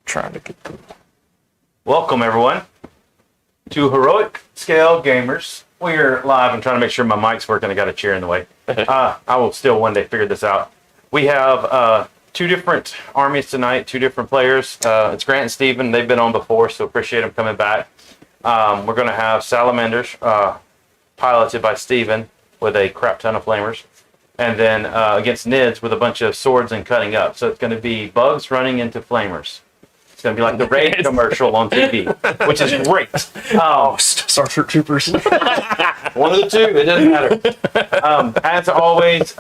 trying to get the... Welcome, everyone, to Heroic Scale Gamers. We're live. I'm trying to make sure my mic's working. I got a chair in the way. I will still one day figure this out. We have two different armies tonight, two different players. It's Grant and Steven. They've been on before, so appreciate them coming back. We're going to have Salamanders piloted by Steven with a crap ton of flamers. And then against Nids with a bunch of swords and cutting up. So it's going to be bugs running into flamers. It's going to be like the Raid commercial on TV, which is great. Starship Troopers. One of the two, it doesn't matter. As always,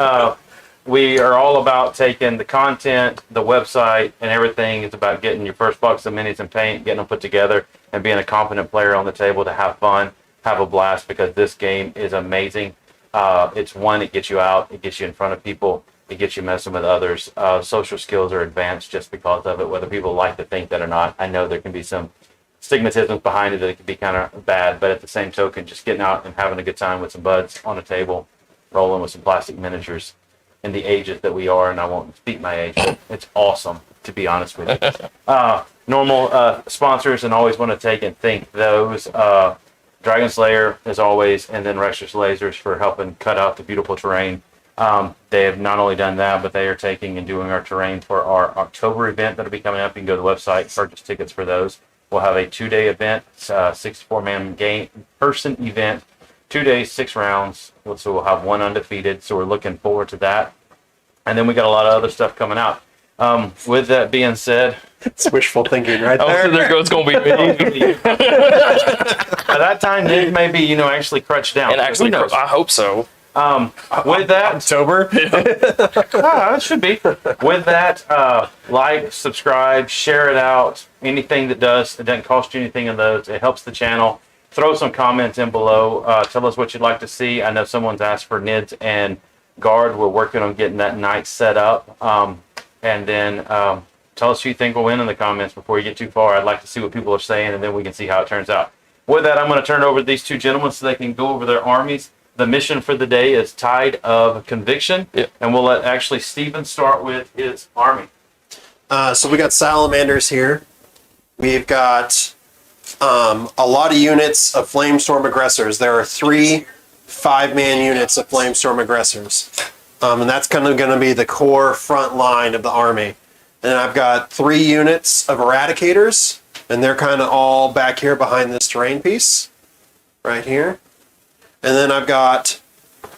we are all about taking the content, the website, and everything is about getting your first box of minis and paint, getting them put together, and being a competent player on the table to have fun, have a blast, because this game is amazing. It's one, it gets you out, it gets you in front of people, it gets you messing with others. Social skills are advanced just because of it, whether people like to think that or not. I know there can be some stigmatism behind it that it can be kind of bad, but at the same token, just getting out and having a good time with some buds on a table, rolling with some plastic miniatures in the ages that we are, and I won't speak my age, but it's awesome, to be honest with you. Normal sponsors, and always want to take and thank those. Dragon Slayer, as always, and then Rexus Lasers for helping cut out the beautiful terrain. They have not only done that, but they are taking and doing our terrain for our October event that'll be coming up. You can go to the website, purchase tickets for those. We'll have a 2-day event, 64-man game person event, 2 days, 6 rounds. So we'll have one undefeated. So we're looking forward to that. And then we got a lot of other stuff coming out. With that being said, it's wishful thinking right there. Oh, so there goes going to be me. By that time, it may be, actually crutched down. And actually, I hope so. With that, October. it should be. With that, like, subscribe, share it out. Anything that doesn't cost you anything in those. It helps the channel. Throw some comments in below. Tell us what you'd like to see. I know someone's asked for Nids and Guard. We're working on getting that night set up. And then tell us who you think will win in the comments before you get too far. I'd like to see what people are saying, and then we can see how it turns out. With that, I'm going to turn it over to these two gentlemen so they can go over their armies. The mission for the day is Tide of Conviction, and we'll let actually Steven start with his army. So we got Salamanders here. We've got a lot of units of Storm Aggressors. There are 3 5-man units of Storm Aggressors. And that's kind of going to be the core front line of the army. And I've got 3 units of Eradicators, and they're kind of all back here behind this terrain piece, right here. And then I've got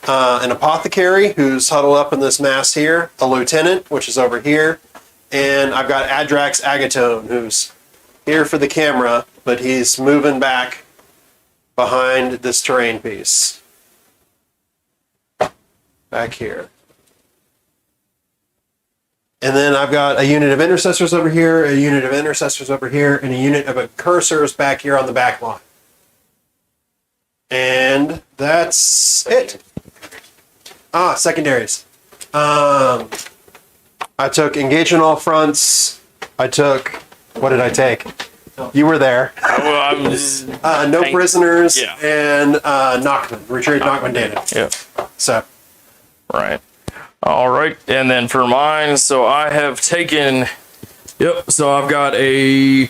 an Apothecary who's huddled up in this mass here, a Lieutenant, which is over here, and I've got Adrax Agatone, who's here for the camera, but he's moving back behind this terrain piece. Back here. And then I've got a unit of intercessors over here, a unit of intercessors over here, and a unit of incursors back here on the back line. And that's it. Secondaries. I took engage on all fronts. What did I take? You were there. No prisoners, and Knockman, retreat Knockman data. Yeah. So. Right. All right. And then for mine, so I have taken, so I've got a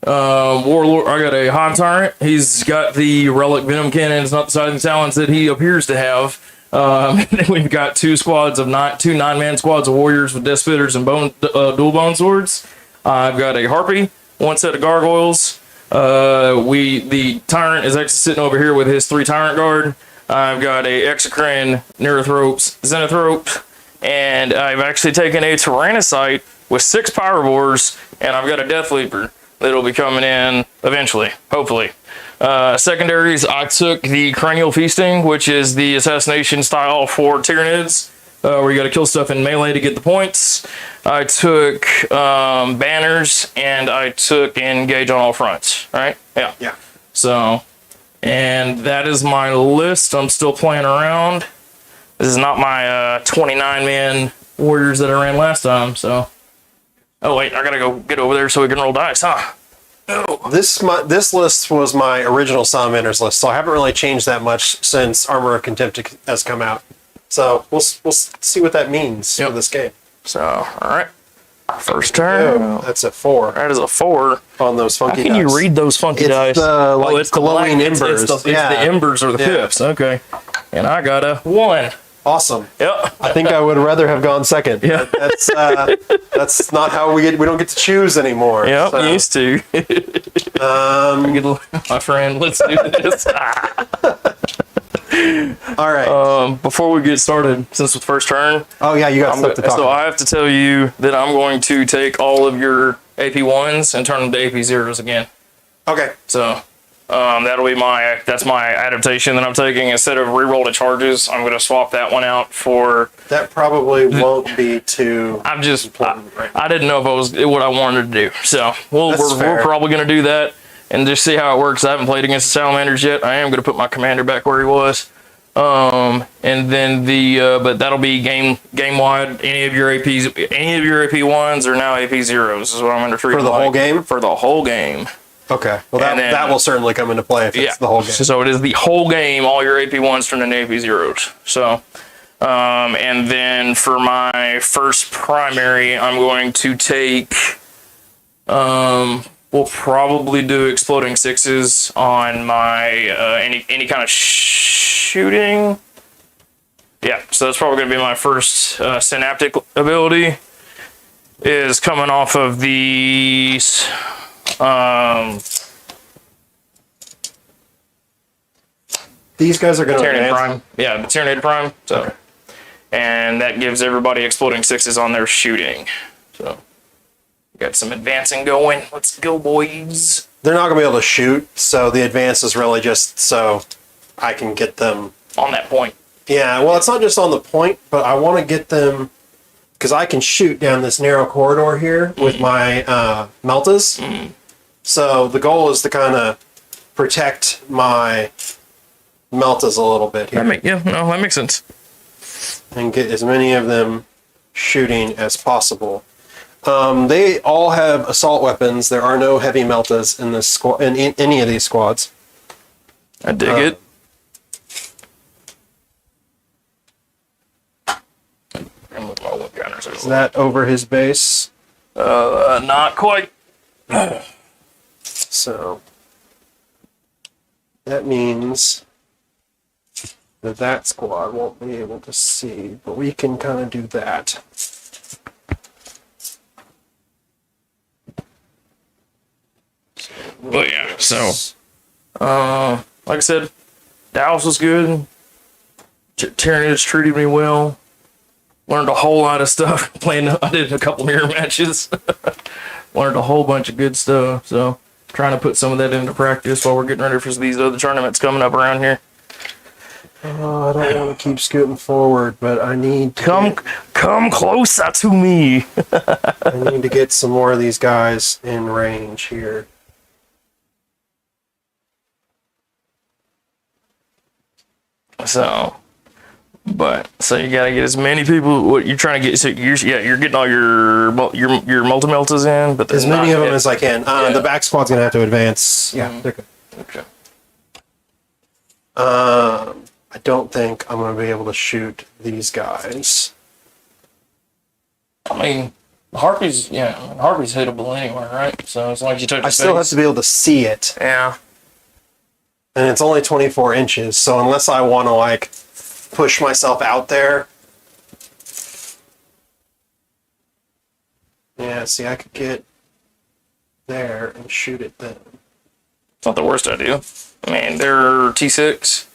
Warlord, I got a Hive Tyrant. He's got the Relic Venom Cannon. It's not the sizing talents that he appears to have. Then we've got 2 squads of 2 9-man squads of warriors with Death Spitters and dual bone swords. I've got a Harpy, 1 set of gargoyles. The Tyrant is actually sitting over here with his 3 Tyrant Guard. I've got a Exercrine, Neurothrop, Zanothope, and I've actually taken a Tyrancite with 6 Pyrovores, and I've got a Death Leaper that'll be coming in eventually, hopefully. Secondaries, I took the Cranial Feasting, which is the assassination style for Tyranids, where you got to kill stuff in melee to get the points. I took Banners, and I took Engage on all fronts, right? Yeah. So... and that is my list. I'm still playing around. This is not my 29-man warriors that I ran last time, so... oh, wait, I gotta go get over there so we can roll dice, huh? Oh. This list was my original Salamanders list, so I haven't really changed that much since Armor of Contempt has come out. So we'll see what that means for this game. So, all right. First turn. Oh, that's a 4 That is a 4. on those How funky can dice. you read those funky It's dice? the, like, it's the glowing black- it's embers. It's the Yeah. embers or the Yeah. pips. Okay. And I got a 1. Awesome. Yep. I think I would rather have gone second. Yeah. That's not how we don't get to choose anymore. Yep. So, Used to. My friend, let's do this. all right. Before we get started, since it's first turn, Oh yeah, you got stuff to talk so about. I have to tell you that I'm going to take all of your AP1s and turn them to AP0s again. Okay. So that'll be that's my adaptation that I'm taking. Instead of reroll to charges, I'm going to swap that one out for. That probably won't be too. I'm just important right now. I didn't know if it was what I wanted to do. So That's we're fair. probably going to do that and just see how it works. I haven't played against the Salamanders yet. I am going to put my commander back where he was. And then but that'll be game wide. Any of your AP1s are now AP0s is what I'm going to treat For the them whole like. game? For the whole game. Okay. Well, And then- that will certainly come into play if it's the whole game. So it is the whole game. All your AP1s turn into AP0s. So, and then for my first primary, I'm going to take. We'll probably do exploding 6s on my any kind of shooting. Yeah, so that's probably going to be my first synaptic ability. Is coming off of these. These guys are going to Tyranids advance. Prime. Yeah, the Tyranids Prime. So, Okay. and that gives everybody exploding 6s on their shooting. So, got some advancing going. Let's go, boys. They're not going to be able to shoot, so the advance is really just so I can get them. On that point. Yeah, well, it's not just on the point, but I want to get them because I can shoot down this narrow corridor here with my Meltas. So the goal is to kind of protect my Meltas a little bit here That makes sense. and get as many of them shooting as possible. They all have assault weapons. There are no heavy Meltas in this squad in any of these squads. I dig it. And with my one counters. Is that over his base? Not quite. So that means that squad won't be able to see, but we can kind of do that. But yeah, so like I said, Dallas was good. Tyranids treated me well. Learned a whole lot of stuff. I did a couple mirror matches. Learned a whole bunch of good stuff. So trying to put some of that into practice while we're getting ready for these other tournaments coming up around here. Oh, I don't want to keep scooting forward, but I need to Come closer to me. I need to get some more of these guys in range here. So you gotta get as many people. What you're trying to get? So you're getting all your multi-meltas in, but As many of them as I. I can. The back squad's gonna have to advance. Yeah, they're good. Okay. I don't think I'm gonna be able to shoot these guys. I mean, Harpy's hittable anywhere, right? So as long as you touch I his still have face. to be able to see it, Yeah. and it's only 24 inches. So unless I want to like push myself out there, yeah. See, I could get there and shoot it then. It's not the worst idea. I mean, they're T6,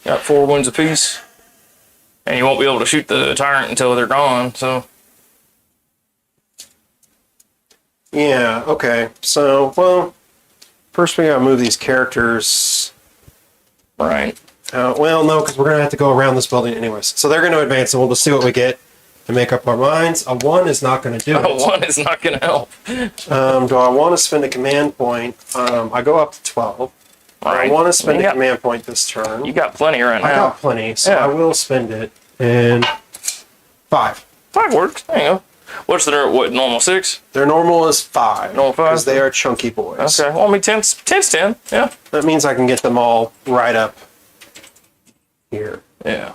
got 4 wounds apiece, and you won't be able to shoot the Tyrant until they're gone. So Yeah. Okay. So well, first we gotta move these characters. right. Well, no, because we're going to have to go around this building anyways. So they're going to advance, and we'll just see what we get and make up our minds. A 1 is not going to do it. 1 is not going to help. Do I want to spend a command point? I go up to 12. Right. I want to spend You a got- command point this turn. You got plenty right now. I got plenty, so Yeah. I will spend it. And 5. 5 works. There you go. What's normal 6? Their normal is 5. Normal 5? Because they are chunky boys. Okay. Well, I mean, 10's 10. Yeah. That means I can get them all right up here. Yeah.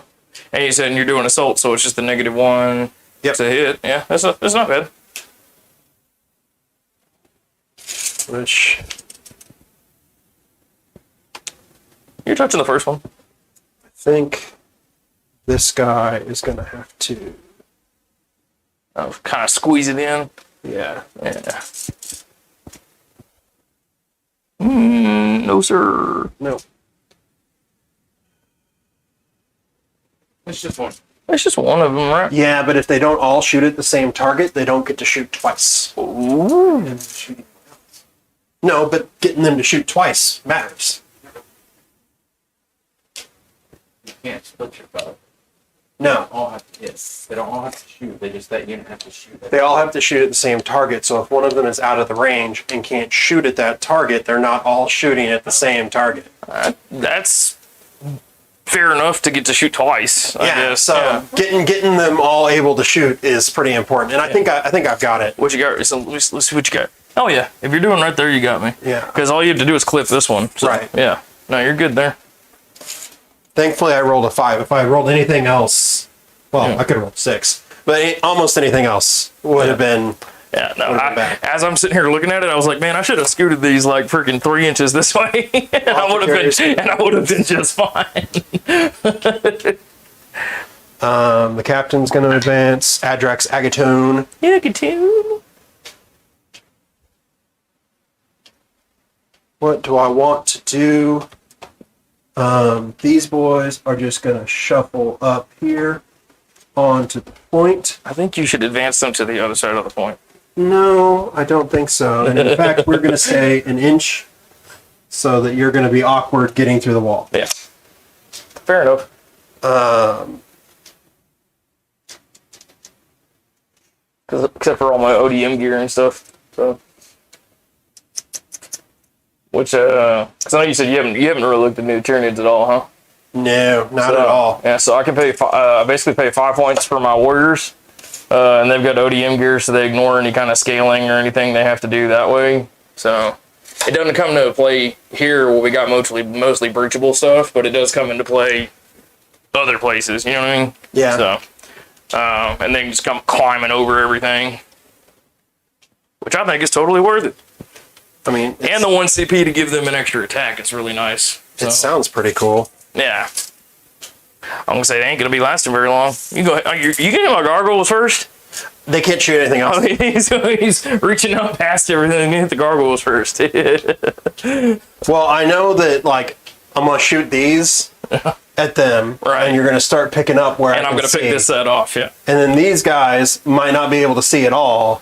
And you said you're doing assault, so it's just the -1 Yep. to hit. Yeah, that's not bad. Which You're touching the first one. I think this guy is going to have to. I'll kind of squeeze it in. Yeah. Yeah. No, sir. No. It's just one. That's just one of them, right? Yeah, but if they don't all shoot at the same target, they don't get to shoot twice. Ooh. No, but getting them to shoot twice matters. You can't split your bow. No. All have to hit. They don't all have to shoot. They just that unit have to shoot. They all have to shoot at the same target, so if one of them is out of the range and can't shoot at that target, they're not all shooting at the same target. That's fair enough to get to shoot twice, I guess. So Yeah. getting them all able to shoot is pretty important, and I think I've got it. What you got? So let's see what you got. Oh, yeah. If you're doing right there, you got me. Yeah. Because all you have to do is clip this one. So, Right. Yeah. No, you're good there. Thankfully, I rolled a 5. If I rolled anything else, well, Yeah. I could have rolled 6, but almost anything else would have been. Yeah, no. Would've been bad. As I'm sitting here looking at it, I was like, man, I should have scooted these like freaking 3 inches this way, and I would have been just fine. The captain's going to advance. Adrax Agatone. Yeah, continue. What do I want to do? These boys are just going to shuffle up here onto the point. I think you should advance them to the other side of the point. No, I don't think so. And in fact, we're going to say an inch so that you're going to be awkward getting through the wall. Yeah. Fair enough. Except for all my ODM gear and stuff. So. Which, because I know you said you haven't really looked at new Tyranids at all, huh? No, not at all. Yeah, so I can pay, basically pay 5 points for my warriors, and they've got ODM gear, so they ignore any kind of scaling or anything they have to do that way. So it doesn't come into play here where we got mostly breachable stuff, but it does come into play other places. You know what I mean? Yeah. So, and they can just come climbing over everything, which I think is totally worth it. I mean, And the 1 CP to give them an extra attack is really nice. So. it sounds pretty cool. Yeah. I'm gonna say they ain't gonna be lasting very long. You go. You getting my gargoyles first? They can't shoot anything else. He's reaching up past everything to hit the gargoyles first. Well, I know that, like, I'm going to shoot these at them, Right. and you're going to start picking up where And I I'm can gonna pick see. this set off. Yeah. And then these guys might not be able to see at all,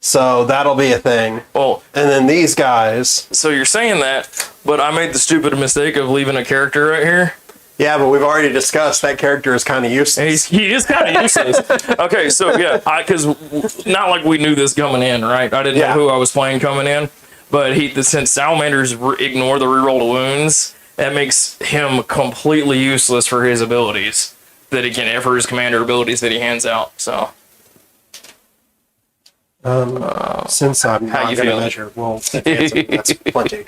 so that'll be a thing. Well, And then these guys, so you're saying that, but I made the stupid mistake of leaving a character right here. yeah, but we've already discussed that character is kind of useless. He is kind of useless. Okay, so yeah, because not like we knew this coming in, right? I didn't Yeah. know who I was playing coming in, but since Salamanders ignore the reroll to wounds, that makes him completely useless for his abilities that he can, for his commander abilities that he hands out. So Since I'm How not you going to feeling? measure, well, advance them. That's plenty.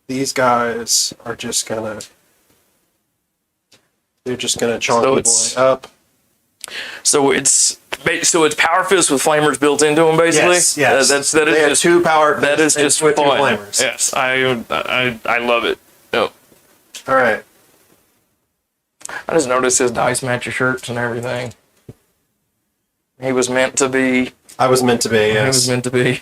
These guys are just going to... They're just going to So chonky it's- boy up. So it's Power Fist with flamers built into them, basically. Yes, yes. That is They have just 2 power that is fists and just with 2 fun. flamers. Yes, I love it. Yep. All right. I just noticed his dice match your shirts and everything. He was meant to be. I was meant to be, He was yes. meant to be.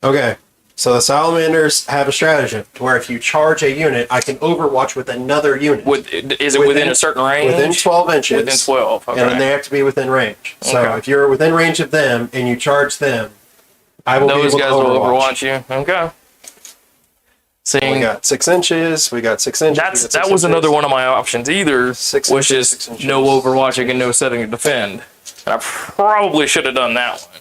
Okay. So the Salamanders have a stratagem to where if you charge a unit, I can overwatch with another unit. Is it within a certain range? Within 12 inches. Within 12. Okay. And then they have to be within range. So Okay. if you're within range of them and you charge them, I will Those be guys able to will overwatch. overwatch you. Okay. We Seeing got 6 inches. We got 6 inches. we got 6 that was inches. another one of my options either, 6 which inches, is 6 inches. no overwatching and no setting to defend. And I probably should have done that one.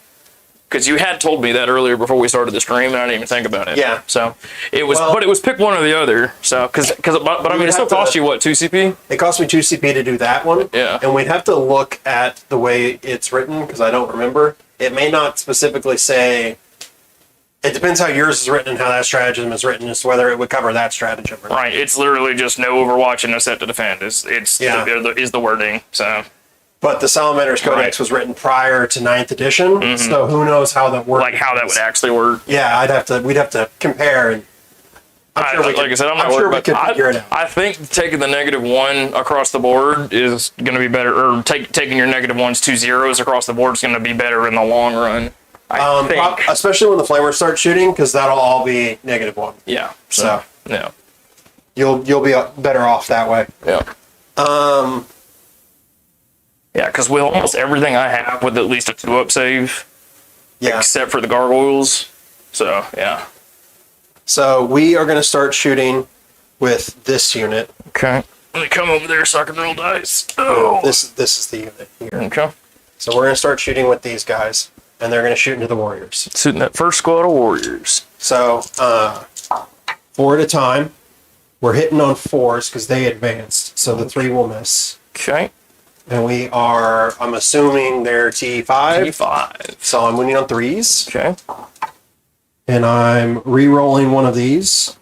Because you had told me that earlier before we started the stream, and I didn't even think about it. Yeah. So it was, Well- but it was pick one or the other. So but I mean, it still have to- cost you what, 2 CP? It cost me 2 CP to do that one. Yeah. And we'd have to look at the way it's written because I don't remember. It may not specifically say. It depends how yours is written and how that stratagem is written as to whether it would cover that stratagem or not. Right. It's literally just no overwatch and no set to defend. Is Yeah. the wording. So But the Salamanders Codex was written prior to 9th edition, so who knows how that works. Like how that would actually work. Yeah, we'd have to compare, and I'm sure like I said, I'm not worried about could figure it out. I think taking the -1 across the board is going to be better, or taking your -1s to zeros across the board is going to be better in the long run. I think. Especially when the flamers start shooting, because that'll all be -1. Yeah. So yeah. you'll be better off that way. Yeah. Yeah, because with almost everything I have with at least a 2-up save, except for the gargoyles. So, yeah. So we are going to start shooting with this unit. Okay. Let me come over there so I can roll dice. Oh. This is the unit here. Okay. So we're going to start shooting with these guys, and they're going to shoot into the warriors. Shooting that first squad of warriors. So 4 at a time. We're hitting on 4s because they advanced, so the 3 will miss. Okay. And we are, I'm assuming they're T5. T5. So I'm winning on 3s. Okay. And I'm re-rolling one of these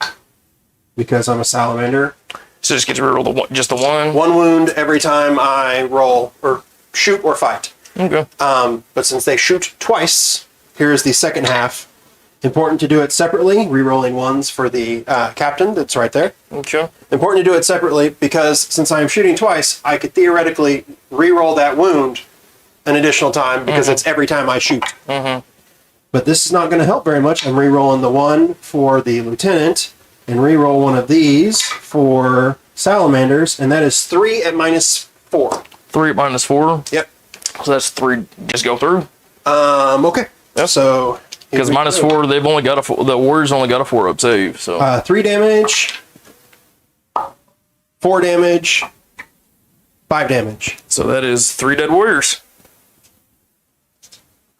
because I'm a salamander. So just get to reroll just the one? 1 wound every time I roll, or shoot or fight. Okay. But since they shoot twice, here's the second half. Important to do it separately, re-rolling 1s for the captain that's right there. Okay. Important to do it separately because since I'm shooting twice, I could theoretically re-roll that wound an additional time because it's every time I shoot. But this is not going to help very much. I'm re-rolling the 1 for the lieutenant and re-roll one of these for salamanders, and that is 3 at -4. 3 at -4? Yep. So that's 3. Just go through? Okay. Yep. So because -4, they've only got the warriors only got a 4-up save. So 3 damage, 4 damage, 5 damage. So that is 3 dead warriors.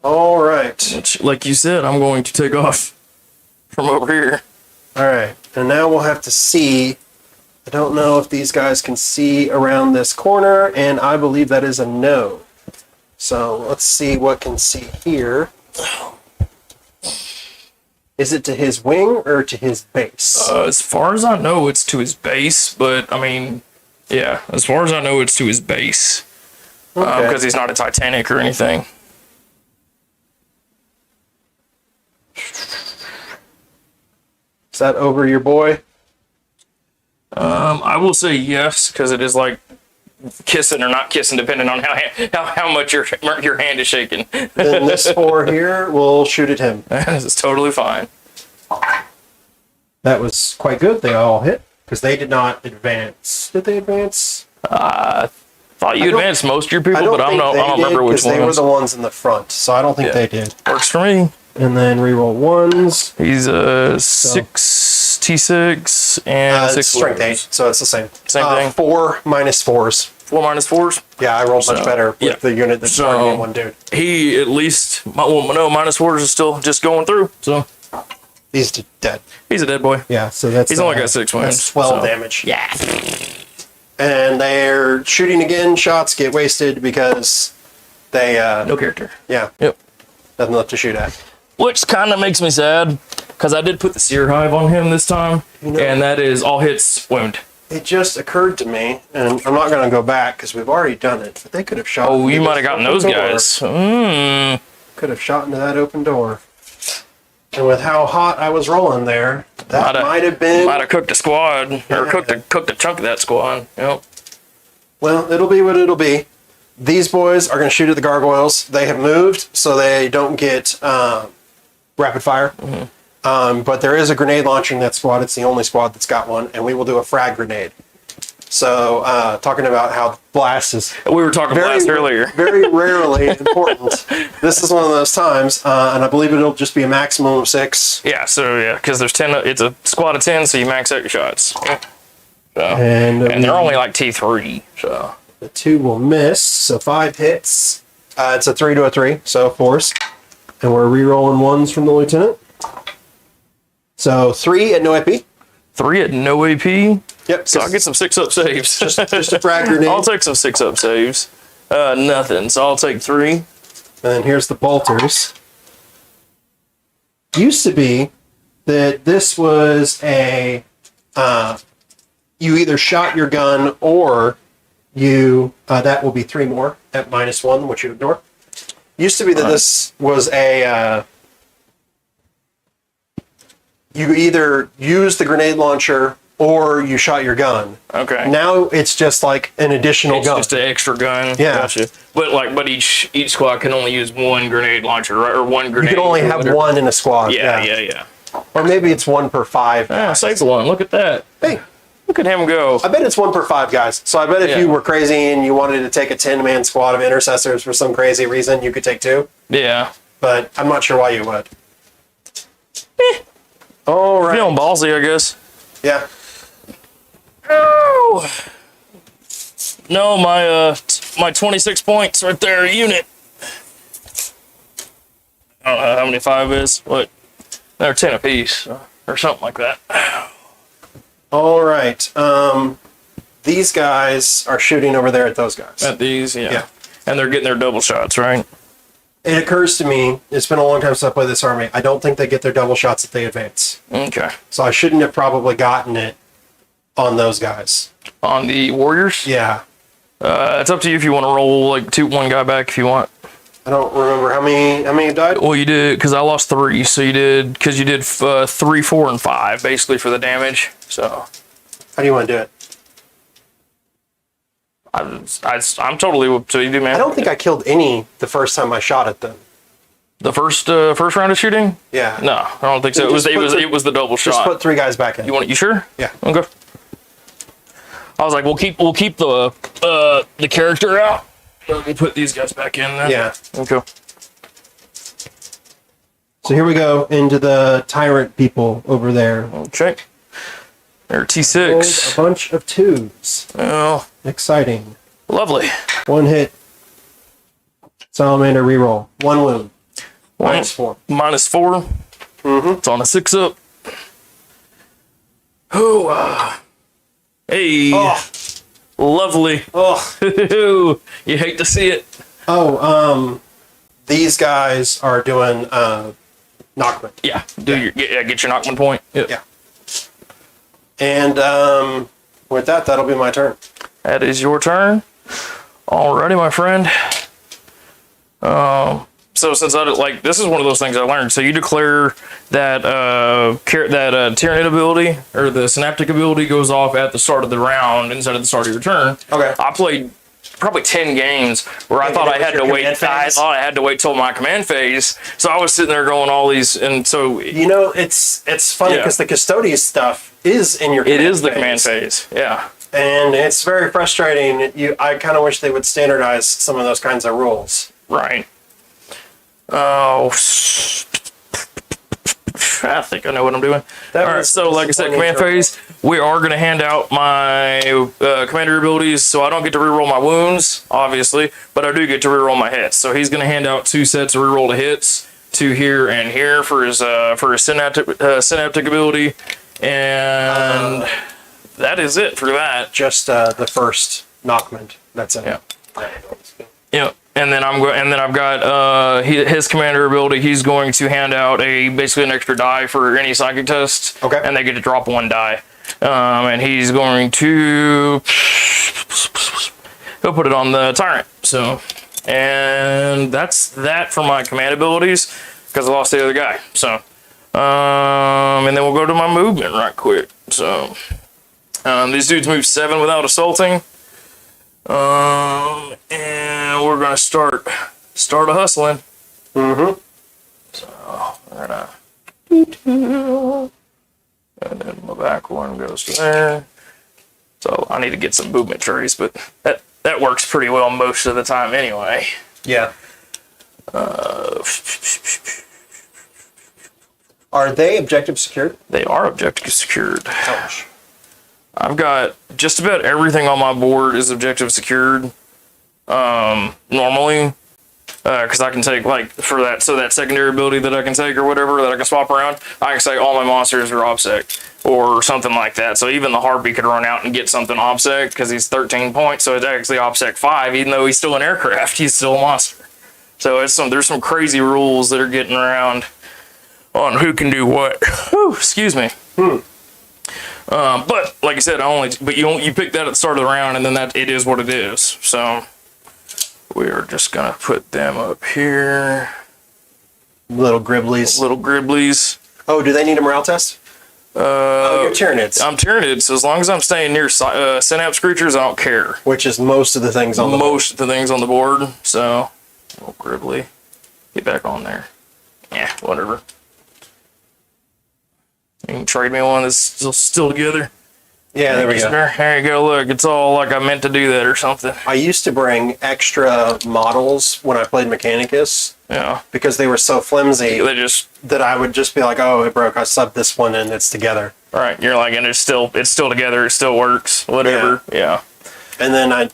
All right. Which, like you said, I'm going to take off from over here. All right. And now we'll have to see. I don't know if these guys can see around this corner, and I believe that is a no. So let's see what can see here. Is it to his wing or to his base? As far as I know, it's to his base, but I mean, yeah, as far as I know, it's to his base. Okay. Because he's not a Titanic or anything. Is that over your boy? I will say yes, because it is like kissing or not kissing, depending on how much your hand is shaking. Then this 4 here will shoot at him. This is totally fine. That was quite good. They all hit because they did not advance. Did they advance? Thought you advanced most of your people, but I don't remember which ones. They were the ones in the front, so I don't think they did. Works for me. And then reroll 1s. He's 6 T6 and 6 strength warriors. 8, so it's the same. Same thing. 4 -4s. 4 -4s. Yeah, I rolled much better with yeah. the unit that's targeting one dude. He at least, well, no, -4s is still just going through. So He's dead. he's a dead boy. Yeah, so that's He's only got 6 wins. That's 12 so. damage. Yeah. And they're shooting again. Shots get wasted because they No character. yeah, Yep. nothing left to shoot at. Which kind of makes me sad because I did put the Seer Hive on him this time, and that is all hits wound. It just occurred to me, and I'm not going to go back because we've already done it. But they could have shot. Oh, into you might this have gotten open those door. guys. Could have shot into that open door. And with how hot I was rolling there, that might have been. Might have cooked a squad, or cooked a chunk of that squad. Yep. Well, it'll be what it'll be. These boys are going to shoot at the gargoyles. They have moved, so they don't get rapid fire. But there is a grenade launcher in that squad. It's the only squad that's got one, and we will do a frag grenade. So, talking about how blast is We were talking blast earlier. very rarely important. This is one of those times, and I believe it'll just be a maximum of 6. Yeah, so yeah, because there's 10. It's a squad of 10, so you max out your shots. So, And they're only like T3. So the 2 will miss, so 5 hits. It's a 3 to a 3, so force. And we're re-rolling 1s from the lieutenant. So 3 at no AP. 3 at no AP. Yep. So I'll get some 6-up saves. just a frag grenade. I'll take some 6-up saves. Nothing. So I'll take 3. And then here's the bolters. Used to be that this was a you either shot your gun or that will be 3 more at -1, which you ignore. Used to be that this was a you either use the grenade launcher or you shot your gun. Okay. Now it's just like an additional It's gun. just an extra gun. Yeah. Gotcha. But each squad can only use one grenade launcher, right? Or one You grenade. can only or have whatever. one in a squad. Yeah. Or maybe it's 1 per 5. Ah, saves one. Look at that. Hey, Look at him go. I bet it's 1 per 5 guys. So I bet if Yeah. you were crazy and you wanted to take a 10-man squad of intercessors for some crazy reason, you could take 2. Yeah. But I'm not sure why you would. All right. Feeling ballsy, I guess. Yeah. Oh. No, my 26 points right there, unit. I don't know how many 5 is. What? They're 10 apiece, or something like that. All right. These guys are shooting over there at those guys. At these, yeah. Yeah. And they're getting their double shots, right? It occurs to me, it's been a long time since I played this army, I don't think they get their double shots if they advance. Okay. So I shouldn't have probably gotten it on those guys. On the Warriors? Yeah. It's up to you if you want to roll like one guy back if you want. I don't remember how many died. Well, you did because I lost 3, so you did 3, 4, and 5 basically for the damage. So How do you want to do it? I'm totally up to you, man. I don't think I killed any the first time I shot at them. The first round of shooting. Yeah. No, I don't think so. It was the double Just shot. put 3 guys back in. You sure? Yeah. Okay. I was like, we'll keep the character out. We'll put these guys back in then. Yeah. Okay. So here we go into the Tyrant people over there. Okay. They're Rolled T6. a bunch of 2s. Oh, Exciting. lovely. 1 hit. Salamander reroll. 1 wound. -4. -4. It's on a 6 up. Oh, hey, Oh. lovely. Oh. You hate to see it. These guys are doing knockment. Yeah, get your knockman point. Yep. Yeah. And with that, that'll be my turn. That is your turn. Alrighty, my friend. So since this is one of those things I learned. So you declare that Tyranid ability or the synaptic ability goes off at the start of the round instead of the start of your turn. Okay. I played probably 10 games where I thought I had to wait. I thought I had to wait till my command phase. So I was sitting there going all these, and so it's funny because the Custodies stuff is in your. It is the command phase. Yeah. And it's very frustrating. I kind of wish they would standardize some of those kinds of rules. Right. Oh, I think I know what I'm doing. All right, so like I said, command phase, we are going to hand out my commander abilities, so I don't get to reroll my wounds, obviously, but I do get to reroll my hits. So he's going to hand out 2 sets of reroll to hits, 2 here and here for his synaptic ability, and that is it for that. Just the first knockment. That's it. Yeah. Yeah. And then I've got his commander ability. He's going to hand out basically an extra die for any psychic test. Okay. And they get to drop 1 die. And he's going to he'll put it on the Tyrant. So, and that's that for my command abilities because I lost the other guy. So, and then we'll go to my movement right quick. So, these dudes move 7 without assaulting. And we're gonna start a hustling. Mm-hmm. So we're gonna, and then my back one goes to there. So I need to get some movement trees, but that works pretty well most of the time anyway. Yeah. Are they objective secured? They are objective secured. Ouch. I've got just about everything on my board is objective secured. Normally, because I can take for that secondary ability that I can take or whatever that I can swap around, I can say all my monsters are OBSEC or something like that. So even the Harpy could run out and get something OBSEC because he's 13 points, so it's actually OBSEC 5, even though he's still an aircraft, he's still a monster. So there's some crazy rules that are getting around on who can do what. Whew, excuse me. But like I said, you pick that at the start of the round, and then it is what it is. So we are just gonna put them up here. Little Gribblies. Little Gribblies. Oh, do they need a morale test? Oh, you're Tyranids. I'm Tyranids, so as long as I'm staying near synapse creatures, I don't care. Which is most of the things on the board. Most of the things on the board. So, little Gribbly, get back on there. Yeah, whatever. You can trade me one that's still together. Yeah, there we go. There you go. Look, it's all like I meant to do that or something. I used to bring extra models when I played Mechanicus. Yeah. Because they were so flimsy that I would just be like, oh, it broke. I subbed this one and it's together. Right. You're like, and it's still together. It still works. Whatever. Yeah. And then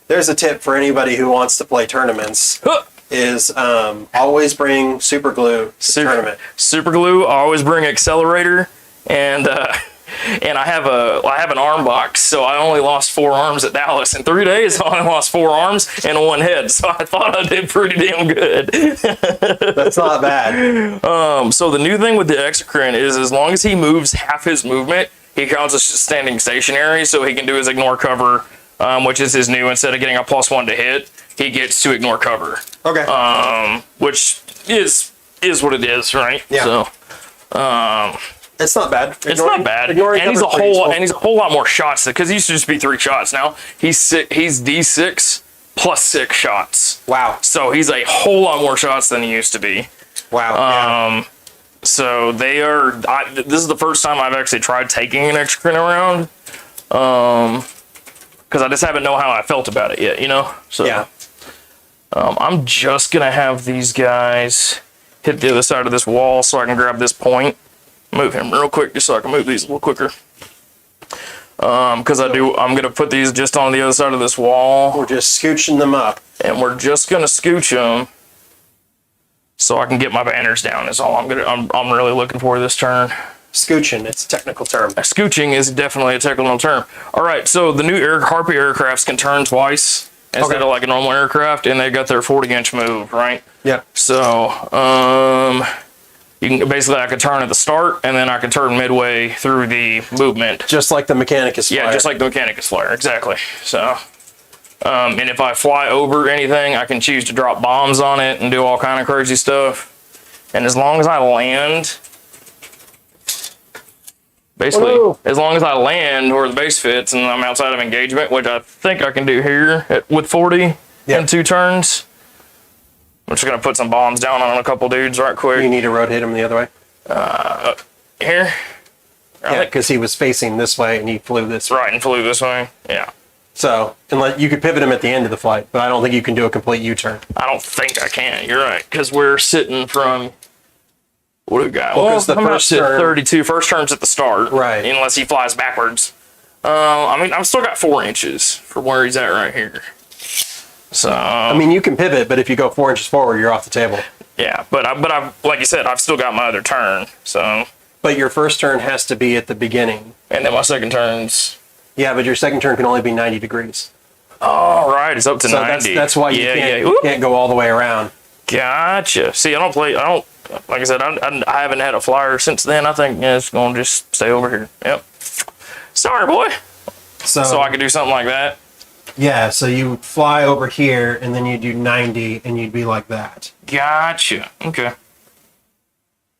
there's a tip for anybody who wants to play tournaments. Is always bring super glue to tournament. Super glue. Always bring accelerator, and I have an arm box, so I only lost 4 arms at Dallas in 3 days. I only lost 4 arms and 1 head, so I thought I did pretty damn good. That's not bad. So the new thing with the Exercrine is as long as he moves half his movement, he counts as standing stationary, so he can do his ignore cover, which is his new. Instead of getting a +1 to hit, he gets to ignore cover. Okay. Which is what it is, right? Yeah. So, it's not bad. It's not bad. And he's a whole lot more shots because he used to just be 3 shots. Now he's D6 plus 6 shots. Wow. So he's a whole lot more shots than he used to be. Wow. So they are. This is the first time I've actually tried taking an Exercrine around. Because I just haven't know how I felt about it yet, you know. So yeah. I'm just gonna have these guys hit the other side of this wall so I can grab this point. Move him real quick just so I can move these a little quicker. Because I'm gonna put these just on the other side of this wall. We're just scooching them up, and we're just gonna scooch them so I can get my banners down. Is all I'm really looking for this turn. Scooching, it's a technical term. Scooching is definitely a technical term. All right, so the new Harpy aircrafts can turn twice instead of like a normal aircraft, and they got their 40-inch move, right? Yeah. So, you can basically I can turn at the start, and then I can turn midway through the movement. Just like the Mechanicus Flyer. Yeah, just like the Mechanicus Flyer, exactly. So, and if I fly over anything, I can choose to drop bombs on it and do all kind of crazy stuff. And as long as I land. Basically, as long as I land where the base fits and I'm outside of engagement, which I think I can do here with 40 in 2 turns. I'm just going to put some bombs down on a couple dudes right quick. You need to rotate him the other way? Here? Yeah, because he was facing this way and he flew this way. Right, and flew this way. Yeah. So, you could pivot him at the end of the flight, but I don't think you can do a complete U-turn. I don't think I can. You're right, because we're sitting from... What do we got? Well, the first turn, 32. First turn's at the start. Right. Unless he flies backwards. I mean, I've still got 4 inches from where he's at right here. So. I mean, you can pivot, but if you go 4 inches forward, you're off the table. Yeah, but I've like you said, I've still got my other turn. So. But your first turn has to be at the beginning. And then my second turn's. Yeah, but your second turn can only be 90 degrees. Oh, right. It's up to 90. That's why you can't go all the way around. Gotcha. See, like I said, I haven't had a flyer since then. I think it's going to just stay over here. Yep. Sorry, boy. So I could do something like that. Yeah, so you fly over here, and then you do 90, and you'd be like that. Gotcha. Okay.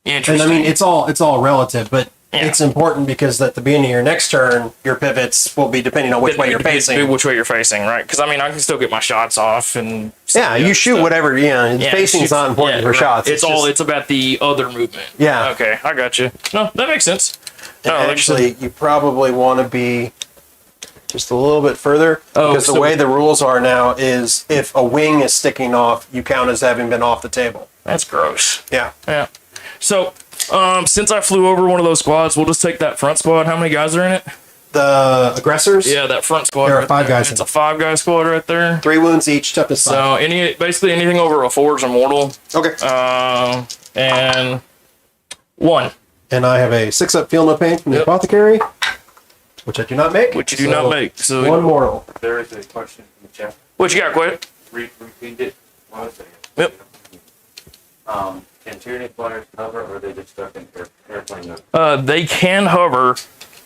Interesting. And I mean, it's all relative, but it's important because at the beginning of your next turn, your pivots will be depending on which way you're facing. Which way you're facing, right? Because I mean, I can still get my shots off and. Yeah, you shoot whatever. Facing's not important for shots. It's about the other movement. Yeah. Okay, I got you. No, that makes sense. No, actually, you probably want to be just a little bit further because the way the rules are now is if a wing is sticking off, you count as having been off the table. That's gross. Yeah. Yeah. So, since I flew over one of those squads, we'll just take that front squad. How many guys are in it? The aggressors? Yeah, that front squad. There are 5 guys. It's a 5-guy squad right there. 3 wounds each, toughness 5. So basically anything over a 4 is immortal. Okay. And 1. And I have a 6-up feel no pain from the Apothecary, which I do not make. Which you do not make. So 1 mortal. There is a question from the chat. What you got, Quit? Repeat it. 1 second. Yep. Can Tyrant Flyers hover, or are they just stuck in airplane mode? They can hover.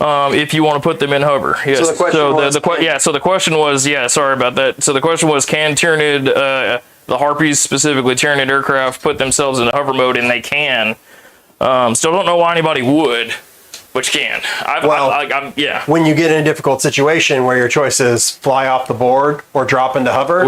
if you want to put them in hover. Yes. So the question was- so the question was, sorry about that. So the question was, can Tyranid, the Harpies, specifically Tyranid aircraft, put themselves in hover mode? And they can. Still don't know why anybody would, but you can. When you get in a difficult situation where your choice is fly off the board or drop into hover,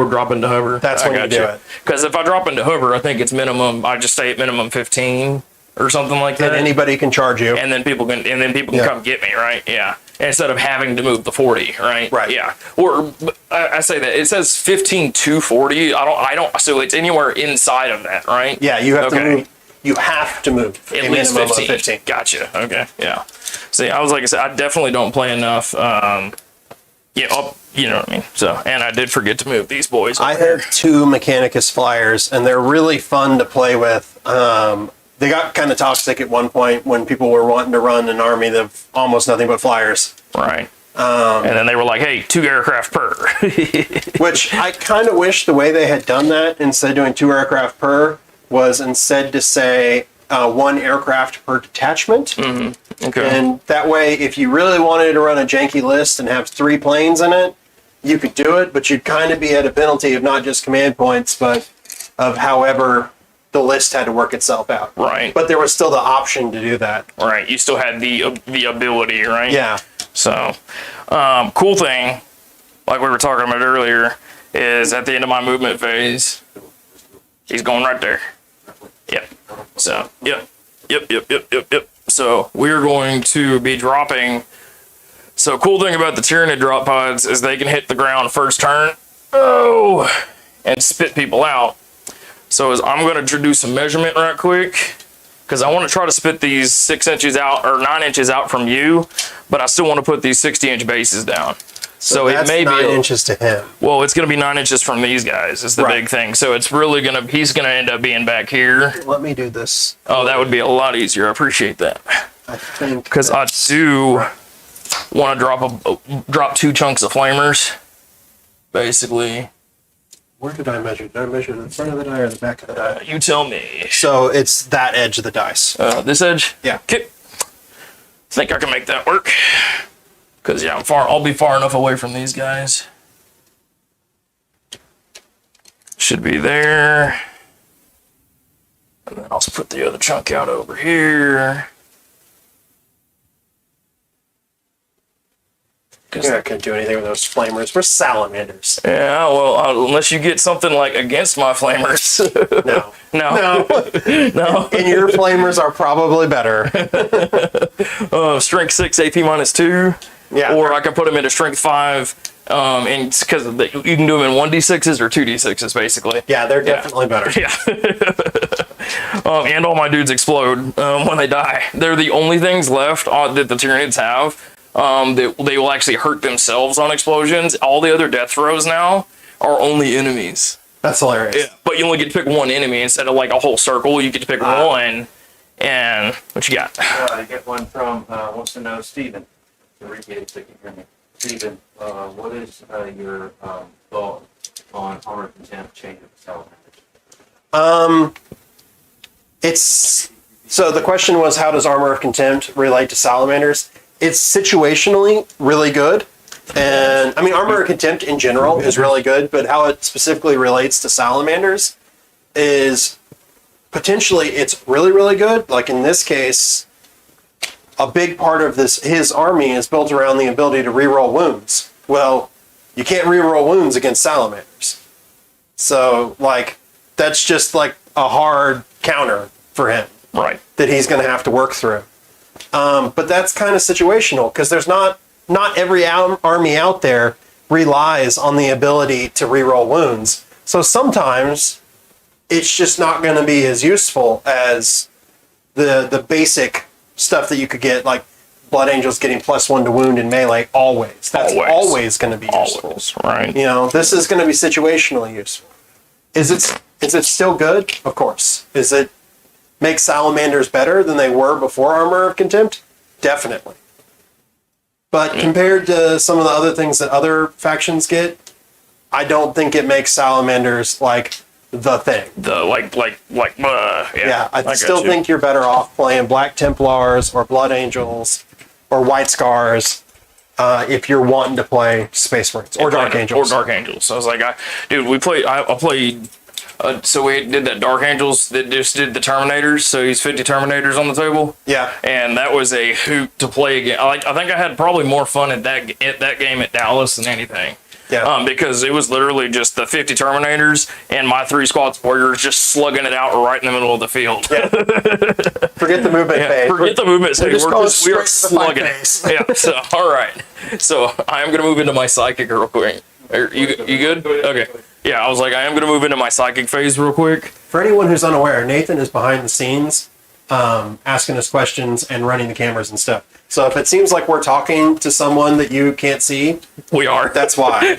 that's when you do it. Because if I drop into hover, I think it's minimum. I just stay at minimum 15 or something like that. And anybody can charge you. And then people can come get me, right? Yeah. Instead of having to move the 40, right? Right. Yeah. Or I say that it says 15 to 40. I don't. So it's anywhere inside of that, right? Yeah, you have to move. You have to move At a least minimum 15. of 15. Gotcha. Okay. Yeah. See, I said, I definitely don't play enough. You know what I mean? So, and I did forget to move these boys. I have 2 Mechanicus Flyers, and they're really fun to play with. They got kind of toxic at one point when people were wanting to run an army of almost nothing but Flyers. Right. And then they were like, hey, 2 aircraft per. Which I kind of wish the way they had done that, instead of doing 2 aircraft per, was instead to say 1 aircraft per detachment. Mm-hmm. Okay. And that way, if you really wanted to run a janky list and have 3 planes in it, you could do it, but you'd kind of be at a penalty of not just command points, but of however the list had to work itself out. Right. But there was still the option to do that. Right. You still had the ability, right? Yeah. So, cool thing, like we were talking about earlier, is at the end of my movement phase, he's going right there. Yep. So, yep. So we're going to be dropping. So cool thing about the Tyranid drop pods is they can hit the ground first turn. And spit people out. So I'm going to do some measurement right quick, because I want to try to spit these 6 inches out or 9 inches out from you, but I still want to put these 60-inch bases down. So that's it may 9 be inches to him. Well, it's going to be 9 inches from these guys is the big thing. So it's really he's going to end up being back here. Let me do this. Oh, that would be a lot easier. I appreciate that. I think Because I do want to drop 2 chunks of flamers, basically. Where did I measure? Did I measure the front of the die or the back of the die? You tell me. So it's that edge of the dice. This edge? Yeah. Okay. Think I can make that work. Because, yeah, I'll be far enough away from these guys. Should be there. And then I'll just put the other chunk out over here. You're not going to do anything with those flamers. We're salamanders. Yeah, well, unless you get something like against my flamers. No. No. No. And your flamers are probably better. Strength 6, AP -2. Yeah. Or I can put them into strength 5. And because you can do them in 1d6s or 2d6s, basically. Yeah, they're definitely better. Yeah. And all my dudes explode when they die. They're the only things left that the Tyranids have. They will actually hurt themselves on explosions. All the other death throws now are only enemies. That's hilarious. Yeah. But you only get to pick one enemy instead of like a whole circle. You get to pick one. And what you got? I get one from wants to know Stephen. Stephen, what is your thought on Armor of Contempt changing the Salamanders? So the question was, how does Armor of Contempt relate to Salamanders? It's situationally really good. And I mean, Armor of Contempt in general is really good, but how it specifically relates to Salamanders is potentially it's really, really good. Like in this case, a big part of his army is built around the ability to reroll wounds. Well, you can't reroll wounds against Salamanders. So, like, that's just like a hard counter for him. Right. That he's going to have to work through. But that's kind of situational, because there's not every army out there relies on the ability to reroll wounds. So sometimes it's just not going to be as useful as the basic stuff that you could get, like Blood Angels getting +1 to wound in melee always. That's always going to be useful. Always, right. You know, this is going to be situationally useful. Is it still good? Of course. Is it make Salamanders better than they were before Armor of Contempt? Definitely. But compared to some of the other things that other factions get, I don't think it makes Salamanders like the thing. Yeah, I still think you're better off playing Black Templars or Blood Angels or White Scars if you're wanting to play Space Marines or Dark Angels. Or Dark Angels. So I was like, I played. So we did that Dark Angels that just did the Terminators. So he's 50 Terminators on the table. Yeah. And that was a hoot to play again. I think I had probably more fun at that game at Dallas than anything. Yeah. Because it was literally just the 50 Terminators and my 3 squads warriors just slugging it out right in the middle of the field. Yeah. Forget the movement phase. Forget the movement phase. We are slugging it. Yeah. So all right. So I am going to move into my psychic real quick. You good? Okay. Yeah, I was like, I am going to move into my psychic phase real quick. For anyone who's unaware, Nathan is behind the scenes asking us questions and running the cameras and stuff. So if it seems like we're talking to someone that you can't see, we are. That's why.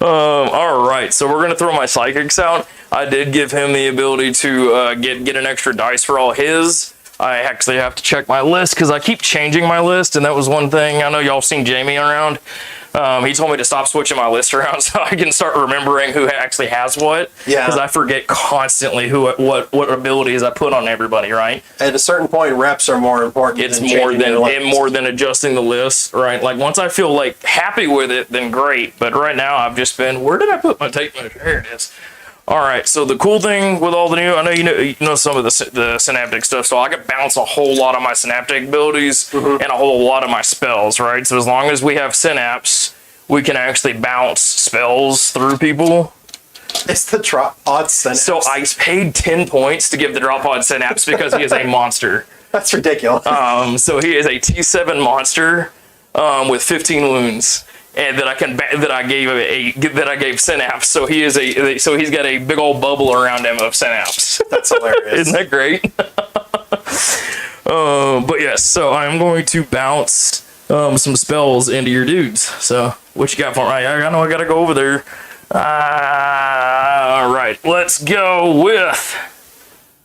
All right, so we're going to throw my psychics out. I did give him the ability to get an extra dice for all his. I actually have to check my list because I keep changing my list, and that was one thing. I know y'all seen Jamie around. He told me to stop switching my list around so I can start remembering who actually has what. Yeah. Because I forget constantly what abilities I put on everybody, right? At a certain point, reps are more important. It's more than adjusting the list, right? Like once I feel like happy with it, then great. But right now I've just been, where did I put my tape measure? Here it is. All right, so the cool thing with all the new, I know you know some of the synaptic stuff, so I could bounce a whole lot of my synaptic abilities and a whole lot of my spells, right? So as long as we have synapse, we can actually bounce spells through people. It's the drop pod synapse. So I paid 10 points to give the drop pod synapse because he is a monster. That's ridiculous. So he is a T7 monster with 15 wounds. And that I gave synapse, so he's got a big old bubble around him of synapse. That's hilarious. Isn't that great? But yes, so I'm going to bounce some spells into your dudes. So what you got for me? I know I gotta go over there. All right, let's go with.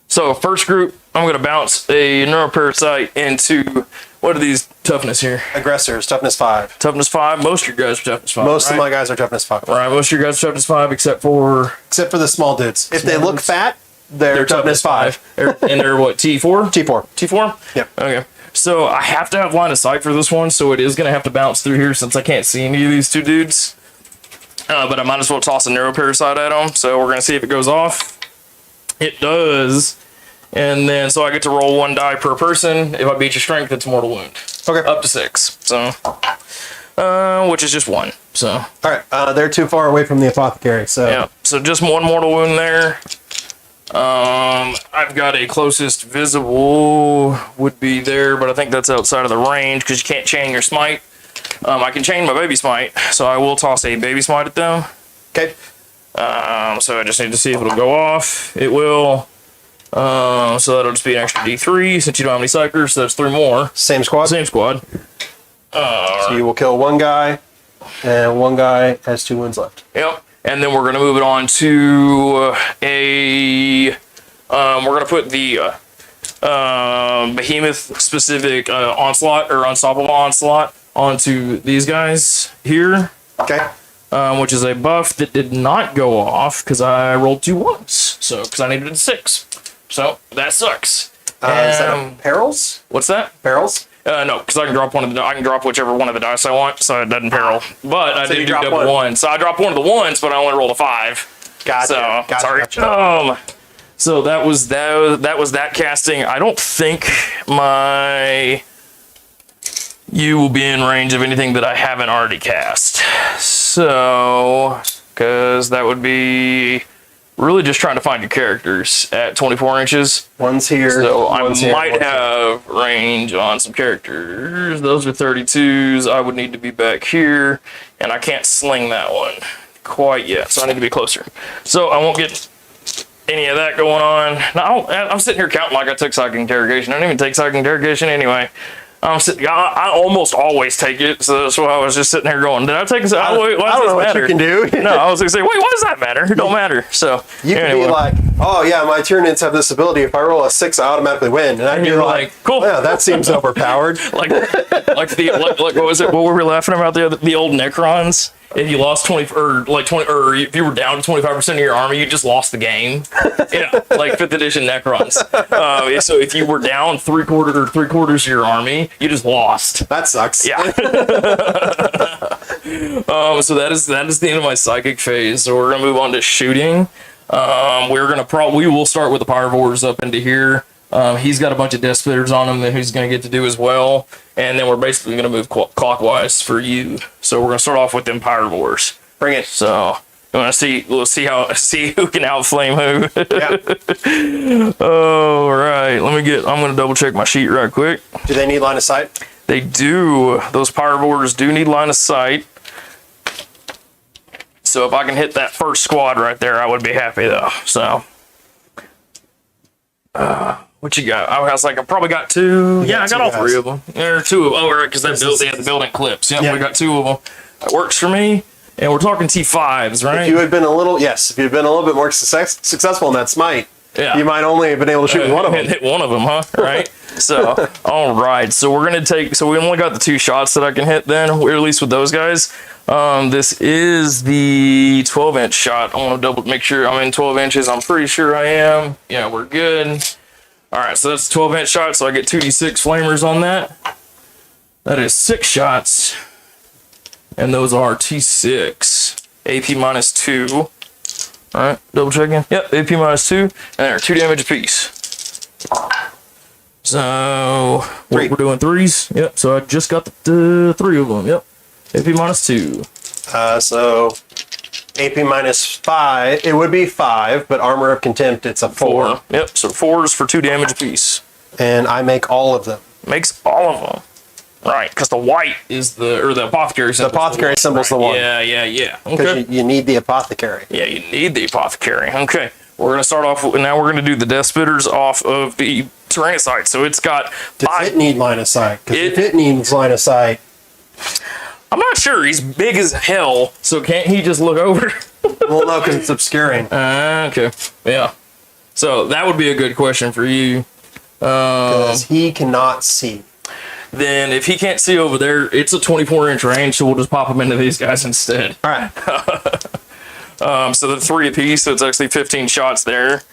So first group, I'm gonna bounce a Neuroparasite into. What are these toughness here? Aggressors, toughness 5. Toughness 5. Most of your guys are toughness 5. Most of my guys are toughness 5. Right. Most of your guys are toughness 5, except for the small dudes. If they look fat, they're toughness 5. And they're what? T4. T4. T4. Yep. Okay. So I have to have line of sight for this one, so it is going to have to bounce through here since I can't see any of these two dudes. But I might as well toss a Neuroparasite at them. So we're going to see if it goes off. It does. And then, so I get to roll 1 die per person. If I beat your strength, it's mortal wound. Okay. Up to 6. So, which is just 1. So. All right. They're too far away from the Apothecary, so. Yeah. So just 1 mortal wound there. I've got a closest visible would be there, but I think that's outside of the range because you can't chain your smite. I can chain my baby smite, so I will toss a baby smite at them. Okay. So I just need to see if it'll go off. It will. So that'll just be an extra D3 since you don't have any psychers, so that's 3 more. Same squad? Same squad. So you will kill 1 guy, and 1 guy has 2 wounds left. Yep. And then we're going to move it on to we're going to put the behemoth specific onslaught or unstoppable onslaught onto these guys here. Okay. Which is a buff that did not go off because I rolled 2 ones. So, because I needed a 6. So, that sucks. Is that perils? What's that? Perils? No, because I can drop whichever one of the dice I want, so it doesn't peril. But I did do double 1. So I dropped one of the 1s, but I only rolled a 5. Gotcha. So, sorry. Gotcha. So that was that casting. I don't think you will be in range of anything that I haven't already cast. So, because that would be really just trying to find your characters at 24 inches. One's here. So I might have range on some characters. Those are 32s. I would need to be back here, and I can't sling that one quite yet, so I need to be closer. So I won't get any of that going on. Now, I'm sitting here counting like I took psychic interrogation. I didn't even take psychic interrogation anyway. I almost always take it, so that's why I was just sitting here going, did I take it? I don't know what you can do. No, I was going to say, wait, why does that matter? It don't matter. So you can be like, oh yeah, my Tyranids have this ability. If I roll a 6, I automatically win. And I'd be like, cool. Yeah, that seems overpowered. like what was it? What were we laughing about? The old Necrons. if you lost 20 or like 20, or if you were down to 25% of your army, you just lost the game. Yeah, like 5th edition Necrons. So if you were down three quarters of your army, you just lost. That sucks. Yeah. So that is the end of my psychic phase. So we're gonna move on to shooting. We will start with the Pyrovores up into here. He's got a bunch of Death Spitters on him that he's going to get to do as well. And then we're basically going to move clockwise for you. So we're going to start off with them Pyrovores. Bring it. So we'll see who can outflame who. Yeah. All right. I'm going to double check my sheet right quick. Do they need line of sight? They do. Those Pyrovores do need line of sight. So if I can hit that first squad right there, I would be happy though. So, what you got? I was like, I probably got two. Yeah, I got all three of them. There are two of them. Oh, right, because they have the building clips. Yep, we got two of them. That works for me. And we're talking T5s, right? If you had been a little bit more successful in that smite, you might only have been able to shoot one of them. Hit one of them, huh? Right? So, all right. So we're going to so we only got the 2 shots that I can hit then, or at least with those guys. This is the 12-inch shot. I want to make sure I'm in 12 inches. I'm pretty sure I am. Yeah, we're good. All right, so that's a 12-inch shot, so I get 2d6 flamers on that. That is 6 shots. And those are T6. AP -2. All right, double checking. Yep, AP -2. And they're 2 damage apiece. So, we're doing 3s. Yep, so I just got the 3 of them. Yep. AP -2. So AP -5. It would be 5, but Armor of Contempt, it's a 4. Yep, so 4s for 2 damage apiece. And I make all of them. Makes all of them. Right, because the white is the Apothecary symbol. The Apothecary symbol's the one. Yeah. Because Okay. you need the Apothecary. Yeah, you need the Apothecary. Okay, we're going to start off, now we're going to do the Death Spitters off of the Tyrancite. So it's got Does 5. it need line of sight? Because if it needs line of sight... I'm not sure. He's big as hell, so can't he just look over? Well, no, because it's obscuring. Okay, yeah. So that would be a good question for you. Because he cannot see. Then if he can't see over there, it's a 24-inch range, so we'll just pop him into these guys instead. All right. So the 3 apiece, so it's actually 15 shots there.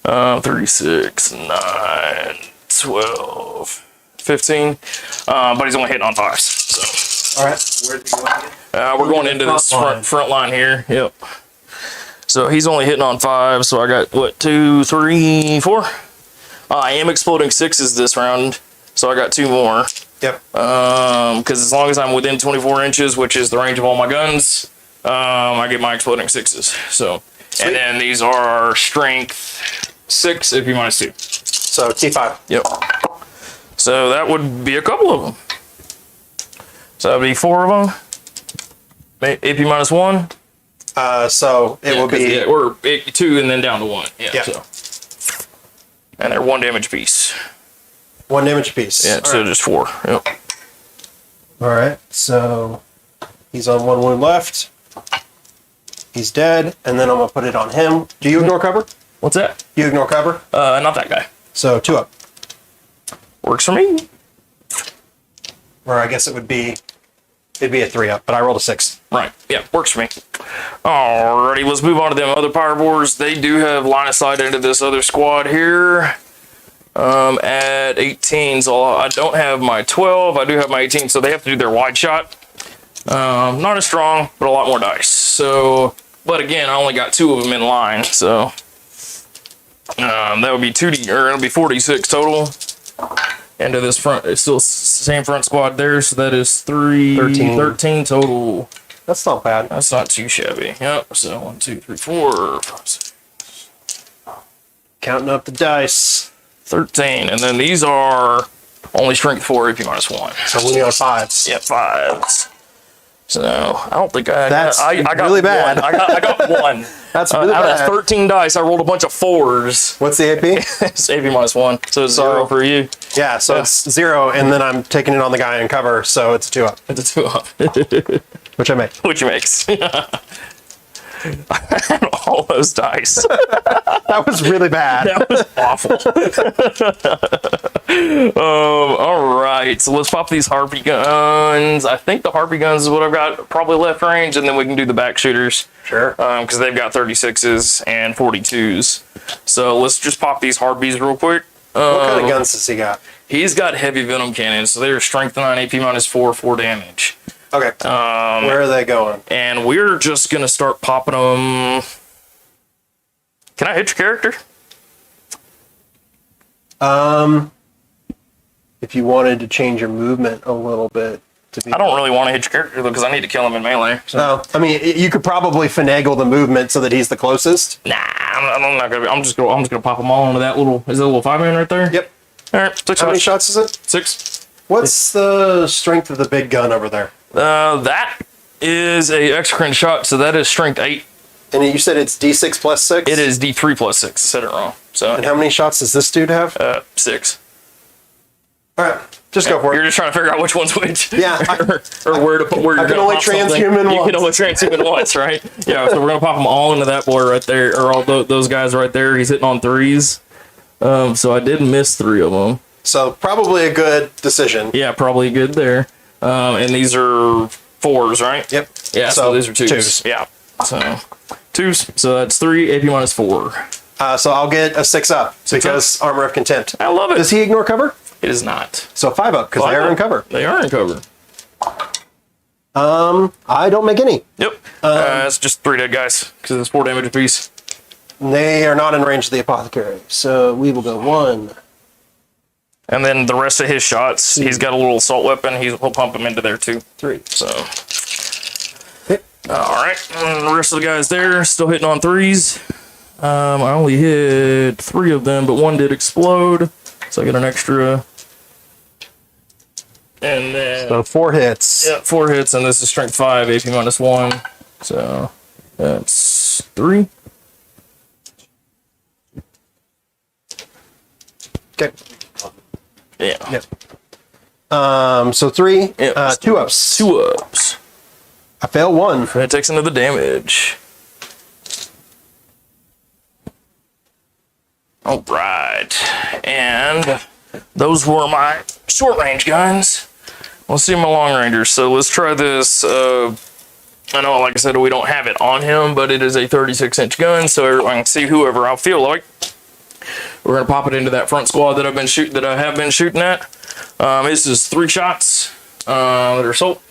36, 9, 12, 15. But he's only hitting on 5s. So. All right. Where's he going again? We're going into this front line here. Yep. So he's only hitting on 5, so I got, what, 2, 3, 4? I am exploding 6s this round, so I got 2 more. Yep. Because as long as I'm within 24 inches, which is the range of all my guns, I get my exploding 6s. So, and then these are strength 6 AP -2. So T5. Yep. So that would be a couple of them. So that'd be 4 of them. AP -1. So it will be... or 2 and then down to 1. Yeah. Yeah. So. And they're 1 damage apiece. 1 damage apiece. Yeah, so just 4. Yep. All right, so he's on 1 wound left. He's dead, and then I'm gonna put it on him. Do you ignore cover? What's that? You ignore cover? Not that guy. So 2 up. Works for me. Or I guess it'd be a 3 up, but I rolled a 6. Right. Yeah, works for me. Alrighty, let's move on to them other Pyrovores. They do have line of sight into this other squad here. At 18, so I don't have my 12. I do have my 18, so they have to do their wide shot. Not as strong, but a lot more dice. So, but again, I only got 2 of them in line, so that would be 2D, or it'll be 46 total. And to this front, it's still same front squad there, so that is 13 total. That's not bad. That's not too shabby. Yep. So 1, 2, 3, 4, 5, 6. Counting up the dice. 13, and then these are only strength 4 AP -1. So we on 5s. Yeah, 5s. So I don't think I That's I got really bad. I got 1. That's really out bad. of 13 dice, I rolled a bunch of 4s. What's the AP? It's AP -1, so it's 0 for you. Yeah, so it's 0, and then I'm taking it on the guy in cover, so it's a 2 up, It's a 2 up, which I make. which makes. All those dice. That was really bad. That was awful. All right, so let's pop these Harpy guns. I think the Harpy guns is what I've got probably left range, and then we can do the back shooters. Sure. Because they've got 36s and 42s. So let's just pop these Harpies real quick. What kind of guns does he got? He's got heavy venom cannons, so they're strength 9, AP -4, 4 damage. Okay. Where are they going? And we're just gonna start popping them. Can I hit your character? If you wanted to change your movement a little bit to be. I don't really want to hit your character though, because I need to kill him in melee. So. No, I mean you could probably finagle the movement so that he's the closest. Nah, I'm not gonna. I'm just gonna pop them all into that little. Is it a little 5-man right there? Yep. All right. 6 How many shots is it? 6. What's the strength of the big gun over there? That is a Exercrine shot, so that is strength 8. And you said it's D6 plus 6? It is D3 plus 6. Said it wrong. So. And how many shots does this dude have? 6. All right, just go for You're it. just trying to figure out which one's which. Yeah. or where to put where you're I can gonna only pop something. transhuman You once. can only transhuman once, right? Yeah. So we're gonna pop them all into that boy right there, or all those guys right there. He's hitting on 3s. So I did miss 3 of them. So probably a good decision. Yeah, probably good there. And these are 4s, right? Yep. Yeah. So these are 2s. twos. Yeah. So 2s. So that's 3 AP -4. So I'll get a 6 up because Armor of Contempt. I love it. Does he ignore cover? It is not. So 5 up because they are in cover. They are in cover. I don't make any. Yep. It's just 3 dead guys because it's 4 damage apiece. They are not in range of the Apothecary. So we will go 1. And then the rest of his shots, he's got a little assault weapon. He'll pump him into there too. 3. So, all right. And the rest of the guys there still hitting on 3s. I only hit 3 of them, but 1 did explode, so I get an extra. And then So 4 hits. yeah, 4 hits, and this is strength 5, AP -1. So that's 3. Okay. Yeah. Yep. So 3. Yeah, 2 ups. 2 ups. I fail 1. That takes into the damage. All right, and those were my short range guns. Let's see my long rangers. So let's try this. I know, like I said, we don't have it on him, but it is a 36-inch gun, so I can see whoever I feel like. We're gonna pop it into that front squad that I have been shooting at. This is 3 shots that are assault.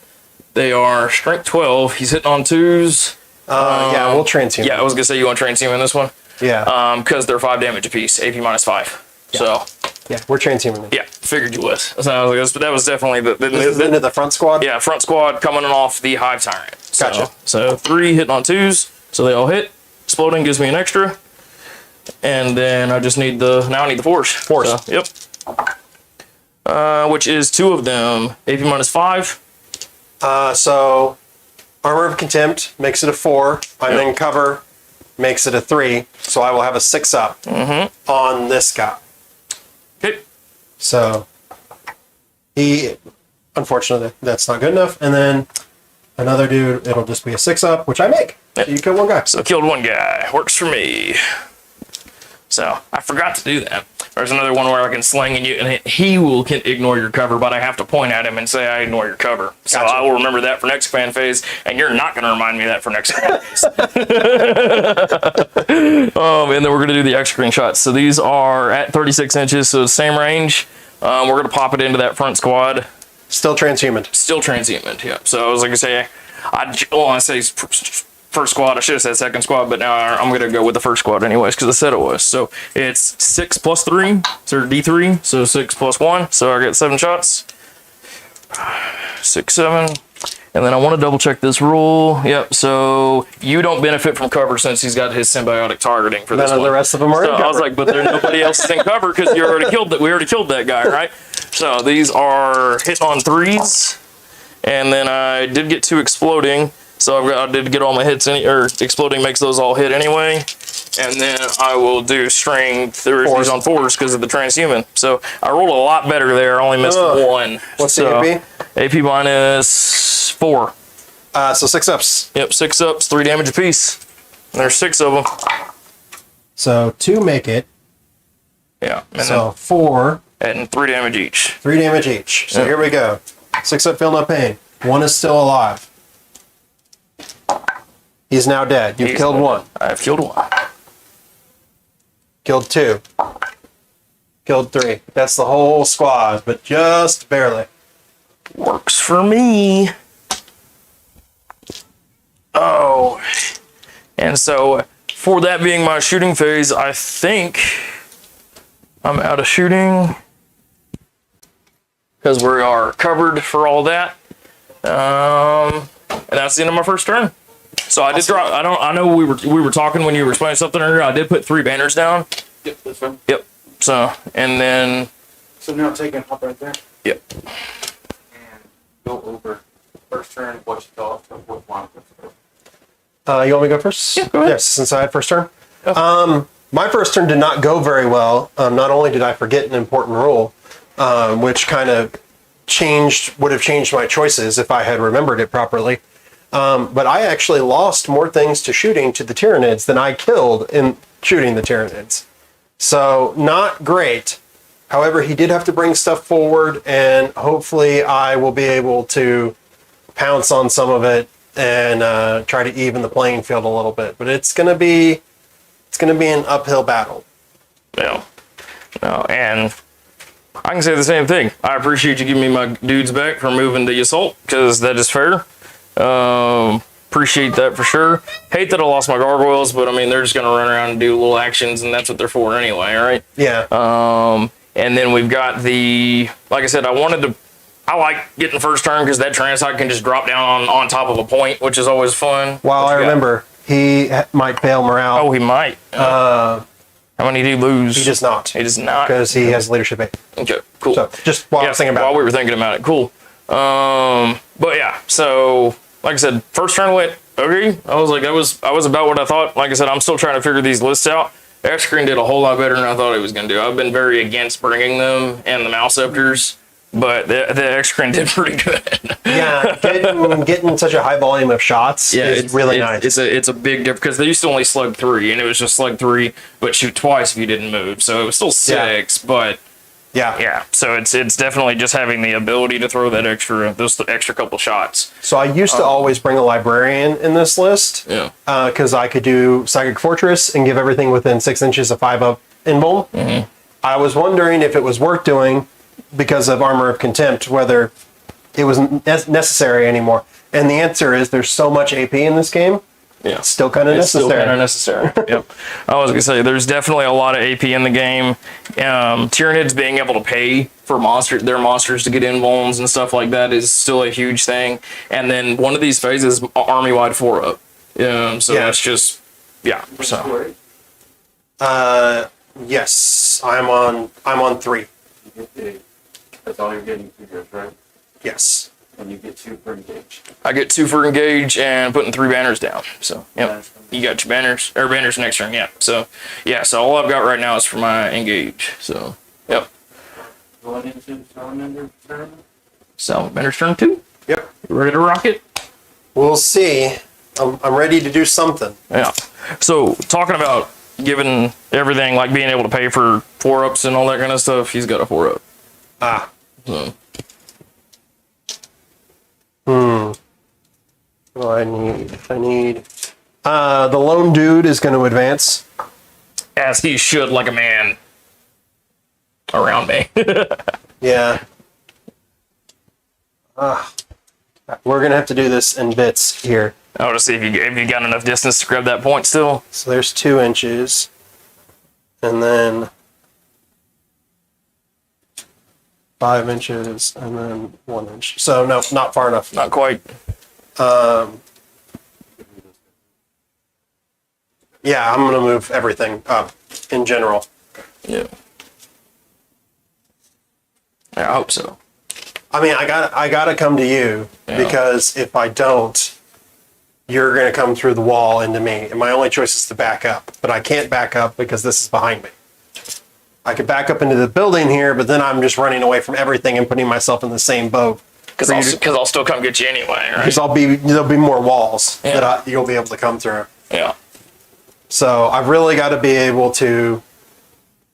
They are strength 12. He's hitting on 2s. Yeah, we'll transhuman. Yeah, I was gonna say you want to transhuman this one. Yeah. Because they're 5 damage apiece, AP -5. Yeah. So Yeah, we're transhuman. yeah, figured you was. So that was definitely This is into the front squad? yeah, front squad coming off the Hive Tyrant. So, Gotcha. So 3 hitting on 2s, so they all hit. Exploding gives me an extra, and then I just need the 4s. So, yep. Which is 2 of them, AP -5. So Armor of Contempt makes it a 4. I'm in cover, makes it a 3. So I will have a 6 up on this guy. Okay. So he, unfortunately, that's not good enough. And then another dude, it'll just be a 6 up, which I make. Yep. So you kill 1 guy. So killed 1 guy. Works for me. So I forgot to do that. There's another one where I can sling and he can ignore your cover, but I have to point at him and say I ignore your cover. So Gotcha. I will remember that for next fan phase, and you're not going to remind me of that for next fan phase. And then we're going to do the Exercrine shots. So these are at 36 inches, so same range. We're going to pop it into that front squad. Still transhuman. Still transhuman, yeah. So I was like I say, I say first squad. I should have said second squad, but now I'm going to go with the first squad anyways because I said it was. So it's 6 plus 3, so D3, so 6 plus 1. So I get 7 shots. 6, 7. And then I want to double check this rule. Yep, so you don't benefit from cover since he's got his symbiotic targeting for this None of one. the rest of them are in So I was cover. like, but there's nobody else is in cover because you already killed that. We already killed that guy, right? So these are hit on 3s. And then I did get 2 exploding. So I did get all my hits, exploding makes those all hit anyway. And then I will do string 30s on 4s because of the transhuman. So I rolled a lot better there. I only missed 1. What's the AP? AP minus 4. So 6 ups. Yep, 6 ups, 3 damage apiece. There's 6 of them. So 2 make it. Yeah. And So 4. adding 3 damage each. 3 damage each. So Yeah. here we go. 6 up, feel no pain. 1 is still alive. He's now dead. You've killed 1. I've killed 1. Killed 2. Killed 3. That's the whole squad, but just barely. Works for me. Oh. And so, for that being my shooting phase, I think I'm out of shooting. Because we are covered for all that. And that's the end of my first turn. So I did drop. I know we were talking when you were explaining something earlier. I did put 3 banners down. Yep, that's fine. Yep. So and then. So now take and hop right there Yep. and go over first turn, what you thought of what one. You want me to go first? Yeah, go ahead. Yes, since I had first turn. My first turn did not go very well. Not only did I forget an important rule, which kind of would have changed my choices if I had remembered it properly. But I actually lost more things to shooting to the Tyranids than I killed in shooting the Tyranids. So not great. However, he did have to bring stuff forward, and hopefully I will be able to pounce on some of it and try to even the playing field a little bit. But it's gonna be an uphill battle. Yeah. No, and I can say the same thing. I appreciate you giving me my dudes back for moving the assault, because that is fair. Appreciate that for sure. Hate that I lost my gargoyles, but I mean, they're just going to run around and do little actions, and that's what they're for anyway, right? Yeah. And then we've got like I said, I like getting first turn because that Tyrancite can just drop down on top of a point, which is always fun. Well, I remember he might fail morale. Oh, he might. How many did he lose? He does not. He does not. Because he has leadership 8. Okay, cool. So just while I was thinking about while we were thinking about it, cool. But yeah, so like I said, first turn went okay. I was about what I thought. Like I said, I'm still trying to figure these lists out. Exercrine did a whole lot better than I thought he was going to do. I've been very against bringing them and the Inceptors, but the Exercrine did pretty good. Yeah, getting such a high volume of shots is really nice. It's a big difference because they used to only slug 3, and it was just slug 3, but shoot twice if you didn't move. So it was still 6, but yeah. So it's definitely just having the ability to throw those extra couple shots. So I used to always bring a librarian in this list. Yeah. Because I could do Psychic Fortress and give everything within 6 inches of 5 up invul. Mm-hmm. I was wondering if it was worth doing because of Armor of Contempt, whether it was necessary anymore. And the answer is there's so much AP in this game. Yeah. It's still kind of necessary. Still kind of necessary. Yep. I was gonna say there's definitely a lot of AP in the game. Tyranids being able to pay for their monsters to get invulns and stuff like that is still a huge thing. And then one of these phases, army-wide 4-up. So that's just So yes, I'm on 3. That's all you're getting figures, right? Yes. And you get 2 for engage. I get 2 for engage and putting 3 banners down. So you got your banners next turn. Yeah. So all I've got right now is for my engage. So Going into Salamander tournament? Salamander's turn 2. Yep. You ready to rock it? We'll see. I'm ready to do something. Yeah. So talking about giving everything, like being able to pay for 4-ups and all that kind of stuff, he's got a 4-up. So. What do I need? The lone dude is going to advance. As he should, like a man around me. Yeah. We're going to have to do this in bits here. I want to see if you got enough distance to grab that point still. So there's 2 inches. And then 5 inches, and then 1 inch. So no, not far enough. Not quite. Yeah, I'm gonna move everything up in general. Yeah. I hope so. I mean, I gotta come to you because if I don't, you're gonna come through the wall into me, and my only choice is to back up. But I can't back up because this is behind me. I could back up into the building here, but then I'm just running away from everything and putting myself in the same boat. Because I'll still come get you anyway, right? Because there'll be more walls that you'll be able to come through. Yeah. So I've really got to be able to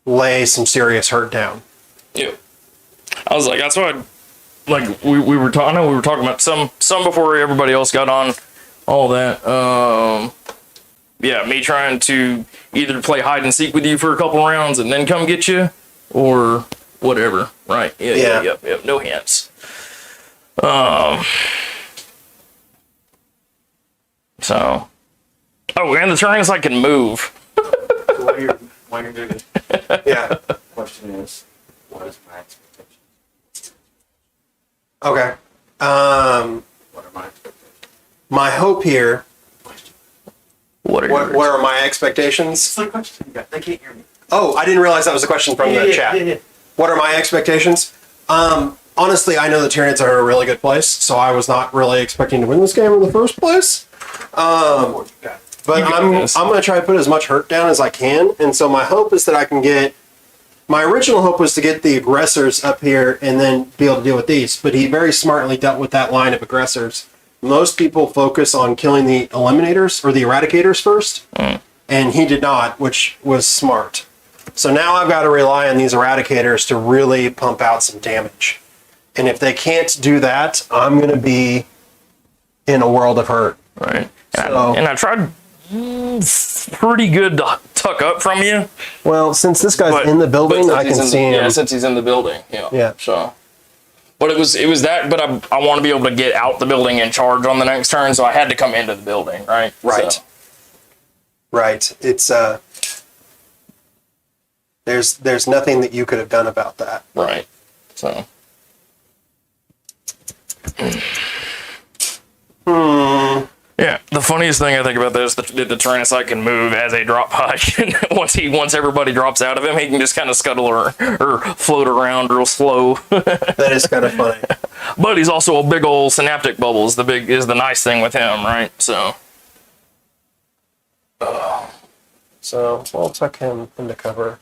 lay some serious hurt down. Yeah. I was like, that's why, like, we were talking. I know we were talking about some before everybody else got on. All that. Yeah, me trying to either play hide and seek with you for a couple rounds and then come get you, or whatever. Right? Yeah. Yep. No hints. So. Oh, and the Tyrancite can move. So while you're doing it, Yeah. the question is, what is my expectation? Okay. What are my expectations? My hope here. What are What are my expectations? It's the question you got. They can't hear me. Oh, I didn't realize that was a question from the chat. Yeah. What are my expectations? Honestly, I know the Tyranids are in a really good place, so I was not really expecting to win this game in the first place. But I'm going to try to put as much hurt down as I can, and so my hope is that I can get. My original hope was to get the aggressors up here and then be able to deal with these, but he very smartly dealt with that line of aggressors. Most people focus on killing the eliminators or the eradicators first, and he did not, which was smart. So now I've got to rely on these eradicators to really pump out some damage. And if they can't do that, I'm going to be in a world of hurt. Right. So- And I tried pretty good to tuck up from you. Well, since this guy's in the building, I can see him. Yeah, since he's in the building. Yeah. So, but it was that. But I want to be able to get out the building and charge on the next turn, so I had to come into the building. Right. Right. So, Right. It's there's nothing that you could have done about that. right. So. Yeah, the funniest thing I think about this is that the Tyrancite can move as a drop pod. once everybody drops out of him, he can just kind of scuttle or float around real slow. That is kind of funny. But he's also a big old synaptic bubble is the nice thing with him, right? So So we'll tuck him into cover.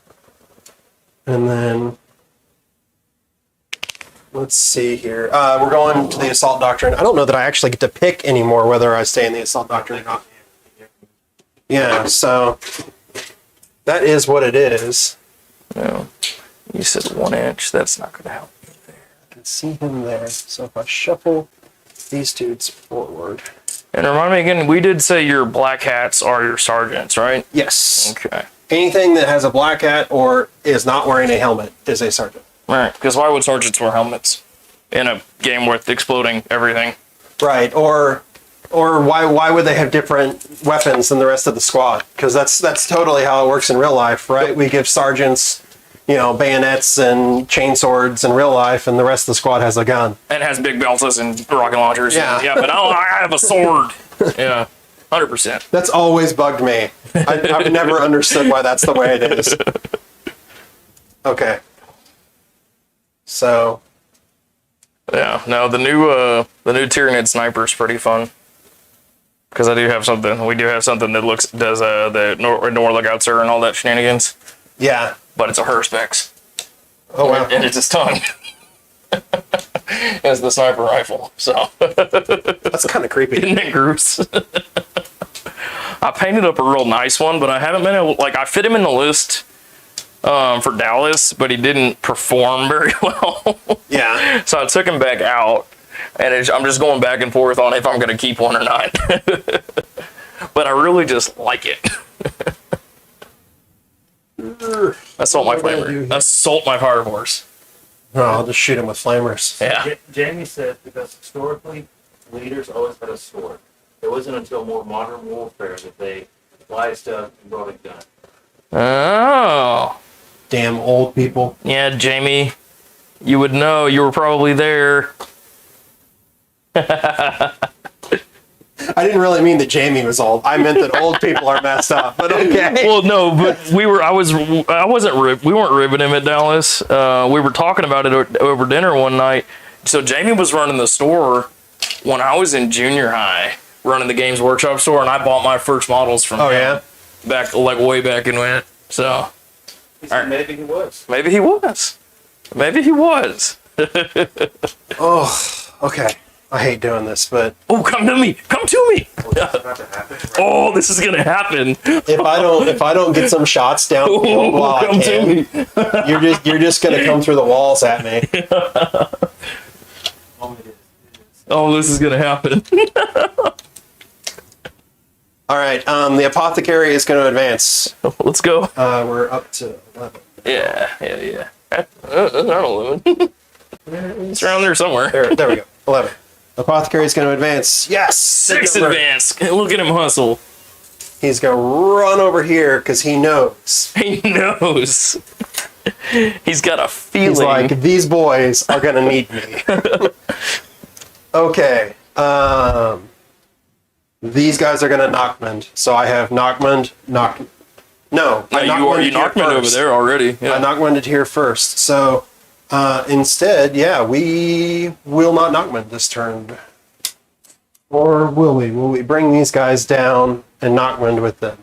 And then let's see here. We're going to the Assault Doctrine. I don't know that I actually get to pick anymore whether I stay in the Assault Doctrine or not. Yeah, so that is what it is. no, you said 1 inch. That's not going to help me there. I can see him there. So if I shuffle these dudes forward. And remind me again, we did say your black hats are your sergeants, right? Yes. Okay. Anything that has a black hat or is not wearing a helmet is a sergeant. Right, because why would sergeants wear helmets in a game with exploding everything? Right, or why would they have different weapons than the rest of the squad? Because that's totally how it works in real life, right? We give sergeants, bayonets and chainswords in real life, and the rest of the squad has a gun. And has big belts and rocket launchers. Yeah. Yeah, but I have a sword. Yeah, 100%. That's always bugged me. I've never understood why that's the way it is. Okay. So, Yeah, no, the new Tyranid sniper is pretty fun. Because we do have something that does the Nor Lookout Sir and all that shenanigans. yeah. But it's a Herspex. Oh, wow. And it's his tongue. It's the sniper rifle. So That's kind of creepy. isn't it gross? I painted up a real nice one, but I haven't been able, I fit him in the list for Dallas, but he didn't perform very well. Yeah. So I took him back out, and I'm just going back and forth on if I'm going to keep one or not. But I really just like it. Assault my flamer. Assault my Pyrovores. Oh, I'll just shoot him with flamers. Yeah. Jamie said because historically, leaders always had a sword. It wasn't until more modern warfare that they wised up and brought a gun. Oh. Damn old people. Yeah, Jamie. You would know. You were probably there. I didn't really mean that Jamie was old. I meant that old people are messed up. But okay. Well, no, but we weren't ribbing him at Dallas. We were talking about it over dinner one night. So Jamie was running the store when I was in junior high, running the Games Workshop store, and I bought my first models from him. Yeah. Back, way back in when. So He said maybe he was. maybe he was. Maybe he was. Oh, okay. I hate doing this, but Oh, come to me! Come to me! Oh, this is gonna happen. if I don't get some shots downfield while I Come to can, me. you're just gonna come through the walls at me. Oh, this is gonna happen. All right, the Apothecary is going to advance. Let's go. We're up to 11. Yeah. I don't know. It's around there somewhere. There we go. 11. Apothecary is going to advance. Yes! 6 advance. Look at him hustle. He's going to run over here because he knows. He knows. He's got a feeling. He's like, these boys are going to need me. Okay. These guys are going to Knockmend. So I have Knockmend, No, I you Knockmend over there already. Yeah. I Knockmended here first. So instead, yeah, we will not Knockmend this turn. Or will we? Will we bring these guys down and Knockmend with them?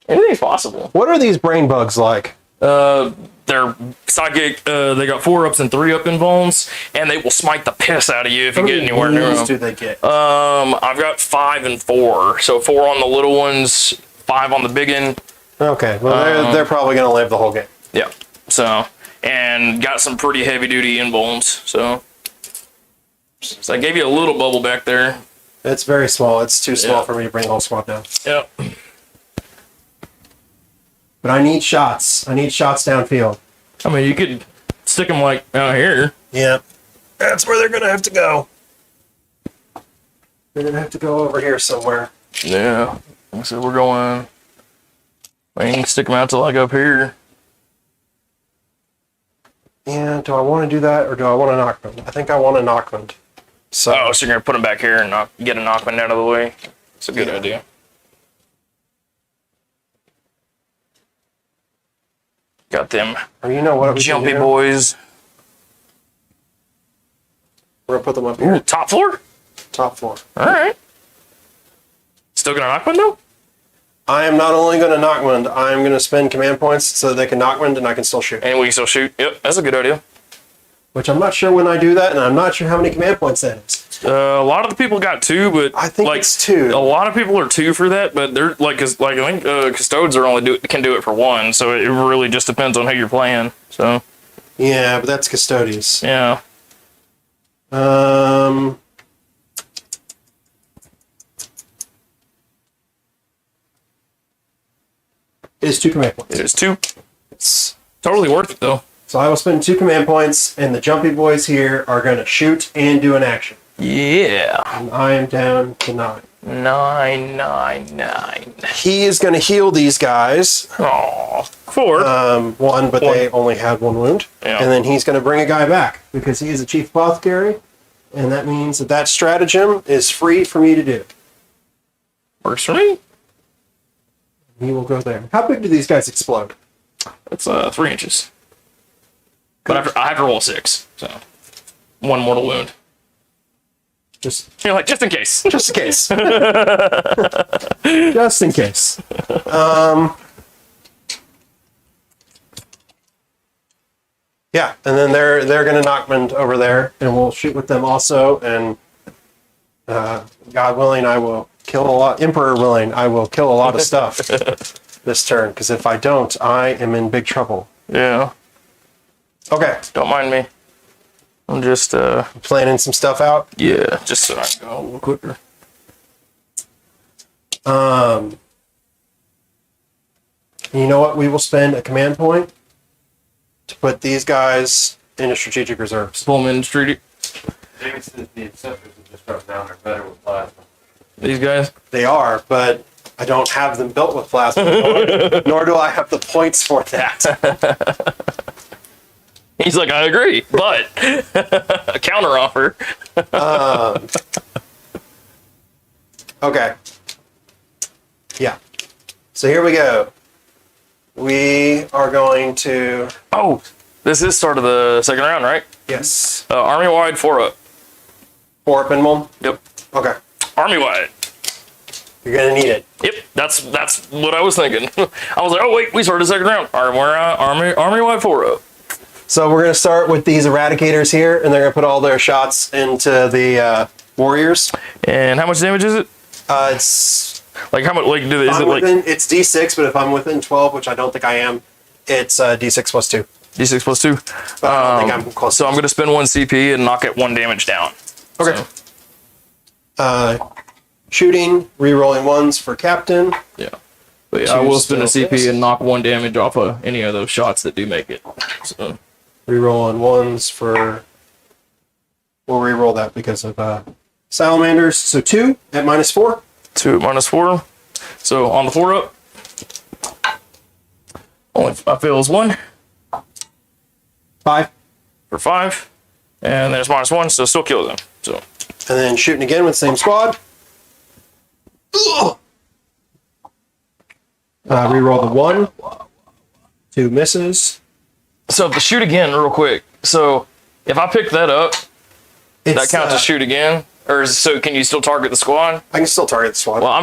Anything's possible. What are these brain bugs like? They're psychic. They got 4-ups and 3-up invulns, and they will smite the piss out of you if you get anywhere near What them. do they get? I've got 5 and 4. So 4 on the little ones, 5 on the big one. Okay, well they're probably going to live the whole game. Yeah. So, and got some pretty heavy duty invulns. So I gave you a little bubble back there. It's very small. It's too small Yeah. for me to bring the whole squad down. Yep. But I need shots. I need shots downfield. I mean, you could stick them like out here. Yeah. That's where they're going to have to go. They're going to have to go over here somewhere. Yeah. So we're going. We can stick them out to like up here. Yeah, do I want to do that or do I want to Knockmend? I think I want to Knockmend. So, Oh, so you're gonna put them back here and get a Knockman out of the way. It's a good idea. Got them or you know what? we can jumpy do? boys. We're going to put them up here. Ooh, top floor? Top floor. All right. Still gonna Knockman though? I am not only going to Knockmend, I am going to spend command points so they can Knockmend and I can still shoot. And we can still shoot. Yep, that's a good idea. Which I'm not sure when I do that, and I'm not sure how many command points that is. A lot of the people got 2, but I think like, it's 2. A lot of people are 2 for that, but they're like, I think custodes are can do it for 1, so it really just depends on who you're playing. So Yeah, but that's Custodies. yeah, It is 2 command points. it is 2. It's- Totally worth it though. So I will spend 2 command points, and the jumpy boys here are going to shoot and do an action. Yeah. And I am down to 9. 999. He is going to heal these guys. Aw. 4. 1, but they only had 1 wound. Yeah. And then he's going to bring a guy back because he is a chief apothecary, and that means that that stratagem is free for me to do. Works for me. He will go there. How big do these guys explode? It's 3 inches. But I have to roll 6, so 1 mortal wound. Just You're like, just in case. in case. Just in case. Yeah, and then they're going to Knockmend over there, and we'll shoot with them also. And God willing, I will kill a lot. Emperor willing, I will kill a lot of stuff this turn. Because if I don't, I am in big trouble. Yeah. Okay, Don't mind me. I'm just, planning some stuff out. yeah, just so I can go a little quicker. You know what? We will spend a command point to put these guys into strategic reserves. Pull them in the street. Jamie says the Inceptors have just dropped down. They're better with plasma. These guys. They are, but I don't have them built with plasma, nor do I have the points for that. He's like, I agree, but a counter offer. Okay. Yeah. So here we go. We are going to, Oh, this is start of the second round, right? yes, Army wide 4-up. 4 pinball. Yep. Okay. Army wide. You're going to need it. Yep. That's what I was thinking. I was like, oh wait, we started the second round. Army wide 4-up. So we're going to start with these Eradicators here, and they're going to put all their shots into the Warriors. And how much damage is it? It's Like how much? Like is I'm it like within, it's D6, but if I'm within 12, which I don't think I am, it's D6 plus 2. D6 plus 2? But I don't think I'm close. So I'm going to spend 1 CP and knock it 1 damage down. Okay. So, Shooting, re-rolling 1s for Captain. yeah. But yeah, I will spend a still CP miss. and knock 1 damage off of any of those shots that do make it. So Re-rolling 1s for... We'll re-roll that because of Salamanders. So 2 at -4. 2 at -4. So on the 4 up, only I fails 1 5. for 5. And then it's -1, so still kills them. So And then shooting again with same squad. Ugh. Re-roll the 1. 2 misses. So to shoot again, real quick. So if I pick that up, that It's, counts as shoot again, or so can you still target the squad? I can still target the squad. Well, I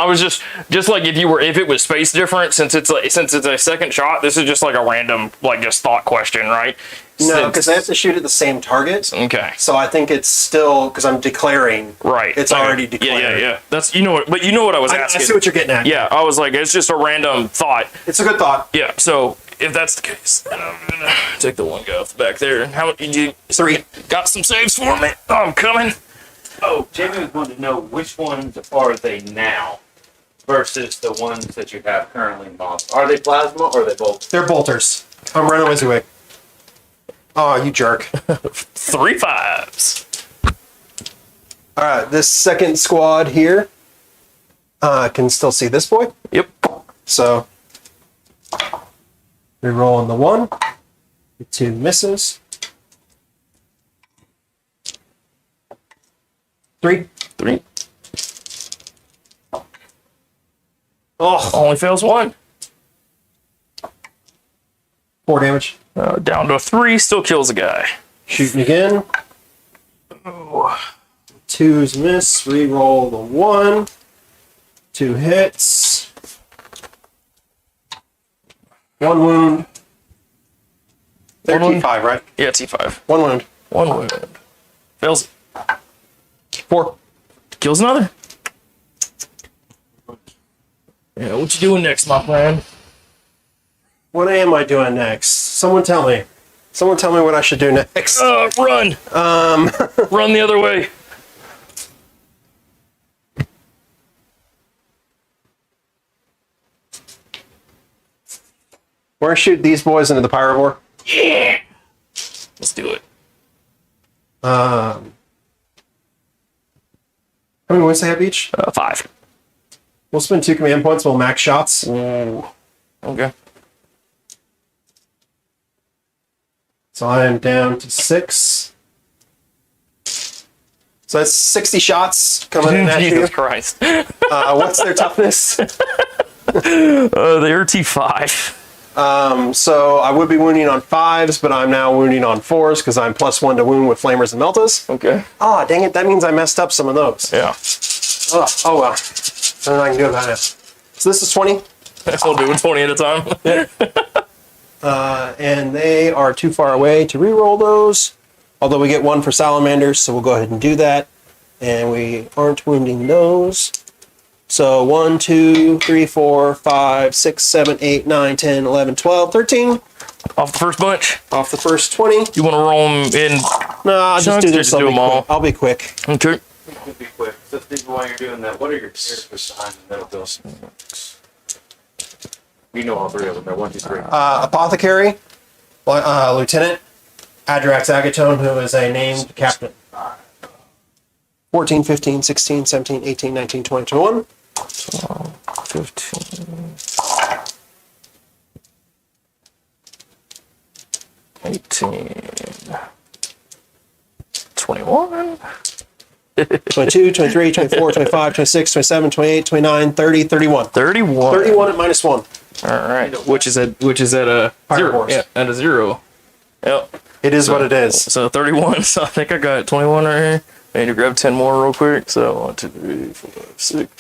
was just like if it was space different, since it's a second shot. This is just like a random just thought question, right? No, because I have to shoot at the same target. Okay. So I think it's still, because I'm declaring. Right. It's Okay. already declared. Yeah. That's but you know what I was I asking. see what you're getting at. Yeah, I was like, it's just a random thought. It's a good thought. Yeah. So if that's the case, then I'm gonna take the 1 guy off the back there. How you 3. got some saves for me? Oh, I'm coming. Oh, Jamie was wanting to know which ones are they now versus the ones that you have currently in bombs. Are they plasma or are they both? They're bolters. I'm running away. Oh, you jerk. 3 5s. All right, this second squad here can still see this boy. Yep. So re-rolling the 1. The 2 misses. 3. 3. Oh, Only fails 1. 4 damage. Down to 3. Still kills a guy. Shooting again. 2s miss. Re-roll the 1. 2 hits. 1 wound. They're One wound. T5, right? Yeah, T5. 1 wound. 1 wound. Fails it. 4. Kills another. Yeah, what you doing next, my friend? What am I doing next? Someone tell me. Someone tell me what I should do next. Run! Run the other way. We're gonna shoot these boys into the Pyrovore. Yeah! Let's do it. How many wounds they have each? 5. We'll spend 2 command points. We'll max shots. Ooh. Okay. So I am down to 6. So that's 60 shots coming in at you. Jesus Christ. What's their toughness? They're T5. So I would be wounding on 5s, but I'm now wounding on 4s because I'm +1 to wound with flamers and meltas. Okay. Ah, dang it. That means I messed up some of those. Yeah. Oh well. Nothing I can do about it. So this is 20. We'll do it 20 at a time. And they are too far away to re-roll those. Although we get 1 for salamanders, so we'll go ahead and do that. And we aren't wounding those. So 1, 2, 3, 4, 5, 6, 7, 8, 9, 10, 11, 12, 13. Off the first bunch. Off the first 20. You want to roll them in? No, I'll just Chunks do or this. just do them all? I'll be quick. Okay. We'll be quick. So Steve, while you're doing that, what are your characters behind the middle bills? You know all 3 of them. They're 1, 2, 3. Apothecary, Lieutenant, Adrax Agatone, who is a named captain. 14, 15, 16, 17, 18, 19, 20, 21. 15. 18. 21. 22, 23, 24, 25, 26, 27, 28, 29, 30, 31. 31. 31 at -1. All right. Which is at a Fire 0. horse. Yeah, at a 0. Yep. It is what it is. So 31. So I think I got 21 right here. I need to grab 10 more real quick. So 1, 2, 3, 4, 5, 6,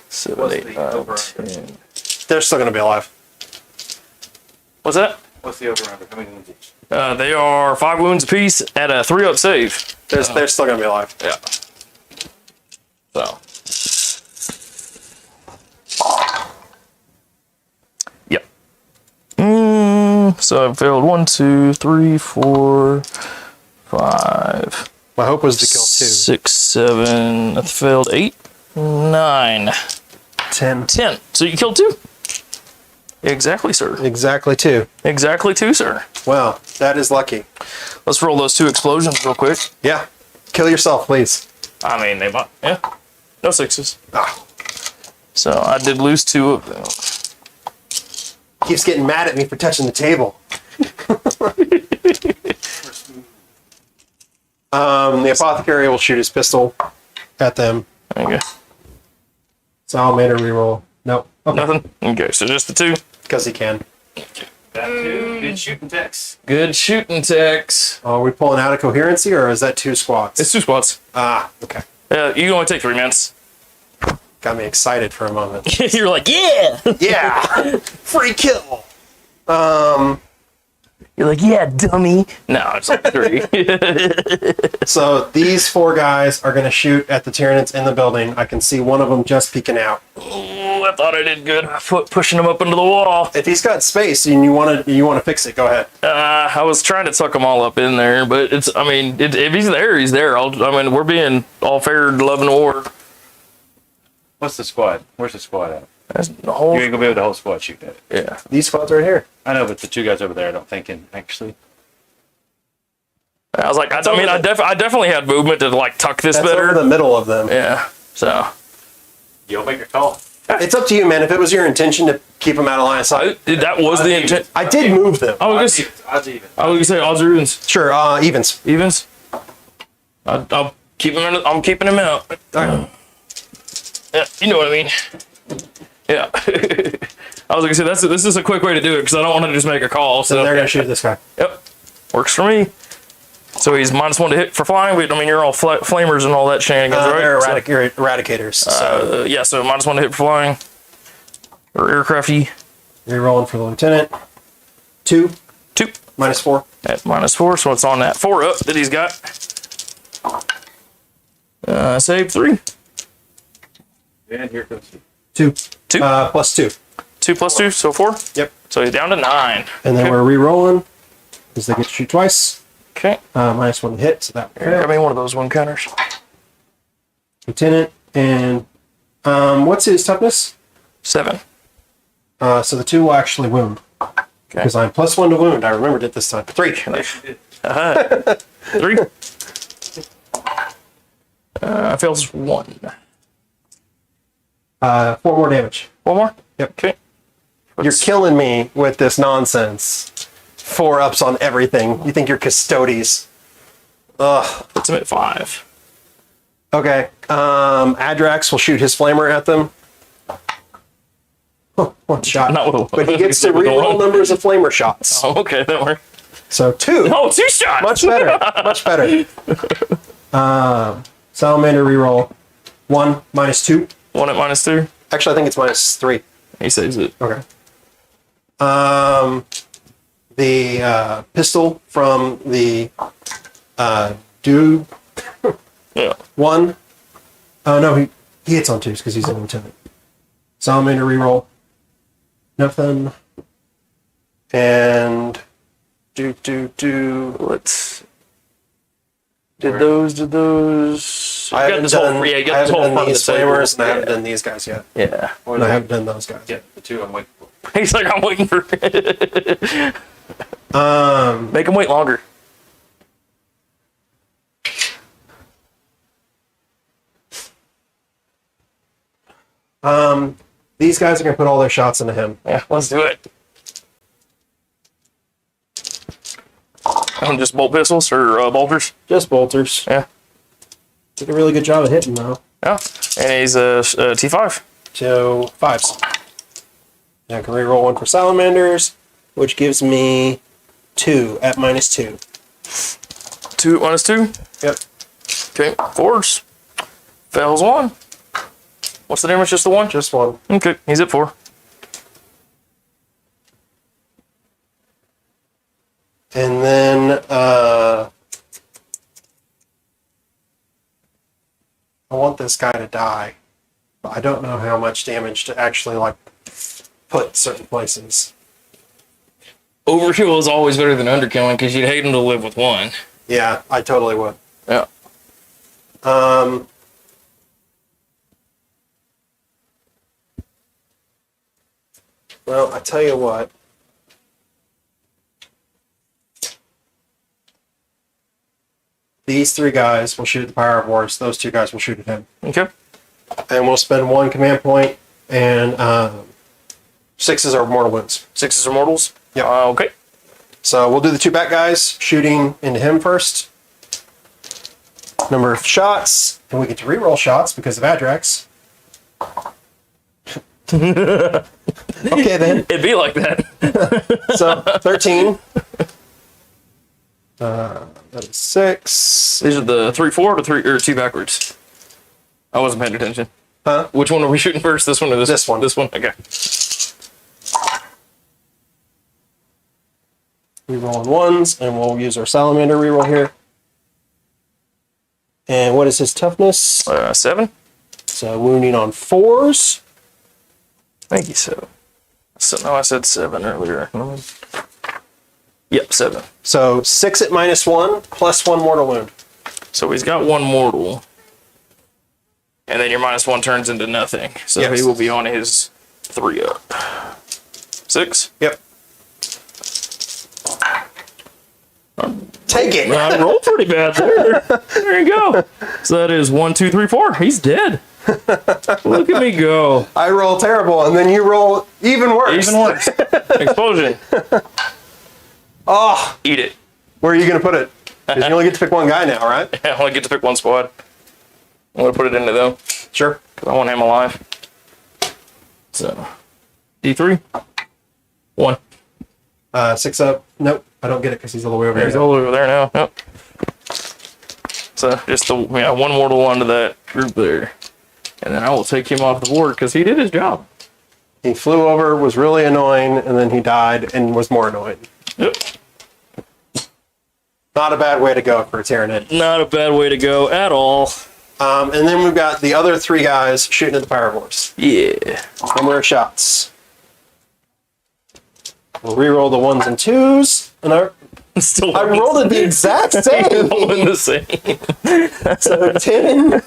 7, What's 8, the 9, over-under? 10. They're still going to be alive. What's that? What's the over-under? How many wounds each? They are 5 wounds apiece at a 3-up save. They're still gonna be alive. Yeah. So. Yep. So I failed 1, 2, 3, 4, 5. My hope was to kill 2. 6, 7. I failed 8, 9, 10. 10. So you killed 2. Exactly, sir. Exactly 2. Exactly 2, sir. Wow, that is lucky. Let's roll those 2 explosions real quick. Yeah. Kill yourself, please. I mean, they might. Yeah. No 6s. Ah, So I did lose 2 of them. keeps getting mad at me for touching the table. The Apothecary will shoot his pistol at them. Okay. Salamander reroll. Nope. Okay. Nothing? Okay, so just the 2. Because he can. That too. Good shooting text. Good shooting, Tex. Are we pulling out of coherency or is that 2 squats? It's 2 squads. Ah, okay. Yeah, you can only take 3 minutes. Got me excited for a moment. You're like, yeah! Yeah! Free kill! You're like, yeah, dummy. No, it's like 3. So these 4 guys are going to shoot at the Tyranids in the building. I can see one of them just peeking out. Oh, I thought I did good. Pushing him up into the wall. If he's got space and you want to fix it, go ahead. I was trying to tuck them all up in there, but it's, I mean, if he's there, he's there. We're being all fair, love, and war. What's the squad? Where's the squad at? That's the whole. You ain't gonna be able to whole squad shoot at it. Yeah. These squads right here. I know, but the 2 guys over there, I don't think can actually. I was like, I definitely had movement to like tuck this That's better. over the middle of them. Yeah. So. You'll make your call. It's up to you, man. If it was your intention to keep them out of line of sight. That was the intent. I did move them. I was gonna say odds or evens. Sure, evens. Evens. I'll keep him in. I'm keeping him out. Alright. Yeah, you know what I mean. Yeah. I was gonna say this is a quick way to do it because I don't want to just make a call. So they're going to shoot this guy. Yep. Works for me. So he's -1 to hit for flying. But I mean, you're all flamers and all that shenanigans, right? They're So- eradicators. So yeah, so -1 to hit for flying. Or aircrafty. rerolling for the lieutenant. 2. 2. -4. At -4, so it's on that 4 up that he's got. Save 3. And here comes 2. 2. Plus 2. 2 plus 2, so 4. Yep. So he's down to 9. And then we're re-rolling because they get to shoot twice. Okay. -1 to hit, so that Grab me one of those 1 counters. lieutenant and what's his toughness? 7. So the 2 will actually wound because I'm +1 to wound. I remembered it this time. 3. 3. Fails 1. 4 more damage. 1 more. Yep. Okay. You're killing me with this nonsense. 4 ups on everything. You think you're custodies? Ugh. Puts him at 5. Okay. Adrax will shoot his flamer at them. Oh, 1 shot. Not with a, But he gets to with a reroll one. numbers of flamer shots. Oh, okay, that worked. So 2. Oh, 2 shots. Much better. Much better. Salamander reroll. 1 -2. 1 at -2. Actually, I think it's -3. He saves it. Okay. The pistol from the dude. Yeah. 1. Oh no, he hits on 2s because he's a lieutenant. Salamander reroll. Nothing. And Let's. Did those? I haven't done these flamers and I haven't done these guys yet. Yeah. And I haven't done those guys. Yeah, the 2 I'm waiting for. He's like, I'm waiting for. Make him wait longer. These guys are gonna put all their shots into him. Yeah, let's do it. Just bolt pistols or bolters. Just bolters. Yeah. Did a really good job of hitting though. Yeah. And he's a T5. So 5s. And I can reroll 1 for salamanders, which gives me 2 at -2. 2 at -2. Yep. Okay. 4s. Fails 1. What's the damage? Just the 1? Just 1. Okay. He's at 4. And then I want this guy to die, but I don't know how much damage to actually like put certain places. Overkill is always better than underkilling because you'd hate him to live with one. Yeah, I totally would. Yeah. Well, I tell you what. These 3 guys will shoot at the Pyrovores. Those 2 guys will shoot at him. Okay. And we'll spend 1 command point, and 6s are mortal wounds. 6s are mortals? Yep. Okay. So we'll do the 2 back guys, shooting into him first. Number of shots, and we get to reroll shots because of Adrax. Okay, then. It'd be like that. So 13. That is 6. These are the 3-4 or 3 or 2 backwards. I wasn't paying attention. Huh? Which one are we shooting first? This one or this? This one. This one. Okay. Rerolling 1s, and we'll use our Salamander reroll here. And what is his toughness? 7. So wounding on 4s. Thank you, 7. So no, I said 7 earlier. Yep, 7. So 6 at -1, plus 1 mortal wound. So he's got 1 mortal. And then your -1 turns into nothing. So Yes. he will be on his 3 up. 6? Yep. Take it. I rolled pretty bad there. There you go. So that is 1, 2, 3, 4. He's dead. Look at me go. I roll terrible, and then you roll even worse. Even worse. Explosion. Oh, Eat it. where are you going to put it? Because you only get to pick 1 guy now, right? I only get to pick 1 squad. I'm going to put it into them. Sure. Because I want him alive. So, D3. 1. 6 up. Nope, I don't get it because he's all the way over He's here. all over there now. Yep. So, just the 1 mortal onto that group there. And then I will take him off the board because he did his job. He flew over, was really annoying, and then he died and was more annoying. Yep. Not a bad way to go for a Tyranid. Not a bad way to go at all. And then we've got the other 3 guys shooting at the Pyrovores. Yeah. Number of shots. We'll reroll the 1s and 2s. And Still I rolled it the exact same. rolling the same. So 10,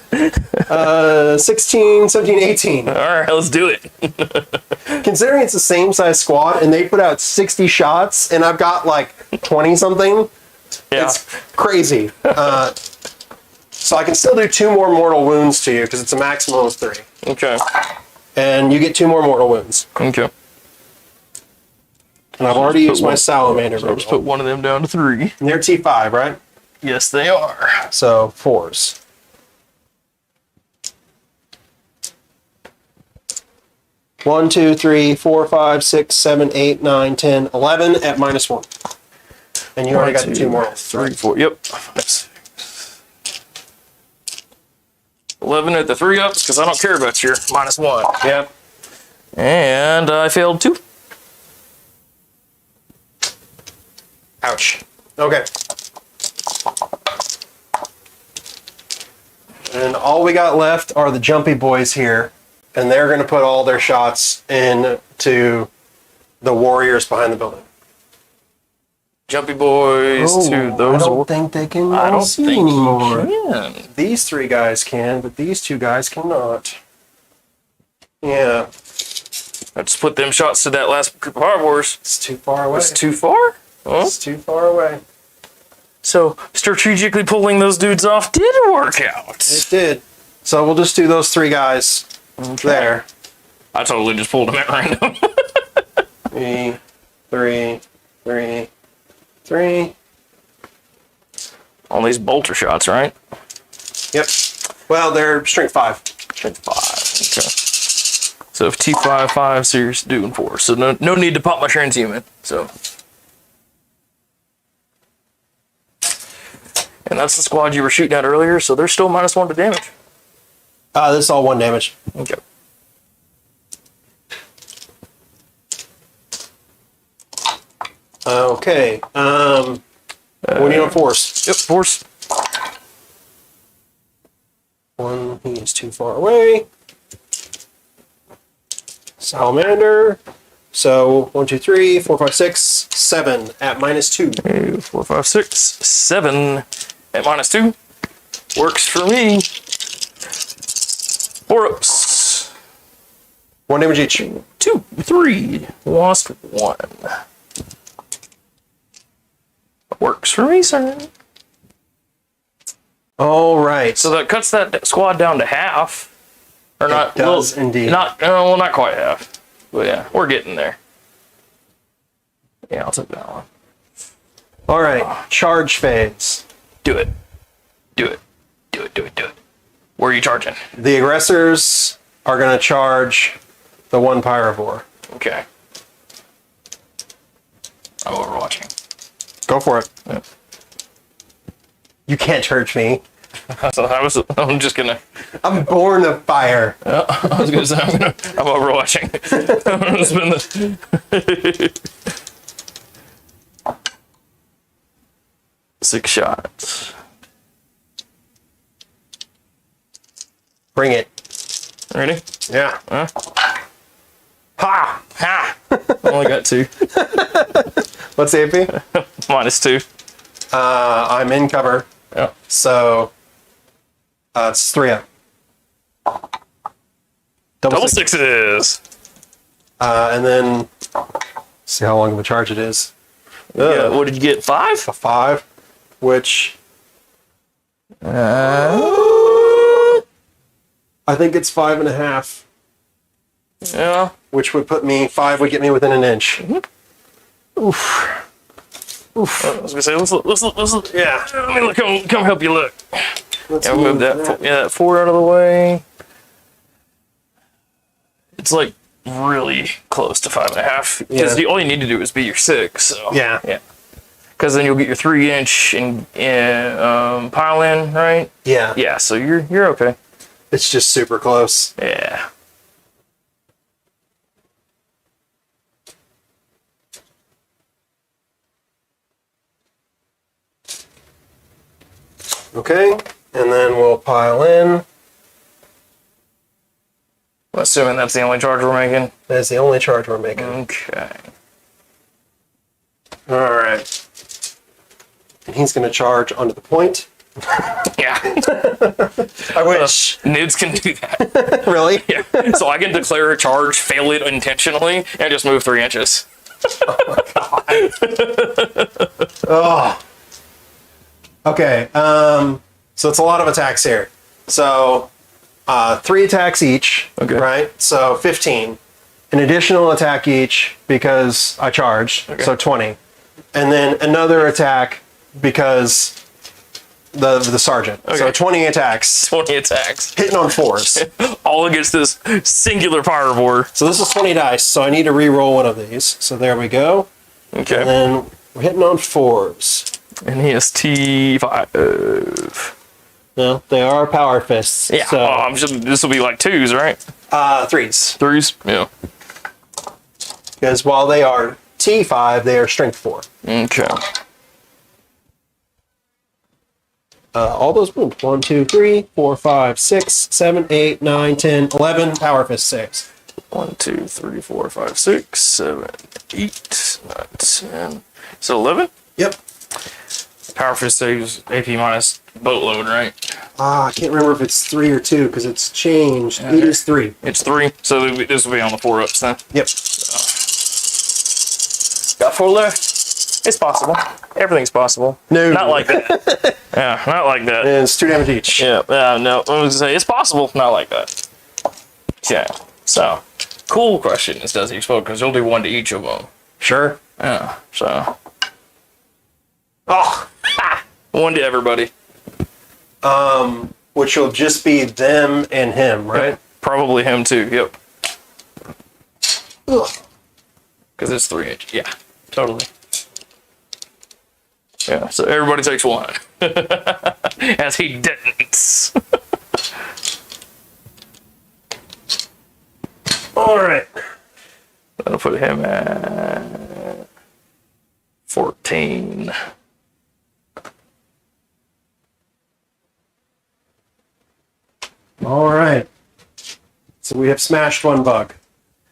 16, 17, 18. All right, let's do it. Considering it's the same size squad and they put out 60 shots and I've got like 20 something, Yeah. it's crazy. So I can still do 2 more mortal wounds to you because it's a maximum of 3. Okay. And you get 2 more mortal wounds. Okay. And I've already used my Salamander. So I'll just put one of them down to 3. And they're T5, right? Yes, they are. So 4s. One, 2, 3, 4, 5, 6, 7, 8, 9, 10, 11 at -1. And you already got the 2 mortals. 3, 4. Yep. 11 at the 3 ups because I don't care about your -1. Yep. And I failed 2. Ouch. Okay. And all we got left are the jumpy boys here. And they're going to put all their shots into the warriors behind the building. Jumpy boys to those. I don't think they can I don't see think anymore. you can. These 3 guys can, but these 2 guys cannot. Yeah, I just put them shots to that last group of Pyrovores. it's too far away. It's too far? Huh? It's too far away. So strategically pulling those dudes off did work out. It did. So we'll just do those 3 guys there. I totally just pulled them at random. 3, 3, 3, 3. On these bolter shots, right? Yep. Well, they're strength 5. Strength 5. Okay. So if T5, 5, so you're doing 4. So no need to pop my transhuman. So. And that's the squad you were shooting at earlier, so they're still -1 to damage. This is all 1 damage. Okay. Okay. What do you on force? Yep, force. One, he is too far away. Salamander. So 1, 2, 3, 4, 5, 6, 7 at -2. 4, 5, 6, 7 at -2. Works for me. 4 ups. 1 damage each. 2, 3. Lost 1. Works for me, sir. All right. So that cuts that squad down to half. Or not? does indeed. Not, well, not quite half. But yeah, we're getting there. Yeah, I'll take that one. All right. Charge phase. Do it. Do it. Do it. Do it. Do it. Where are you charging? The aggressors are going to charge the 1 Pyrovore. Okay. I'm overwatching. Go for it. Yeah. You can't charge me. I'm just gonna. I'm born of fire. I was gonna say I'm overwatching. I'm gonna spin this. 6 shots. Bring it. Ready? Yeah. Huh? Ha! Ha! Only got 2. What's the AP? -2. I'm in cover. Yeah. So it's 3 up. Double sixes. And then see how long of a charge it is. Yeah. What did you get? 5? A 5, which I think it's 5.5, Yeah. which would put me 5 would get me within an inch. Oof. Oof. I was gonna say let's look. Yeah. Let me look. Come help you look. Let's Yeah, we'll move that. That 4 out of the way. It's like really close to 5.5 because Yeah. all you need to do is be your 6. So Yeah. yeah. Because then you'll get your 3-inch and pile in, right? Yeah. Yeah. So you're okay. It's just super close. Yeah. Okay. And then we'll pile in. Assuming that's the only charge we're making. That's the only charge we're making. Okay. All right. And he's going to charge onto the point. Yeah. I wish. Nids can do that. Really? Yeah. So I can declare a charge, fail it intentionally, and just move 3 inches. Oh. Okay. So it's a lot of attacks here. So 3 attacks each. Okay. Right? So 15. An additional attack each because I charged. Okay. So 20. And then another attack because the sergeant. Okay. So 20 attacks. 20 attacks. Hitting on 4s. All against this singular Pyrovore. So this is 20 dice. So I need to re-roll one of these. So there we go. Okay. And then we're hitting on 4s. And he has T5. No, they are power fists. Yeah. So, I'm just, this will be like 2s, right? 3s. 3s? Yeah. Because while they are T5, they are strength 4. Okay. All those wounds. 1, 2, 3, 4, 5, 6, 7, 8, 9, 10, 11. Power fist 6. 1, 2, 3, 4, 5, 6, 7, 8, 9, 10. So 11? Yep. Power Fist saves AP minus boatload, right? I can't remember if it's 3 or 2 because it's changed. It is 3. It's 3. So this will be on the 4 ups then. Yep. Got 4 left. It's possible. Everything's possible. No. Not like that. Yeah, not like that. And it's 2 damage each. Yeah, no. I was gonna say it's possible, not like that. Yeah. So, cool question is does he explode? Because you'll do 1 to each of them. Sure. Yeah. So. Oh, 1 to everybody. Which will just be them and him, right? Probably him too. Yep. Because it's 3 inch. Yeah. Totally. Yeah. So everybody takes 1. As he detonates. All right. That'll put him at 14. All right. So we have smashed one bug.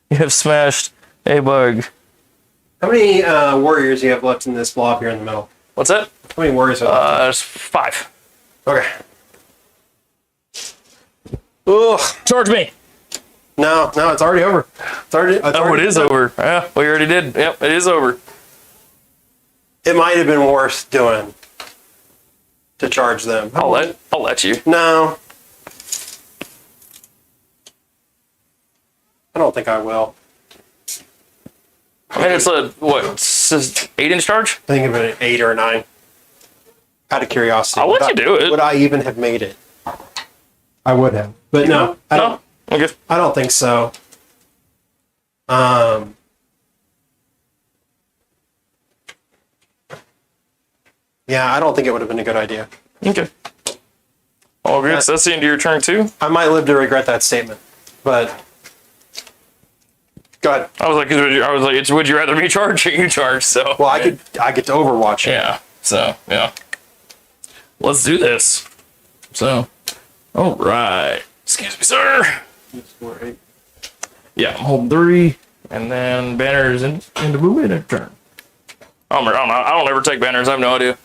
You have smashed a bug. How many warriors do you have left in this blob here in the middle? What's that? How many warriors are left? There's 5. Okay. Ugh. Charge me. No, it's already over. Oh, it is over. Yeah, we already did. Yep, it is over. It might have been worth doing to charge them. I'll let you. No. I don't think I will. I mean, it's a, what, 8-inch charge? I think of it an 8 or a 9. Out of curiosity. I'll let you do it. Would I even have made it? I would have. But no, I don't. Okay. I don't think so. Yeah, I don't think it would have been a good idea. Okay. All good. So that's the end of your turn too? I might live to regret that statement, but go ahead. I was like, it's would you rather me charge or you charge? So Well, I get to Overwatch it. yeah. So yeah. Let's do this. So, all right. Excuse me, sir. Yeah, I'm holding 3, and then banners into movement and turn. I don't ever take banners. I have no idea.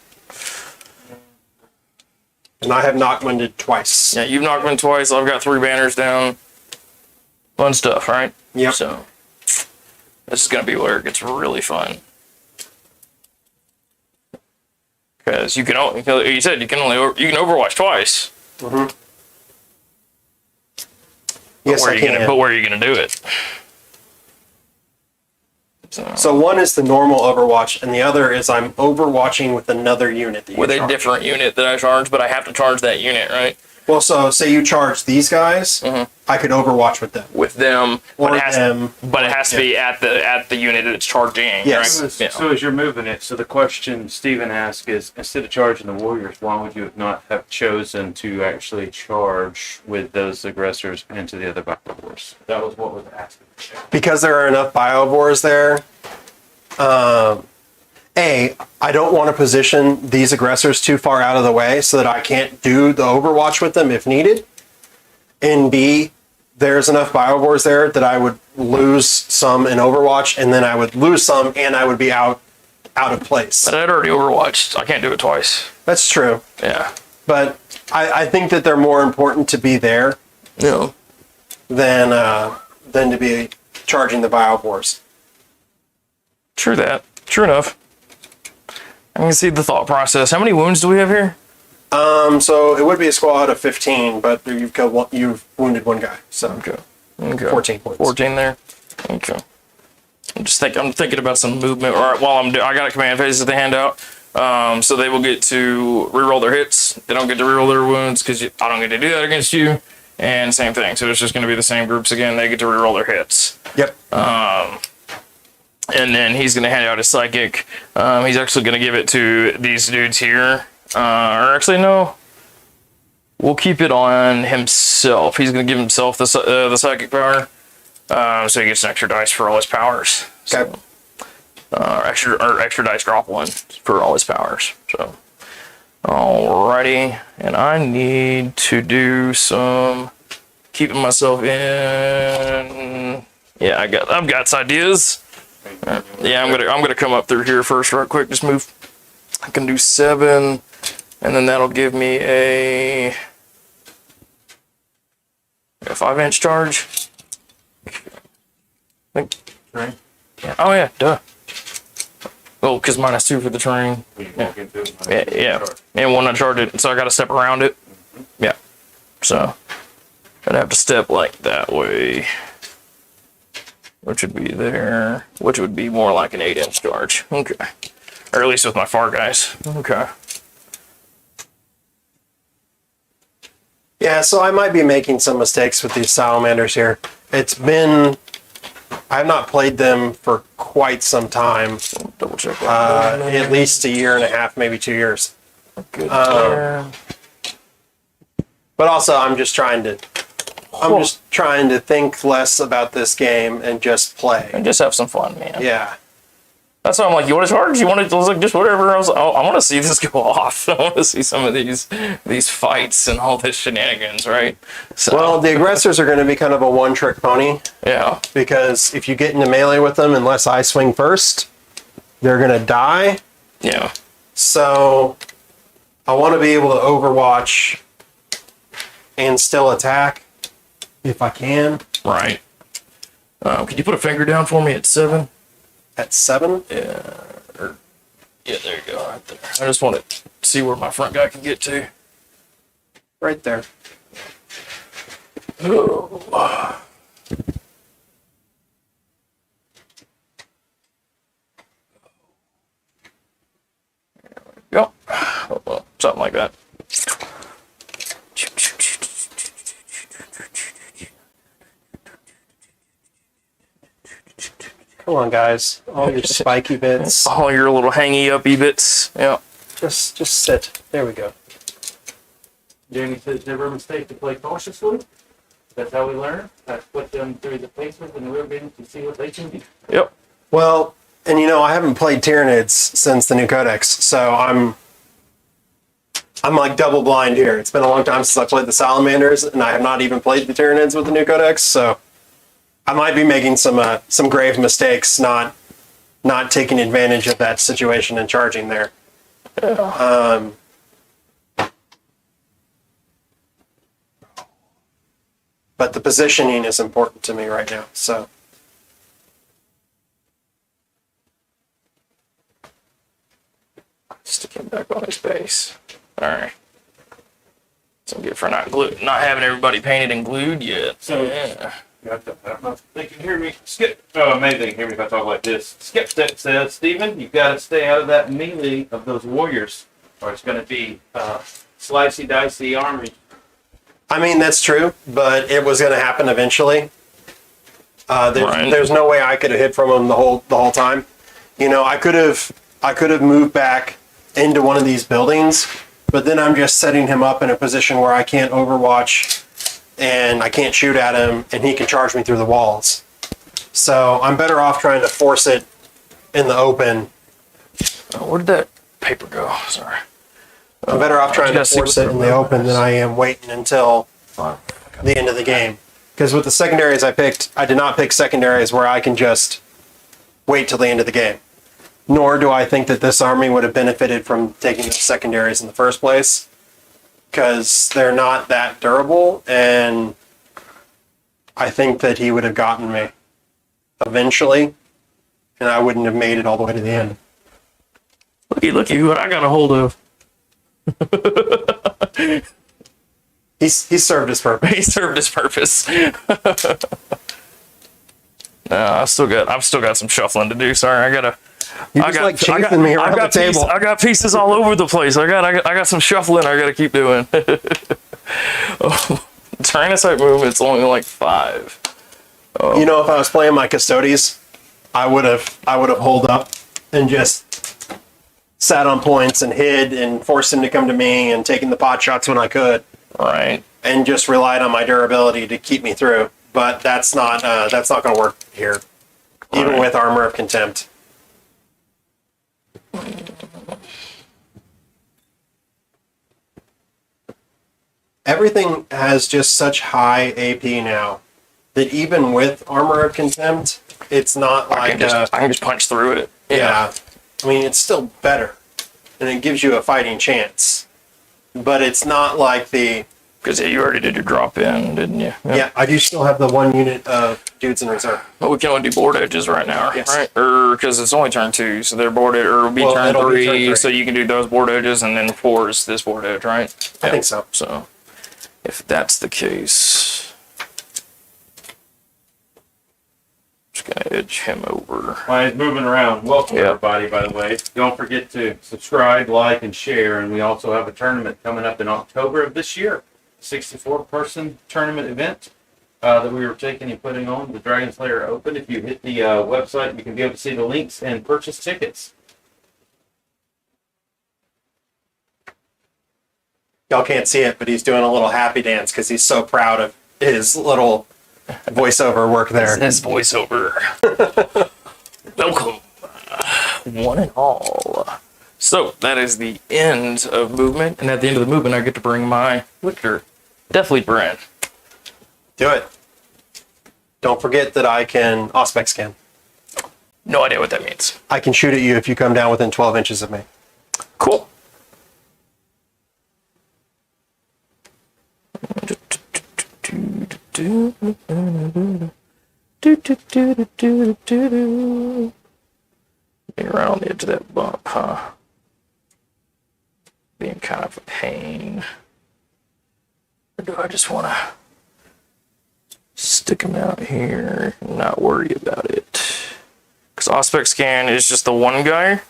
And I have knockmunded twice. Yeah, you've knocked me twice. I've got 3 banners down. Fun stuff, right? Yep. So this is gonna be where it gets really fun. Because you can only, you said you can Overwatch twice. Mm-hmm. Yes, I can. But where are you gonna do it? So one is the normal Overwatch, and the other is I'm Overwatching with another unit. That you With a charge. different unit that I charge, but I have to charge that unit, right? Well, so say you charge these guys, I could Overwatch with them. With them, Or but it has, them. but it has to be at the unit that it's charging. Yes. Right? Yeah. So as you're moving it, so the question Steven asked is, instead of charging the warriors, why would you not have chosen to actually charge with those aggressors into the other Pyrovores? That was what was asked. Because there are enough Pyrovores there. I don't want to position these aggressors too far out of the way so that I can't do the Overwatch with them if needed. And B, there's enough Pyrovores there that I would lose some in Overwatch, and then I would lose some, and I would be out of place. But I'd already Overwatched. I can't do it twice. That's true. Yeah. But I think that they're more important to be there No. than to be charging the Pyrovores. True that. True enough. I can see the thought process. How many wounds do we have here? So it would be a squad of 15, but you've wounded one guy, so Okay. 14 points. 14 there. Okay. I'm thinking about some movement. All right, while I got a command phase that they hand out. So they will get to reroll their hits. They don't get to reroll their wounds because I don't get to do that against you. And same thing. So it's just going to be the same groups again. They get to reroll their hits. Yep. And then he's going to hand out his psychic. He's actually going to give it to these dudes here. Or actually, no. We'll keep it on himself. He's going to give himself the psychic power. So he gets an extra dice for all his powers. Okay. So, extra dice drop 1 for all his powers. So, alrighty. And I need to do some keeping myself in. Yeah, I've got ideas. Yeah, I'm gonna come up through here first, right quick. Just move. I can do 7, and then that'll give me a 5-inch charge. Right. Yeah. Oh yeah, duh. Oh, because -2 for the train. Yeah. And when I charge it, so I got to step around it. Yeah. So I'd have to step like that way. Which would be there, which would be more like an 8-inch charge. Okay. Or at least with my far guys. Okay. Yeah, so I might be making some mistakes with these salamanders here. I've not played them for quite some time. Double check that. At least a year and a half, maybe 2 years. Good there. But also, I'm just trying to think less about this game and just play. And just have some fun, man. Yeah. That's why I'm like, you want to charge? You want to like just whatever? I was like, oh, I want to see this go off. I want to see some of these fights and all this shenanigans, right? So, Well, the aggressors are going to be kind of a one-trick pony yeah, because if you get into melee with them, unless I swing first, they're going to die. yeah. So I want to be able to overwatch and still attack if I can. Right. Could you put a finger down for me at 7? At 7? Yeah, there you go, right there. I just want to see where my front guy can get to. Right there. Oh. Yep. Oh, well, something like that. Come on, guys. All your spiky bits. All your little hangy uppy bits. Yeah. Just sit. There we go. Jamie says it's never a mistake to play cautiously. That's how we learn. I put them through the paces and the ribbons to see what they can do. Yep. Well, and I haven't played Tyranids since the new codex, so I'm like double blind here. It's been a long time since I played the Salamanders, and I have not even played the Tyranids with the new codex, so I might be making some grave mistakes, not taking advantage of that situation and charging there. But the positioning is important to me right now, so. Stick him back on his base. All right. So good for not having everybody painted and glued yet. So, yeah. I don't know if they can hear me. Skip. Oh, maybe they can hear me if I talk like this. Skip Step says, Steven, you've got to stay out of that melee of those warriors, or it's going to be slicey, dicey army. I mean, that's true, but it was going to happen eventually. Right. There's no way I could have hid from him the whole time. I could have moved back into one of these buildings, but then I'm just setting him up in a position where I can't overwatch and I can't shoot at him, and he can charge me through the walls. So I'm better off trying to force it in the open. Oh, where did that paper go? Sorry. I'm better off trying to see force what it the in the open than I am waiting until the end of the game. Because with the secondaries I picked, I did not pick secondaries where I can just wait till the end of the game. Nor do I think that this army would have benefited from taking the secondaries in the first place, because they're not that durable, and I think that he would have gotten me eventually, and I wouldn't have made it all the way to the end. Looky what I got a hold of. He served his purpose. He served his purpose. No, I've still got some shuffling to do. Sorry, He was like chasing me around the table. I got pieces all over the place. I got some shuffling I got to keep doing. Tyrancite movement's only like 5. If I was playing my Custodies, I would have holed up and just sat on points and hid and forced him to come to me and taking the pot shots when I could. Right. And just relied on my durability to keep me through. But that's not going to work here, even Right. with Armor of Contempt. Everything has just such high AP now that even with Armor of Contempt, it's not I like can just punch through it. yeah. I mean, it's still better, and it gives you a fighting chance. But it's not like the Because you already did your drop in, didn't you? yeah. I do still have the 1 unit of dudes in reserve. But we can only do board edges right now, Yes. right? Or because it's only turn 2, so they're boarded, or it'll be Well, turn it'll be 3, turn 3. so you can do those board edges, and then 4 is this board edge, right? I think so. So, if that's the case, just gonna edge him over. While he's moving around, welcome Yeah. everybody, by the way. Don't forget to subscribe, like, and share. And we also have a tournament coming up in October of this year. 64-person tournament event that we were taking and putting on, the Dragon Slayer Open. If you hit the website, you can be able to see the links and purchase tickets. Y'all can't see it, but he's doing a little happy dance because he's so proud of his little voiceover work there. His voiceover. Welcome. one and all. So that is the end of movement, and at the end of the movement, I get to bring my Lictor Death Leaper in. Do it. Don't forget that I can Auspex scan. No idea what that means. I can shoot at you if you come down within 12 inches of me. Cool. Being right on the edge of that bump, huh? Being kind of a pain. Or do I just want to stick him out here and not worry about it? Because Auspex Scan is just the one guy.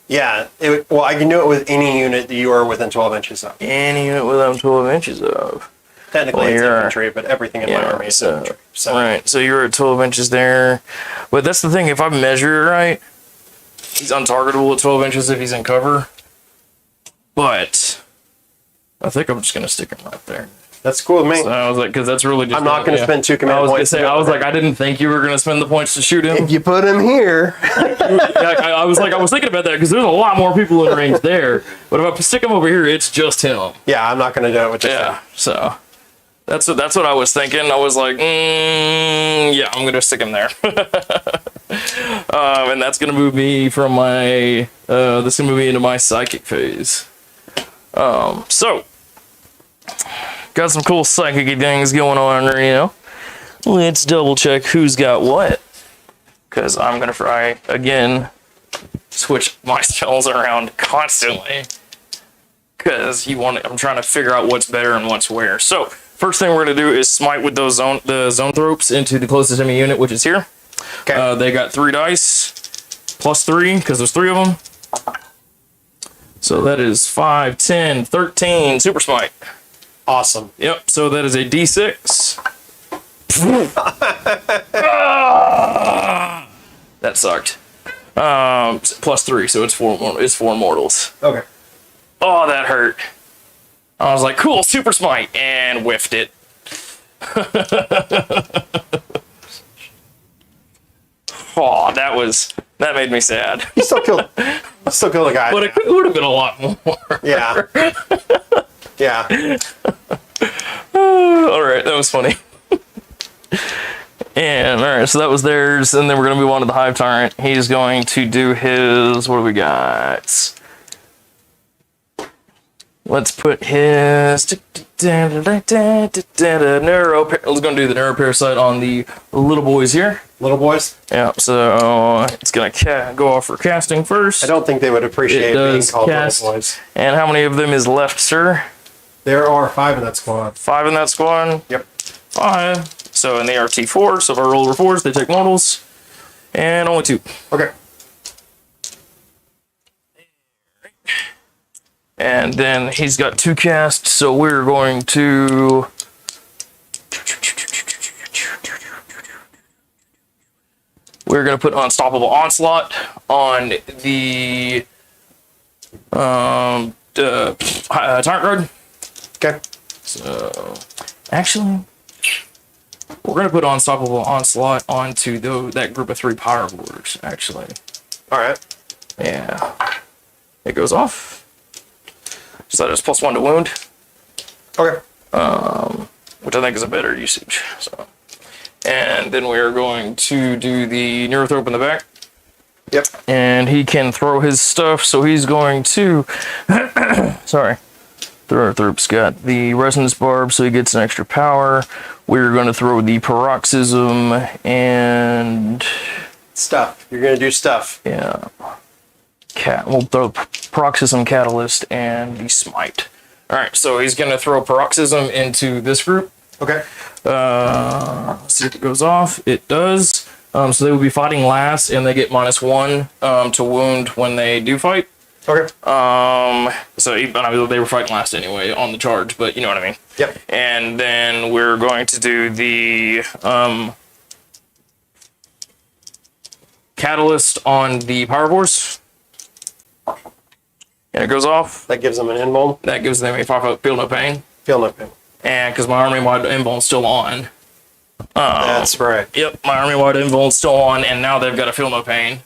Yeah, well, I can do it with any unit that you are within 12 inches of. Any unit within 12 inches of. Technically, Well, it's you're- infantry, but everything in my army is infantry. So, Right, so you're at 12 inches there. But that's the thing, if I measure it right, he's untargetable at 12 inches if he's in cover. But I think I'm just going to stick him right there. that's cool with me. So I was like, because that's really just. I'm not going to spend 2 command I was going to points. say, I was like, I didn't think you were going to spend the points to shoot him. if you put him here, I was thinking about that because there's a lot more people in range there. But if I stick him over here, it's just him. yeah, I'm not going to do it with just Yeah, him. so that's what I was thinking. I was like, yeah, I'm gonna stick him there, and that's gonna move me from my this gonna move me into my psychic phase. So got some cool psychic things going on, you know. Let's double check who's got what, because I'm gonna try again switch my spells around constantly. Because I'm trying to figure out what's better and what's where. So first thing we're gonna do is smite with the Zoanthropes into the closest enemy unit, which is here. Okay. They got 3 dice plus 3 because there's 3 of them. So that is 5, 10, 13 super smite. Awesome. Yep. So that is a D6. Ah! That sucked. Plus 3, so it's 4. It's 4 mortals. Okay. Oh, that hurt. I was like, cool, super smite, and whiffed it. Oh, that made me sad. You still killed a guy. But it would have been a lot more. Yeah. Yeah. All right, that was funny. And all right, so that was theirs, and then we're gonna move on to the Hive Tyrant. He's going to do his. What do we got? Let's put his neuro. Let's go do the neuroparasite on the little boys here. Little boys. Yeah, so it's gonna go off for casting first. I don't think they would appreciate It being does called cast. little boys. And how many of them is left, sir? There are 5 in that squad. 5 in that squad. Yep. 5. So and they are T4. So if I roll over 4s, they take mortals, and only 2. Okay. And then he's got 2 casts, so we're going to. We're going to put Unstoppable Onslaught on the Tyrant Guard. Okay. So, actually, we're going to put Unstoppable Onslaught onto that group of 3 Pyrovores, actually. All right. Yeah. It goes off. So that is +1 to wound, Okay. which I think is a better usage. So, and then we're going to do the Neurothrop in the back. Yep. And he can throw his stuff, so he's going to. Sorry. Neurotrop's got the Resonance Barb, so he gets an extra power. We're going to throw the Paroxysm and. Stuff. You're going to do stuff. Yeah. We'll throw Paroxysm, Catalyst, and the Smite. Alright, so he's going to throw Paroxysm into this group. Okay. Let's see if it goes off. It does. So they will be fighting last, and they get -1 to wound when they do fight. Okay. So they were fighting last anyway on the charge, but you know what I mean. Yep. And then we're going to do the Catalyst on the Pyrovores. And it goes off. That gives them an invuln. That gives them a 5 feel no pain. Feel no pain. And because my army-wide invuln's still on. That's right. Yep, my army-wide invuln's still on, and now they've got a feel no pain.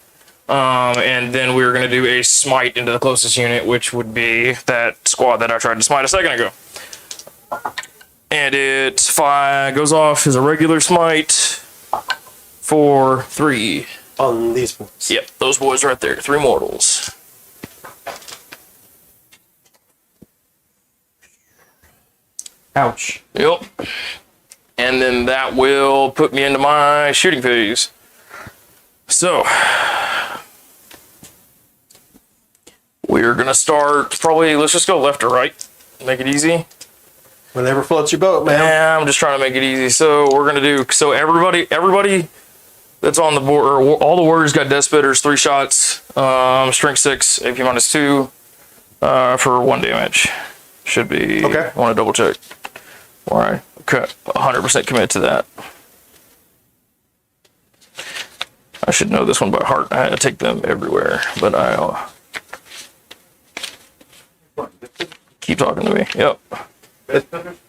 And then we're going to do a smite into the closest unit, which would be that squad that I tried to smite a second ago. And it goes off as a regular smite for 3. On these boys. Yep, those boys right there, 3 mortals. Ouch. Yep. And then that will put me into my shooting phase. So, we're going to start probably, let's just go left or right. Make it easy. Whatever floats your boat, man. Yeah, I'm just trying to make it easy. So, we're going to do, so everybody that's on the board, or all the warriors got Death Spitters, 3 shots, strength 6, AP -2, for 1 damage. Should be, Okay. I want to double check. All right, okay, 100% commit to that. I should know this one by heart. I had to take them everywhere, but I'll keep talking to me. Yep.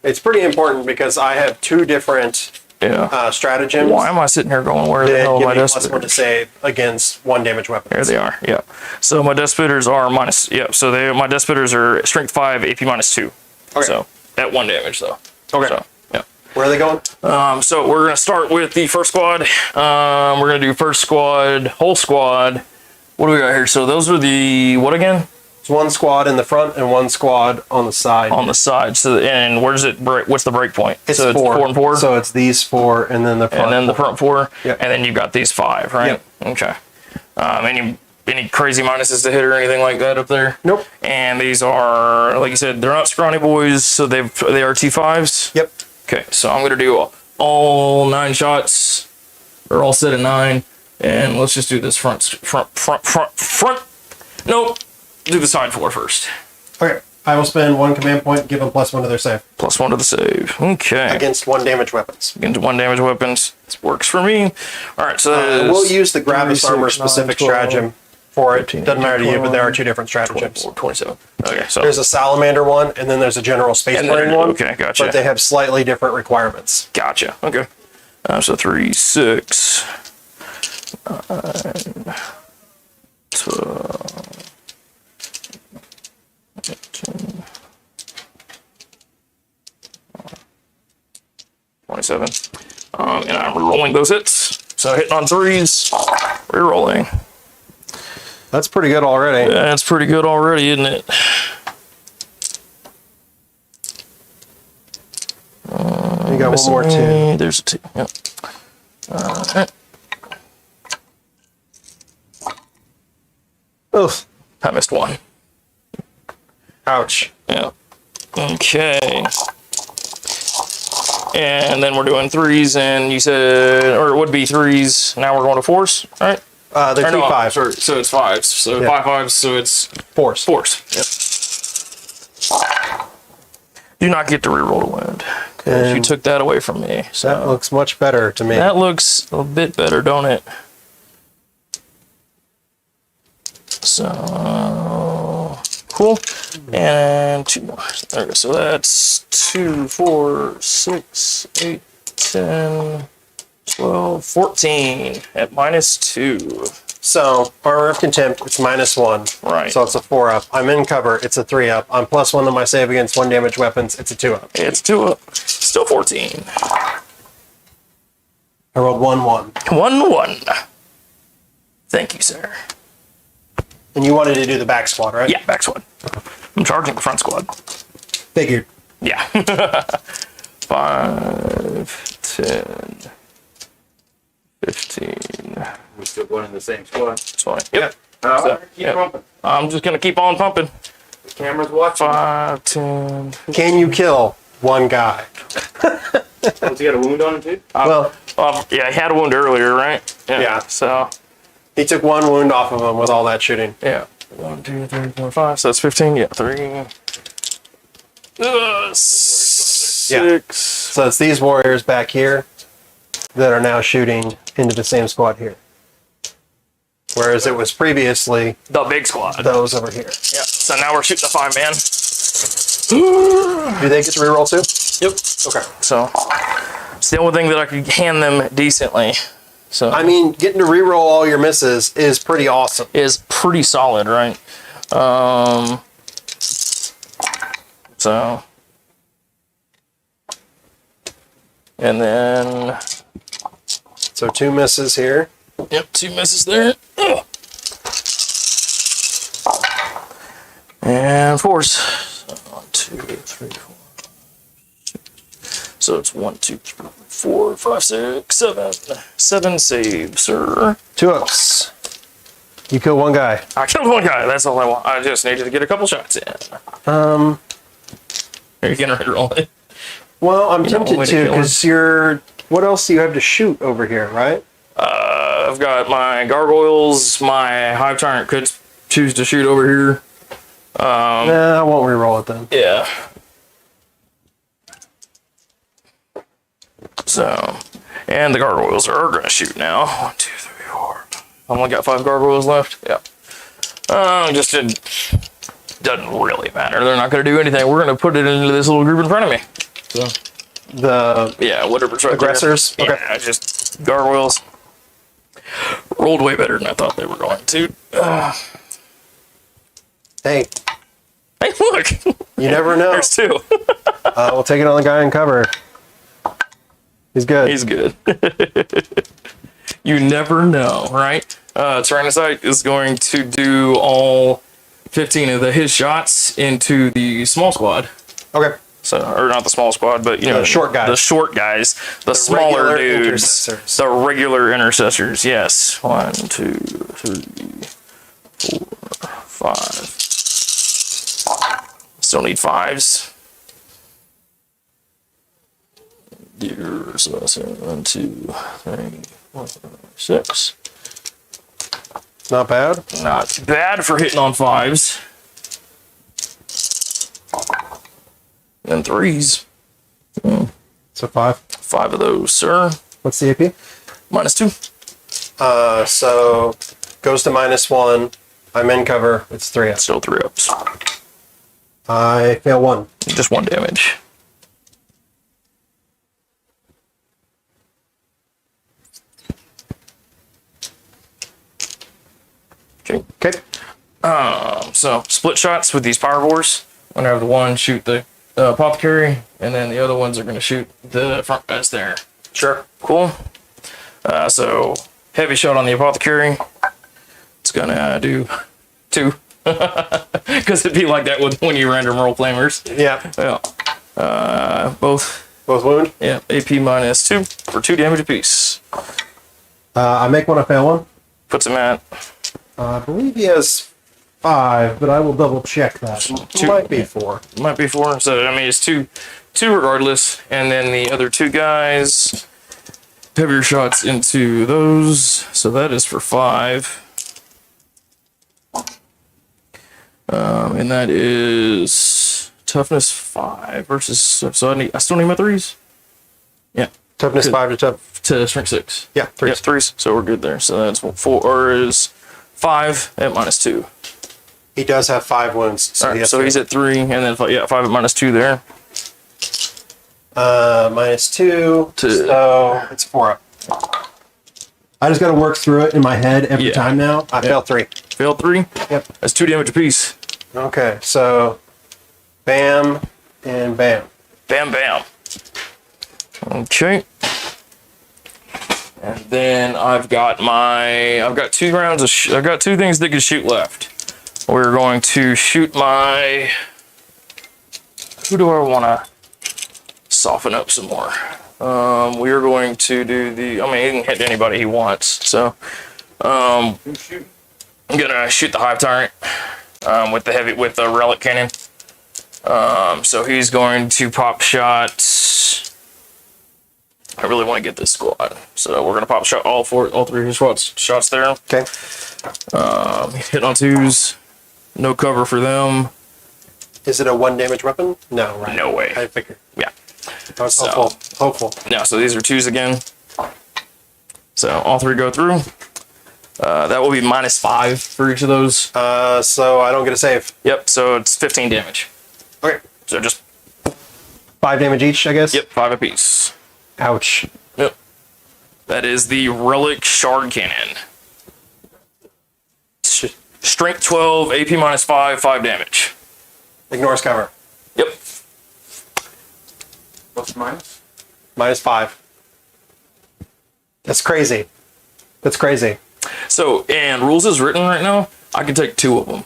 It's pretty important because I have 2 different Yeah. stratagems Why am I sitting here going, where the that hell give are my me Death +1 to Spitters? save against 1 damage weapons. There they are. Yeah. So my Death Spitters are minus. Yeah. So my Death Spitters are strength 5, AP -2. Okay. So at 1 damage though. Okay. So yeah. Where are they going? So we're gonna start with the first squad. We're gonna do first squad, whole squad. What do we got here? So those are the what again? It's 1 squad in the front and 1 squad on the side. On the side. So and where's it break? What's the break point? It's so 4. It's 4 and 4. So it's these 4 and then the front. and then the front 4. Yep. And then you got these 5, right? Yep. Okay. Any crazy minuses to hit or anything like that up there? Nope. And these are, like you said, they're not scrawny boys, so they are T5s. Yep. Okay, so I'm gonna do all 9 shots. They're all set at 9, and let's just do this front. Nope. Do the side 4 first. Okay. I will spend 1 command point, give them +1 to their save. +1 to the save. Okay. Against 1 damage weapons. Against 1 damage weapons. This works for me. All right, so that is We'll use the Gravis 36, Armor specific 9, 12, stratagem for it. 15, Doesn't matter to you, but there are 21, 2 different stratagems. 24, 27. Okay, so There's a Salamander one, and then there's a General Space And Marine then- one. okay, gotcha. But they have slightly different requirements. gotcha. Okay. So 3, 6, 9, 12, 18, 27. And I'm rolling those hits. So hitting on 3s, re-rolling. That's pretty good already. That's pretty good already, isn't it? You got one more too. There's a 2. Yep. Alright. Oof. I missed 1. Ouch. Yeah. Okay. And then we're doing 3s, and you said, or it would be 3s. Now we're going to 4s, right? They're Or no, T5. sorry, so it's 5s. So Yeah. 5 5s, so it's 4s. 4s. Yep. Do not get to reroll to wound. 'Cause you And took that away from me. So that looks much better to me. that looks a bit better, don't it? So cool. And 2 more. There we go. So that's 2, 4, 6, 8, 10, 12, 14 at -2. So, Armor of Contempt, it's -1. Right. So it's a 4-up. I'm in cover, it's a 3-up. I'm +1 to my save against 1 damage weapons, it's a 2-up. It's 2 up. Still 14. I rolled 1-1. 1-1. Thank you, sir. And you wanted to do the back squad, right? Yeah, back squad. I'm charging the front squad. Figured. Yeah. 5, 10, 15. We're still going in the same squad. That's fine. Yep. Keep Yep. pumping. I'm just gonna keep on pumping. The camera's watching. 5, 10. Can you kill one guy? Does he got a wound on him too? Well, Yeah, he had a wound earlier, right? Yeah. So, he took 1 wound off of him with all that shooting. yeah. 1, 2, 3, 4, 5. So that's 15. Yeah, 3. 6. So it's these warriors back here that are now shooting into the same squad here. Whereas it was previously The big squad. those over here. Yeah. So now we're shooting a 5-man. Do they get to reroll too? Yep. Okay. So it's the only thing that I could hand them decently. So I mean, getting to reroll all your misses is pretty awesome. is pretty solid, right? So, and then, So 2 misses here. yep, 2 misses there. Ugh. And 4s. So 1, 2, 3, 4. So it's 1, 2, 3, 4, 5, 6, 7. 7 saves, sir. 2 ups. You kill 1 guy. I killed 1 guy. That's all I want. I just needed to get a couple shots in. Are you gonna roll it? Well, I'm You tempted know, to because you're. What else do you have to shoot over here, right? I've got my gargoyles. My Hive Tyrant could choose to shoot over here. Nah, I won't reroll it then. Yeah. So, and the gargoyles are gonna shoot now. 1, 2, 3, 4. I've only got 5 gargoyles left. Yeah. Just doesn't really matter. They're not gonna do anything. We're gonna put it into this little group in front of me. So. The Whatever's right aggressors. there. Okay. Yeah, just gargoyles. Rolled way better than I thought they were going to. Hey, Hey, look! you never know. There's 2. We'll take it on the guy in cover. He's good. He's good. You never know, right? Tyrancite is going to do all 15 of his shots into the small squad. Okay. So, or not the small squad, but you know, The short guys. the short guys, the smaller regular dudes, intercessors. the regular intercessors. Yes, 1, 2, 3, 4, 5. Still need 5s. Here, so that's 1, 2, 3, 4, 5, 6. Not bad. Not bad for hitting on 5s. And 3s. So 5. 5 of those, sir. What's the AP? -2. So goes to -1. I'm in cover. It's 3 ups. Still 3 ups. I fail 1. Just 1 damage. Okay. Okay. So split shots with these Pyrovores. I'm gonna have the one shoot the Apothecary, and then the other ones are gonna shoot the front guys there. Sure. Cool. So heavy shot on the Apothecary. It's gonna do 2. Because it'd be like that with when you random roll flamers. Yeah. Yeah. Both. Both wound. Yeah. AP -2 for 2 damage apiece. I make 1. I fail 1. Puts him at I believe he has 5, but I will double check that. 2. Might be 4. Might be 4. So I mean, it's two regardless, and then the other 2 guys heavier shots into those. So that is for 5. And that is toughness 5 versus. So I still need my 3s. Yeah, Toughness Good. 5 to tough. to strength 6. Yeah, 3. Yep, 3s. So we're good there. So that's 4 or is 5 at -2. He does have 5 wounds. So, All right, he has so he's at 3, and then 5 at -2 there. -2. To- So it's 4 up. I just got to work through it in my head every Yeah. time now. I failed 3. Failed 3. Yep. That's 2 damage apiece. Okay, so bam and bam. Bam, bam. Okay. And then I've got 2 rounds of, I've got 2 things that can shoot left. We're going to shoot my, who do I want to soften up some more? We are going to do the, I mean, he can hit anybody he wants. So, I'm gonna shoot the Hive Tyrant, with the relic cannon. So he's going to pop shots. I really want to get this squad, so we're gonna pop shot all 3 of his shots there. Okay. Hit on 2s, no cover for them. Is it a 1 damage weapon? No, right? No way. I figured. Yeah. I was So- hopeful. No, so these are 2s again. So all 3 go through. That will be -5 for each of those. So I don't get a save. Yep. So it's 15 damage. Okay. So just 5 damage each, I guess? yep, 5 apiece. Ouch. Yep. That is the Relic Shard Cannon. Strength 12, AP -5, 5 damage. Ignores cover. Yep. What's mine? -5. That's crazy. That's crazy. So, and rules is written right now, I can take 2 of them.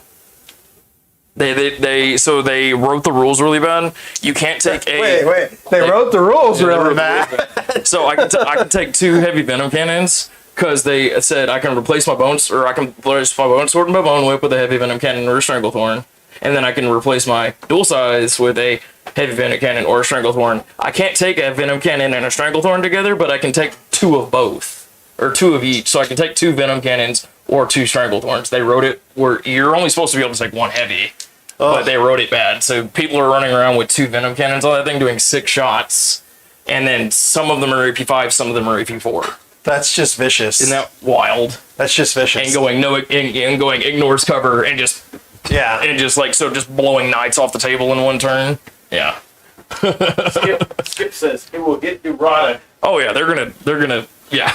They wrote the rules really bad. You can't take a... Wait. They wrote the rules really bad. So I can take 2 heavy venom cannons because they said I can replace my bones, or I can replace my bone sword and my bone whip with a heavy venom cannon or a stranglethorn, and then I can replace my dual size with a heavy venom cannon or a stranglethorn. I can't take a venom cannon and a stranglethorn together, but I can take 2 of both, or 2 of each. So I can take 2 venom cannons or 2 stranglethorns. They wrote it where you're only supposed to be able to take 1 heavy. But they wrote it bad. So people are running around with 2 venom cannons on that thing doing 6 shots. And then some of them are AP5, some of them are AP4. That's just vicious. Isn't that wild? That's just vicious. And going going ignores cover and just just blowing knights off the table in one turn. Yeah. Skip says it will get you rotted. Oh yeah, they're gonna yeah.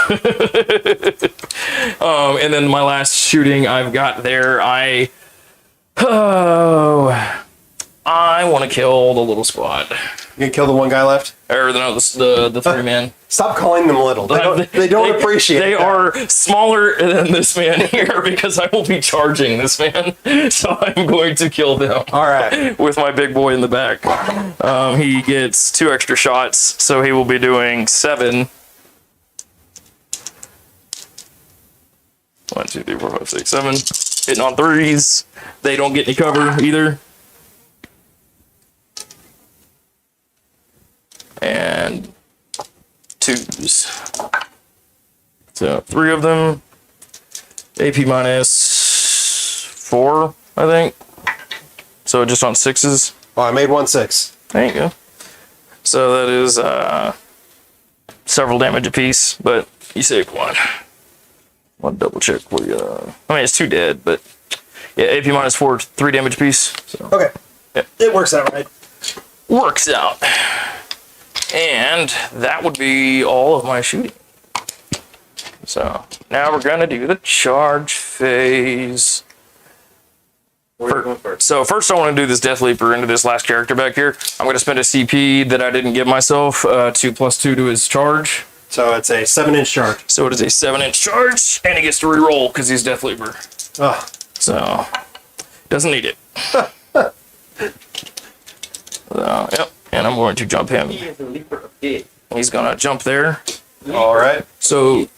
And then my last shooting I've got there, I want to kill the little squad. You can kill the one guy left? Or no, the 3 man. Stop calling them little. They don't appreciate They that. are smaller than this man here because I will be charging this man. So I'm going to kill them. All right. With my big boy in the back. He gets 2 extra shots, so he will be doing 7. 1, 2, 3, 4, 5, 6, 7. Hitting on 3s. They don't get any cover either. And 2s. So 3 of them. AP -4, I think. So just on 6s. Oh, I made 1 6. There you go. So that is several damage apiece, but you saved 1. One double check for you. I mean, it's 2 dead, but yeah, AP -4, 3 damage apiece. So Okay. yeah. It works out right. Works out. And that would be all of my shooting. So now we're gonna do the charge phase. So first I want to do this Death Leaper into this last character back here. I'm gonna spend a CP that I didn't give myself, 2 + 2 to his charge. So it's a 7-inch charge. So it is a 7-inch charge, and he gets to reroll because he's Death Leaper. Oh. So doesn't need it. So, yep. And I'm going to jump him. He is a leaper of death. He's gonna jump there. All right. So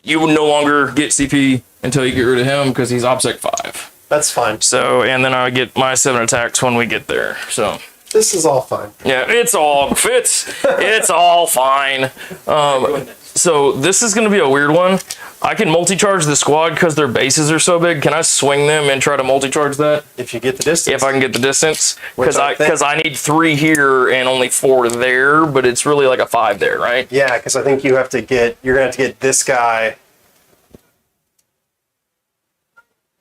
you will no longer get CP until you get rid of him because he's OPSEC 5. That's fine. So, and then I get my 7 attacks when we get there. So This is all fine. yeah, it's all fine. So this is gonna be a weird one. I can multi-charge the squad because their bases are so big. Can I swing them and try to multi-charge that? If you get the distance. If I can get the distance, Which I think- because I need 3 here and only 4 there, but it's really like a 5 there, right? Yeah, because I think you're gonna have to get this guy.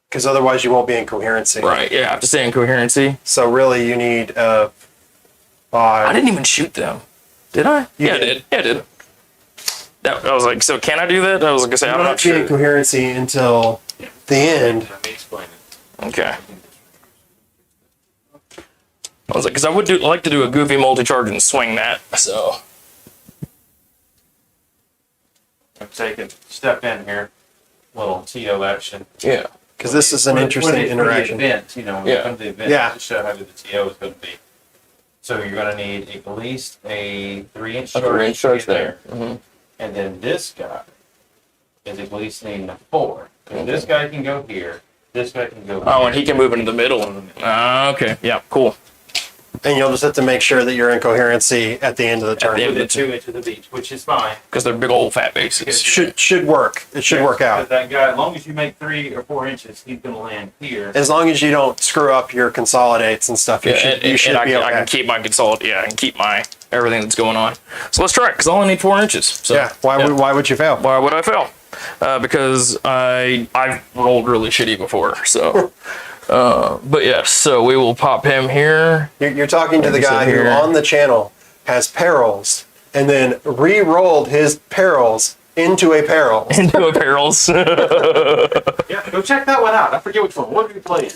Because otherwise you won't be in coherency. Right. Yeah, I have to stay in coherency. So really you need 5. I didn't even shoot them. Did I? You Yeah, did. I did. Yeah, I did. I was like, so can I do that? I was gonna say, You I'm don't not have to be in sure. coherency until the end. Let me explain it. Okay. I was like, because I would like to do a goofy multi-charge and swing that. So I'm taking step in here. Little TO action. yeah. Because this is an interesting interaction. For the event, you know, when Yeah. you come to the event, Yeah. to show how good the TO is going to be. So you're going to need at least a 3-inch A 3-inch charge there. And then this guy is at least needing a 4. And this guy can go here. This guy can go here. Oh, and he can move into the middle. Okay. Yeah. Cool. And you'll just have to make sure that you're in coherency at the end of the turn. the end. Within 2 inches of the beach, which is fine. Because they're big old fat bases. Should work. It should work Because out. that guy, as long as you make 3 or 4 inches, he's going to land here. As long as you don't screw up your consolidates and stuff, you should be I okay. can keep my consolidate. Yeah, I can keep my everything that's going on. So let's try it. Because I only need 4 inches. So, Yeah. Why would you fail? Why would I fail? Because I've rolled really shitty before. So, but yeah. So we will pop him here. You're talking to the guy who Here. on the channel has perils and then re-rolled his perils into a perils. Into apparels. Yeah, go check that one out. I forget which one. What did you play?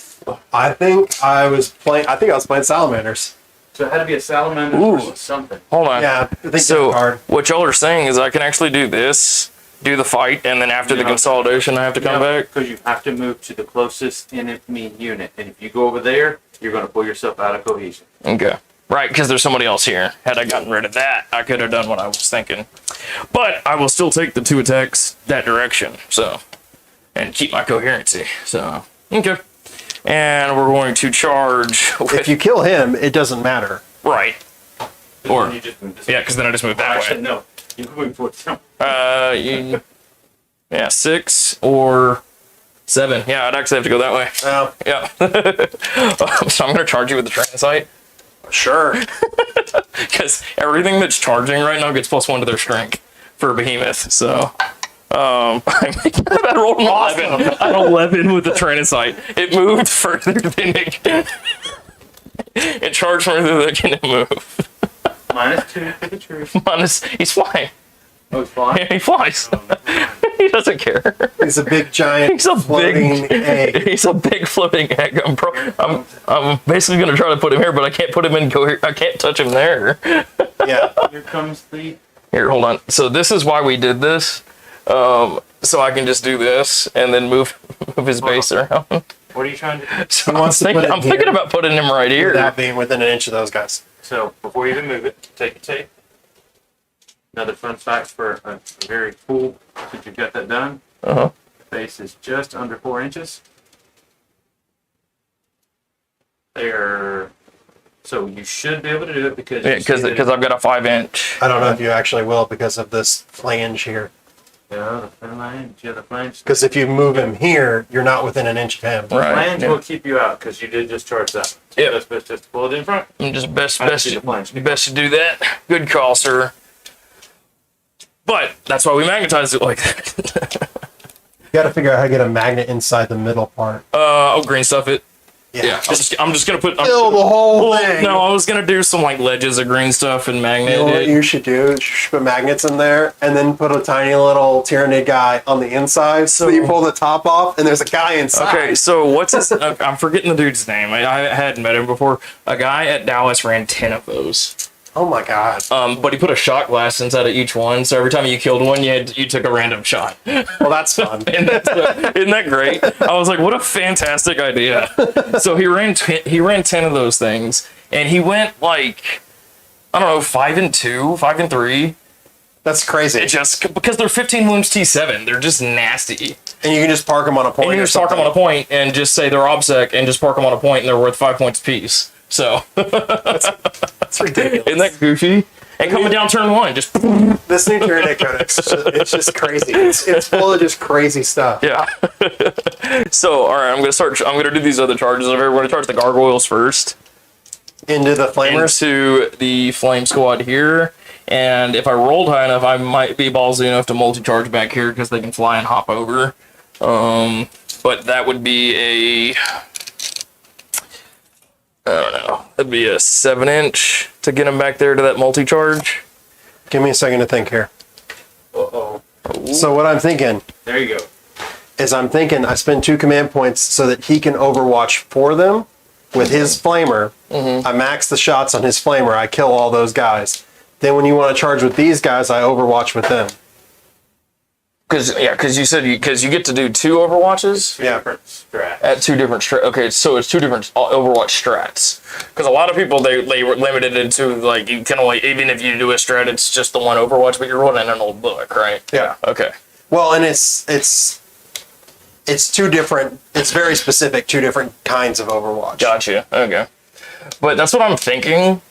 I think I was playing Salamanders. So it had to be a salamander Ooh. versus something. Hold on. Yeah, I think So hard. what y'all are saying is I can actually do this, do the fight, and then after the Yeah. consolidation, I have to come back. Because you have to move to the closest enemy unit. And if you go over there, you're going to pull yourself out of cohesion. Okay. Right, because there's somebody else here. Had I gotten rid of that, I could have done what I was thinking. But I will still take the 2 attacks that direction, so. And keep my coherency, so. Okay. And we're going to charge with, If you kill him, it doesn't matter. right. Or, You just move this yeah, because then I just move that Actually, way. no. You move towards them. Yeah, 6 or 7. Yeah, I'd actually have to go that way. Oh, Yeah. So I'm going to charge you with the Tyrancite. sure. Because everything that's charging right now gets +1 to their strength for Behemoth. So, I rolled an 11. I rolled 11 with the Tyrancite. It moved further than it can. It charged further than it can move. -2 for the tree. He's flying. Oh, it's fine. Yeah, he flies. He doesn't care. He's a big giant He's a floating big egg. He's a big floating egg. I'm basically gonna try to put him here, but I can't put him in I can't touch him there. Yeah. Here comes the... Here, hold on. So this is why we did this. So I can just do this and then move his base around. What are you trying to do? So wants to put it I'm thinking here. about putting him right here. Without being within an inch of those guys. So, before you even move it, take your tape. Another fun fact for a very cool, since you've got that done. Uh-huh. Base is just under 4 inches. There. So you should be able to do it because Yeah, because I've got a 5-inch. I don't know if you actually will because of this flange here. yeah, the flange. Because if you move him here, you're not within an inch of him. Right. Flange yeah. will keep you out because you did just charge that. Yep. That's best just to pull it in front. I'm just best I see the flange. to do that. Good call, sir. But that's why we magnetized it like that. You got to figure out how to get a magnet inside the middle part. I'll green stuff it. Yeah. I'm just gonna put. Fill the whole thing. No, I was gonna do some like ledges of green stuff and magnet You know what it. you should do? You should put magnets in there and then put a tiny little Tyranid guy on the inside. So you pull the top off and there's a guy inside. Okay, so what's his? I'm forgetting the dude's name. I hadn't met him before. A guy at Dallas ran 10 of those. Oh my god. But he put a shot glass inside of each one, so every time you killed one, you took a random shot. Well, that's fun. Isn't that great? I was like, what a fantastic idea. So he ran 10 of those things, and he went like, I don't know, 5 and 2, 5 and 3. That's crazy. It just because they're 15 wounds T7, they're just nasty. And you can just park them on a point. And you or just park them on a something. point and just say they're obsec and just park them on a point and they're worth 5 points apiece. So That's ridiculous. isn't that goofy? And coming down turn 1, just This new Tyranid Codex, it's just crazy. It's full of just crazy stuff. yeah. So all right, I'm gonna do these other charges. We're gonna charge the gargoyles first. Into the flamers. Into the flame squad here. And if I rolled high enough, I might be ballsy enough to multi-charge back here because they can fly and hop over. But that would be I don't know. That'd be a 7-inch to get them back there to that multi-charge. Give me a second to think here. Uh-oh. So what I'm thinking There you go. is I spend 2 command points so that he can overwatch for them with his flamer. I max the shots on his flamer. I kill all those guys. Then when you want to charge with these guys, I overwatch with them. Because you said you get to do 2 overwatches Yeah. Different strat. at 2 different strats. Okay, so it's 2 different Overwatch strats. Because a lot of people they were limited it to like you can only even if you do a strat, it's just the one Overwatch, but you're running an old book, right? Yeah. Okay. Well, and it's 2 different. It's very specific. 2 different kinds of Overwatch. Gotcha. Okay. But that's what I'm thinking.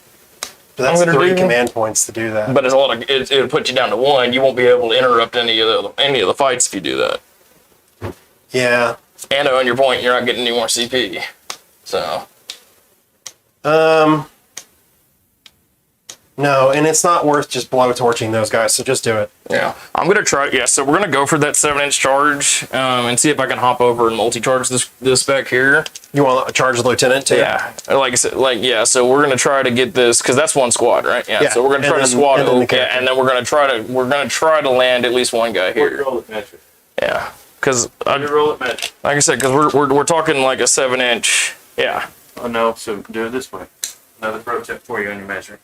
But that's I'm gonna 3 do- command points to do that. But it's a lot of it'll put you down to 1. You won't be able to interrupt any of the fights if you do that. Yeah. And on your point, you're not getting any more CP. So No, and it's not worth just blow torching those guys, so just do it. Yeah, I'm gonna try. Yeah, so we're gonna go for that 7-inch charge, and see if I can hop over and multi-charge this back here. You want to charge the lieutenant too? Yeah, like I said, yeah. So we're gonna try to get this because that's one squad, right? Yeah. So we're gonna try to squad over, and then we're gonna try to land at least one guy here. Roll it metric. Yeah, because Roll it metric. like I said, because we're talking like a 7-inch. Yeah. Oh no, so do it this way. Another pro tip for you on your measure.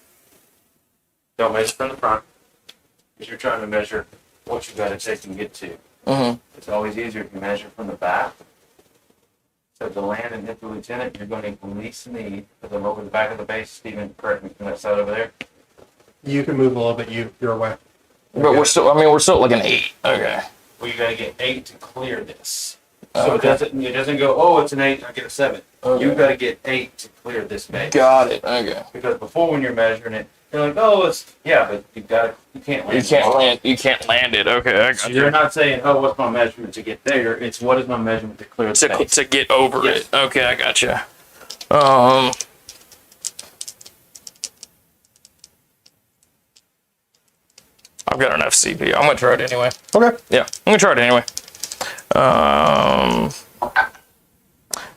Don't measure from the front, because you're trying to measure what you got to take and get to. Mm-hmm. It's always easier if you measure from the back. So to land and hit the lieutenant, you're going to at least need, put them over the back of the base. Stephen, correct me from that side over there. You can move a little bit. Your way. But we're still at like an 8. Okay. Well, you got to get 8 to clear this. So it doesn't go, oh, it's an 8, I get a 7. Okay. You've got to get 8 to clear this base. Got it. Okay. Because before when you're measuring it, you're like, oh, it's, yeah, but you can't land. You can't land it. Okay. I got So you. you're not saying, oh, what's my measurement to get there? It's what is my measurement to clear the base. To get over Yes. it. Okay, I gotcha. I've got enough CP. I'm gonna try it anyway. Okay. Yeah, I'm gonna try it anyway.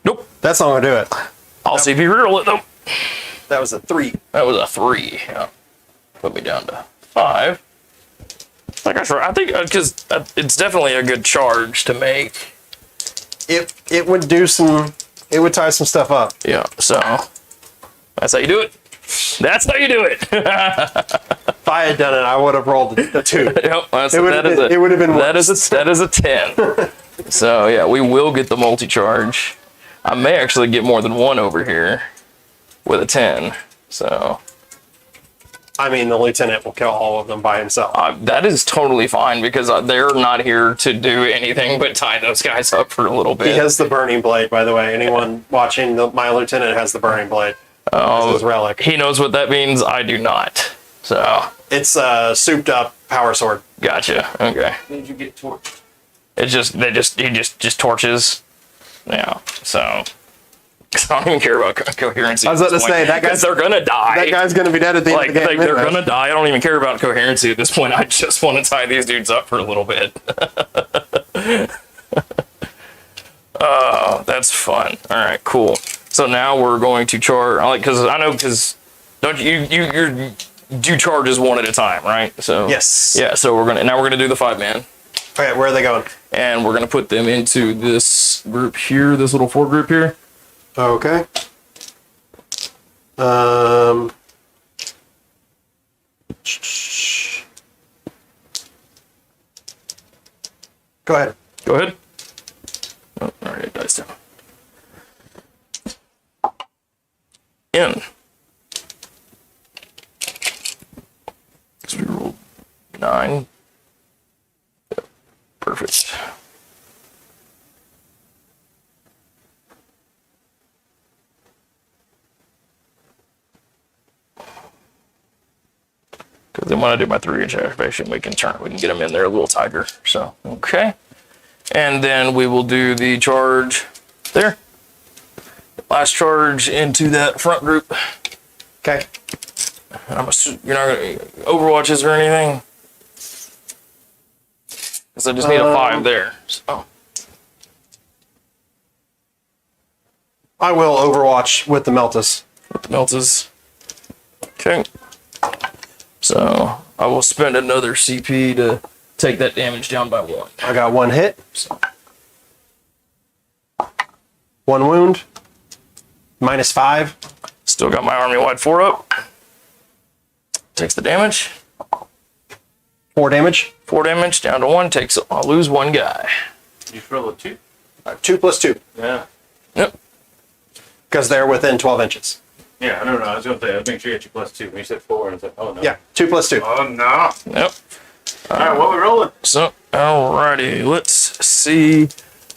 Nope. That's not gonna do it. I'll CP reroll it though. That was a 3. That was a 3. Yeah. Put me down to 5. I think because it's definitely a good charge to make. It would do some. It would tie some stuff up. Yeah. So that's how you do it. That's how you do it. If I had done it, I would have rolled a 2. Yep, It would have been that worse. is a 10. So yeah, we will get the multi-charge. I may actually get more than one over here with a 10. So I mean, the lieutenant will kill all of them by himself. that is totally fine because they're not here to do anything but tie those guys up for a little bit. He has the burning blade, by the way. Anyone watching, my lieutenant has the burning blade. As his relic. He knows what that means. I do not. So It's a souped up power sword. gotcha. Okay. Did you get torched? He just torches. Yeah. So I don't even care about coherency. I was about to say, that guy's- they're gonna die. That guy's going to be dead at the end of the game. they're anyway. gonna die. I don't even care about coherency at this point. I just want to tie these dudes up for a little bit. Oh, that's fun. All right, cool. So now we're going to charge, because don't you do charges one at a time, right? So Yes. yeah. So we're gonna do the 5-man, Okay, where are they going? and we're gonna put them into this group here, this little 4 group here. Okay. Go ahead. Go ahead. Oh, all right, it dies down. In. So we rolled 9. Yep, perfect. Because then when I do my 3-inch activation, we can get them in there a little tighter. So, okay. And then we will do the charge there. Last charge into that front group. Okay. You're not going to overwatches or anything? Because I just need a 5 there. So. I will overwatch with the Meltus. With the Meltas. Okay. So I will spend another CP to take that damage down by 1. I got 1 hit. So, 1 wound. -5. still got my army-wide 4 up. Takes the damage. 4 damage. 4 damage down to 1. I'll lose 1 guy. You roll a 2? 2 plus 2. Yeah. Yep. Because they're within 12 inches. Yeah, no, I was going to say, I was making sure you had your +2. When you said 4, I was like, oh no. Yeah, 2 plus 2. Oh no. Yep. Alright, what we rolling? So, alrighty. Let's see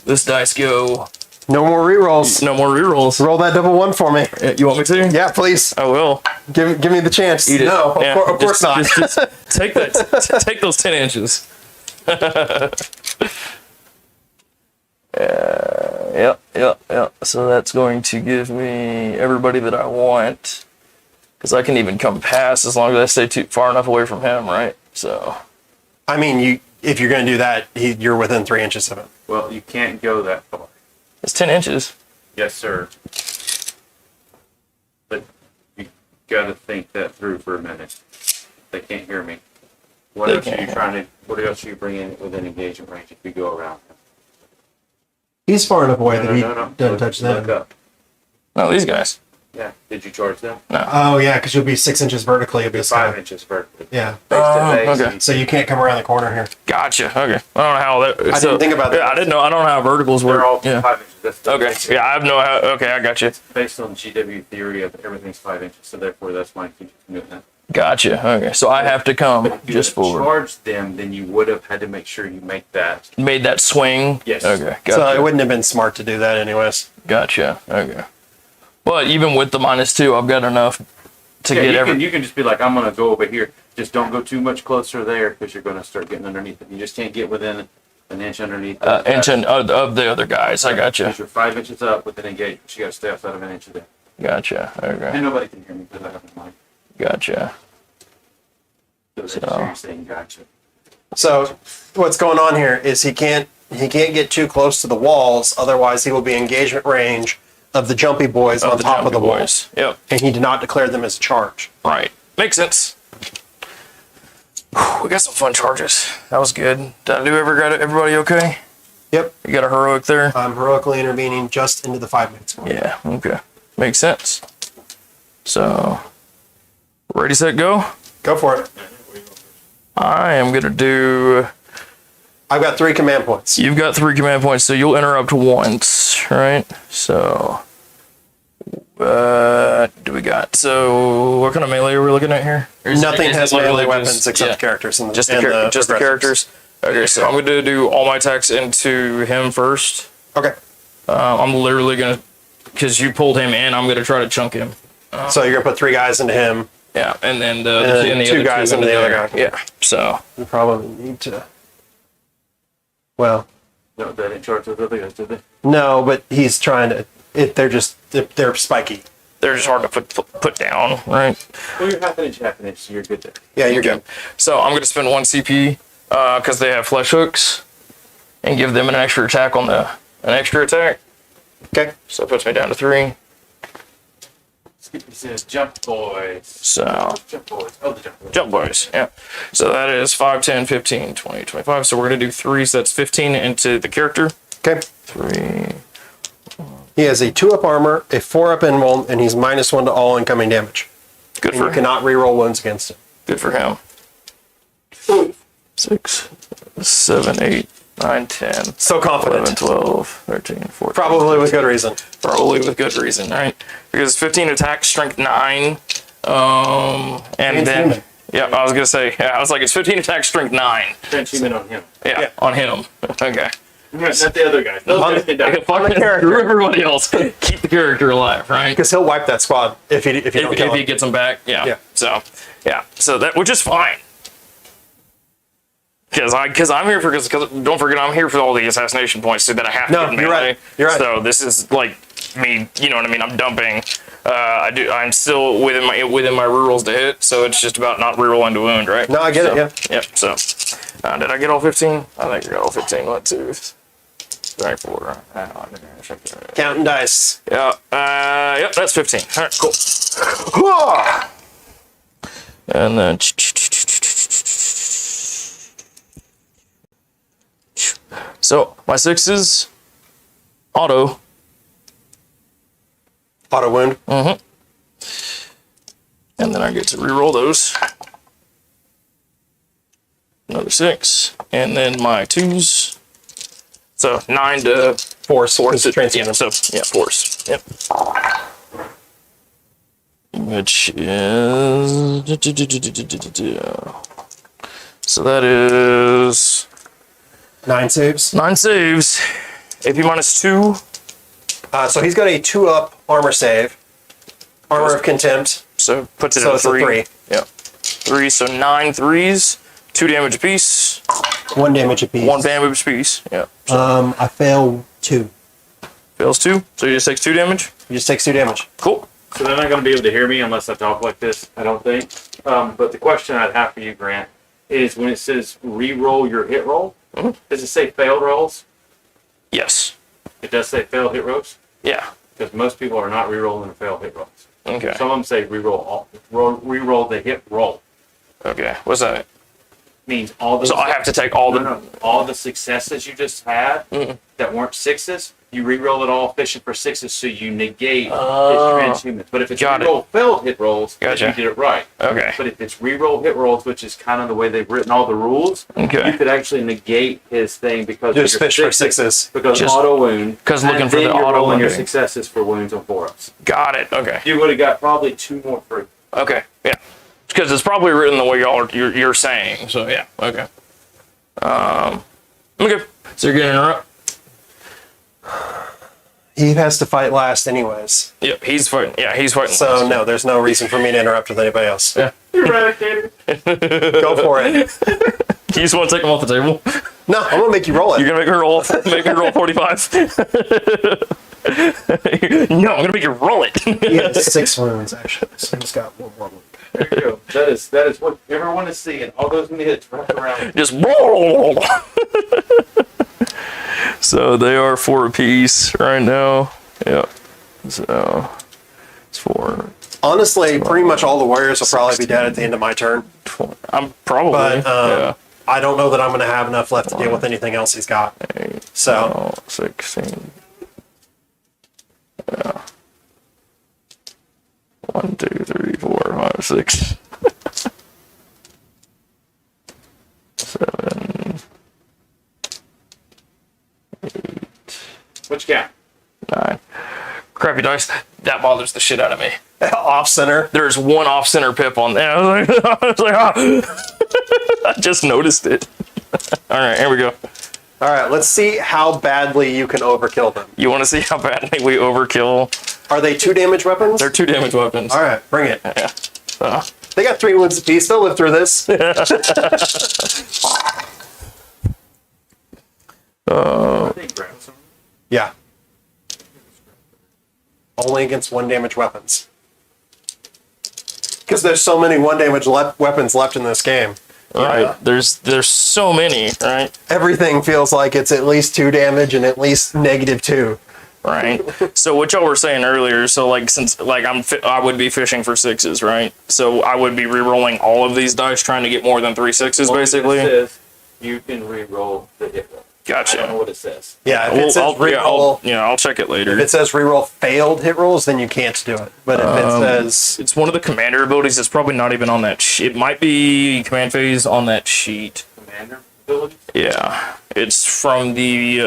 this dice go. No more rerolls. No more rerolls. Roll that double 1 for me. You want me to? Yeah, please. I will. Give me the chance. Eat it. No, Yeah, of course not. Just take that. Take those 10 inches. Yep. So that's going to give me everybody that I want. Because I can even come past as long as I stay too far enough away from him, right? So. I mean, if you're going to do that, you're within 3 inches of him. Well, you can't go that far. It's 10 inches. Yes, sir. But you got to think that through for a minute. They can't hear me. What else are you bringing within engagement range if you go around him? He's far enough away that he No. doesn't touch Look them. up. No, these guys. Yeah. Did you charge them? Oh, yeah, because you'll be 6 inches vertically. You'll be 5 inches vertically. Yeah. Face to face. Okay. So you can't come around the corner here. Gotcha. Okay. I don't know how that. I didn't think about that. Yeah, I didn't know. I don't know how verticals work. They're all yeah. 5 inches. That's the Okay. basic. Yeah, I have no. Okay, I got you. Based on GW theory of everything's 5 inches, so therefore that's why you can do that. Gotcha. Okay, so I have to come If you just had forward. charged them, then you would have had to make sure you make that. Made that swing. Yes. Okay. So Gotcha. it wouldn't have been smart to do that anyways. Gotcha. Okay. But even with the -2, I've got enough to Yeah, get you can just be like, I'm going to go over here. Just don't go too much closer there because you're going to start getting underneath it. You just can't get within an inch underneath that. inch of the other guys. I gotcha. Because you're 5 inches up with an engagement. You got to stay outside of an inch of there. Gotcha. Okay. And nobody can hear me because I have the mic. Gotcha. So they're saying gotcha. So what's going on here is he can't get too close to the walls, otherwise he will be engagement range of the jumpy boys on top of the walls. Yep. And he did not declare them as a charge. Right. Makes sense. Whew, we got some fun charges. That was good. Did I do everybody okay? Yep. You got a heroic there? I'm heroically intervening just into the 5-minute score. Yeah. Okay. Makes sense. So, ready, set, go? Go for it. I am going to do... I've got 3 command points. You've got 3 command points, so you'll interrupt once, right? So, do we got? So, what kind of melee are we looking at here? Nothing has literally melee just- weapons except yeah. the characters. And Just the, and just the aggressors. characters. Okay, so I'm going to do all my attacks into him first. Okay. I'm literally going to, because you pulled him in, I'm going to try to chunk him. So you're going to put 3 guys into him. Yeah, and then And the 2 other guys into the other guy. Yeah, so. You probably need to... Well, No, they didn't charge those other guys, did they? no, but he's trying to... They're spiky. They're just hard to put down, right? Well, you're half an inch, so you're good there. Yeah, you're good. So I'm going to spend 1 CP because they have flesh hooks and give them an extra attack on an extra attack. Okay. So it puts me down to 3. It says jump boys. So Jump boys. Oh, the jump boys. jump boys, yeah. So that is 5, 10, 15, 20, 25. So we're going to do 3, so that's 15 into the character. Okay. 3. He has a 2-up armor, a 4-up invuln, and he's -1 to all incoming damage. Good And for you him. cannot reroll wounds against him. Good for him. 6, 7, 8, 9, 10, So 11, confident. 12, 13, 14. Probably with good reason. Probably with good reason, right? Because 15 attack, strength 9, and It's then human. yeah, I was gonna say I was like it's 15 attack, strength 9. Transhuman on him. Yeah, on him. Okay. Not the other guys. Those guys can die. Fuck the character. Everybody else, keep the character alive, right? Because he'll wipe that squad if you don't kill If he him. gets them back, yeah. Yeah. So that, which is fine. Because I'm here because don't forget I'm here for all the assassination points so that I have to No, get in you're melee. right. You're right. So this is like me, you know what I mean? I'm dumping. I'm still within my rerolls to hit, so it's just about not rerolling to wound, right? No, I get it, yeah. Yep. So did I get all 15? I think I got all 15. 1, 2, 3, 4. Counting dice. Yeah. Yep. That's 15. All right. Cool. And then. So my 6 is auto. Auto wound. And then I get to reroll those. Another 6. And then my 2s. So 9 to Force. force. It's transhuman. Yeah, so yeah, force. Yep. Which is so that is 9 saves. 9 saves. AP -2. So he's got a 2-up armor save. Armor of Contempt. So puts it So at it's a 3. 3. Yep. 3. So 9 threes. 2 damage apiece. 1 damage apiece. 1 damage apiece. Yep. I fail 2. Fails 2. So he just takes 2 damage. He just takes 2 damage. Cool. So they're not going to be able to hear me unless I talk like this, I don't think. But the question I'd have for you, Grant, is when it says re-roll your hit roll, does it say failed rolls? Yes. It does say failed hit rolls? Yeah. Because most people are not re-rolling their failed hit rolls. Okay. Some of them say re-roll the hit roll. Okay. What's that? Means all the So I have to take all the. all the successes you just had that weren't sixes, you re-roll it all fishing for sixes, so you negate his transhumans. But if it's re-roll failed hit rolls, then you did it right. Okay. But if it's re-roll hit rolls, which is kind of the way they've written all the rules, you could actually negate his thing because Just fish for sixes. Because auto wound. Because looking for the auto rolling your wounding. successes for wounds on 4-ups. Got it. Okay. You would have got probably 2 more free. Okay. Yeah. Because it's probably written the way you're saying. So yeah. Okay. Okay. So you're gonna interrupt. He has to fight last anyways. Yep. He's fighting. Yeah. He's fighting. So no, there's no reason for me to interrupt with anybody else. Yeah. Eradicator. Go for it. You just want to take him off the table? No, I'm gonna make you roll it. You're gonna make her roll 45. No, I'm gonna make you roll it. He has 6 wounds actually, so he's got 1 more wound. There you go. That is what everyone is seeing. All those mids wrapped around. Just roll. So they are 4 apiece right now. Yep. So it's 4. Honestly, pretty much all the warriors will probably be dead at the end of my turn. I'm probably. But yeah. I don't know that I'm going to have enough left to deal with anything else he's got. 8, So 16. Yeah. 1, 2, 3, 4, 5, 6. 7. Which count? 9. Crappy dice. That bothers the shit out of me. off center. There's one off center pip on there. I was like, I just noticed it. All right, here we go. All right, let's see how badly you can overkill them. You want to see how badly we overkill? Are they 2 damage weapons? They're 2 damage weapons. All right, bring it. Yeah. They got 3 wounds apiece. They'll live through this. Yeah. Only against 1 damage weapons. Because there's so many 1 damage weapons left in this game. Right. Yeah. There's so many, right? Everything feels like it's at least 2 damage and at least -2. Right. So what y'all were saying earlier, so like since like I would be fishing for 6s, right? So I would be re-rolling all of these dice trying to get more than 3 6s basically. It says you can re-roll the hit roll. Gotcha. I don't know what it says. Yeah, if it says reroll, I'll check it later. if it says reroll failed hit rolls, then you can't do it. But if it says It's one of the commander abilities. It's probably not even on that sheet. It might be command phase on that sheet. Commander ability? Yeah, it's from the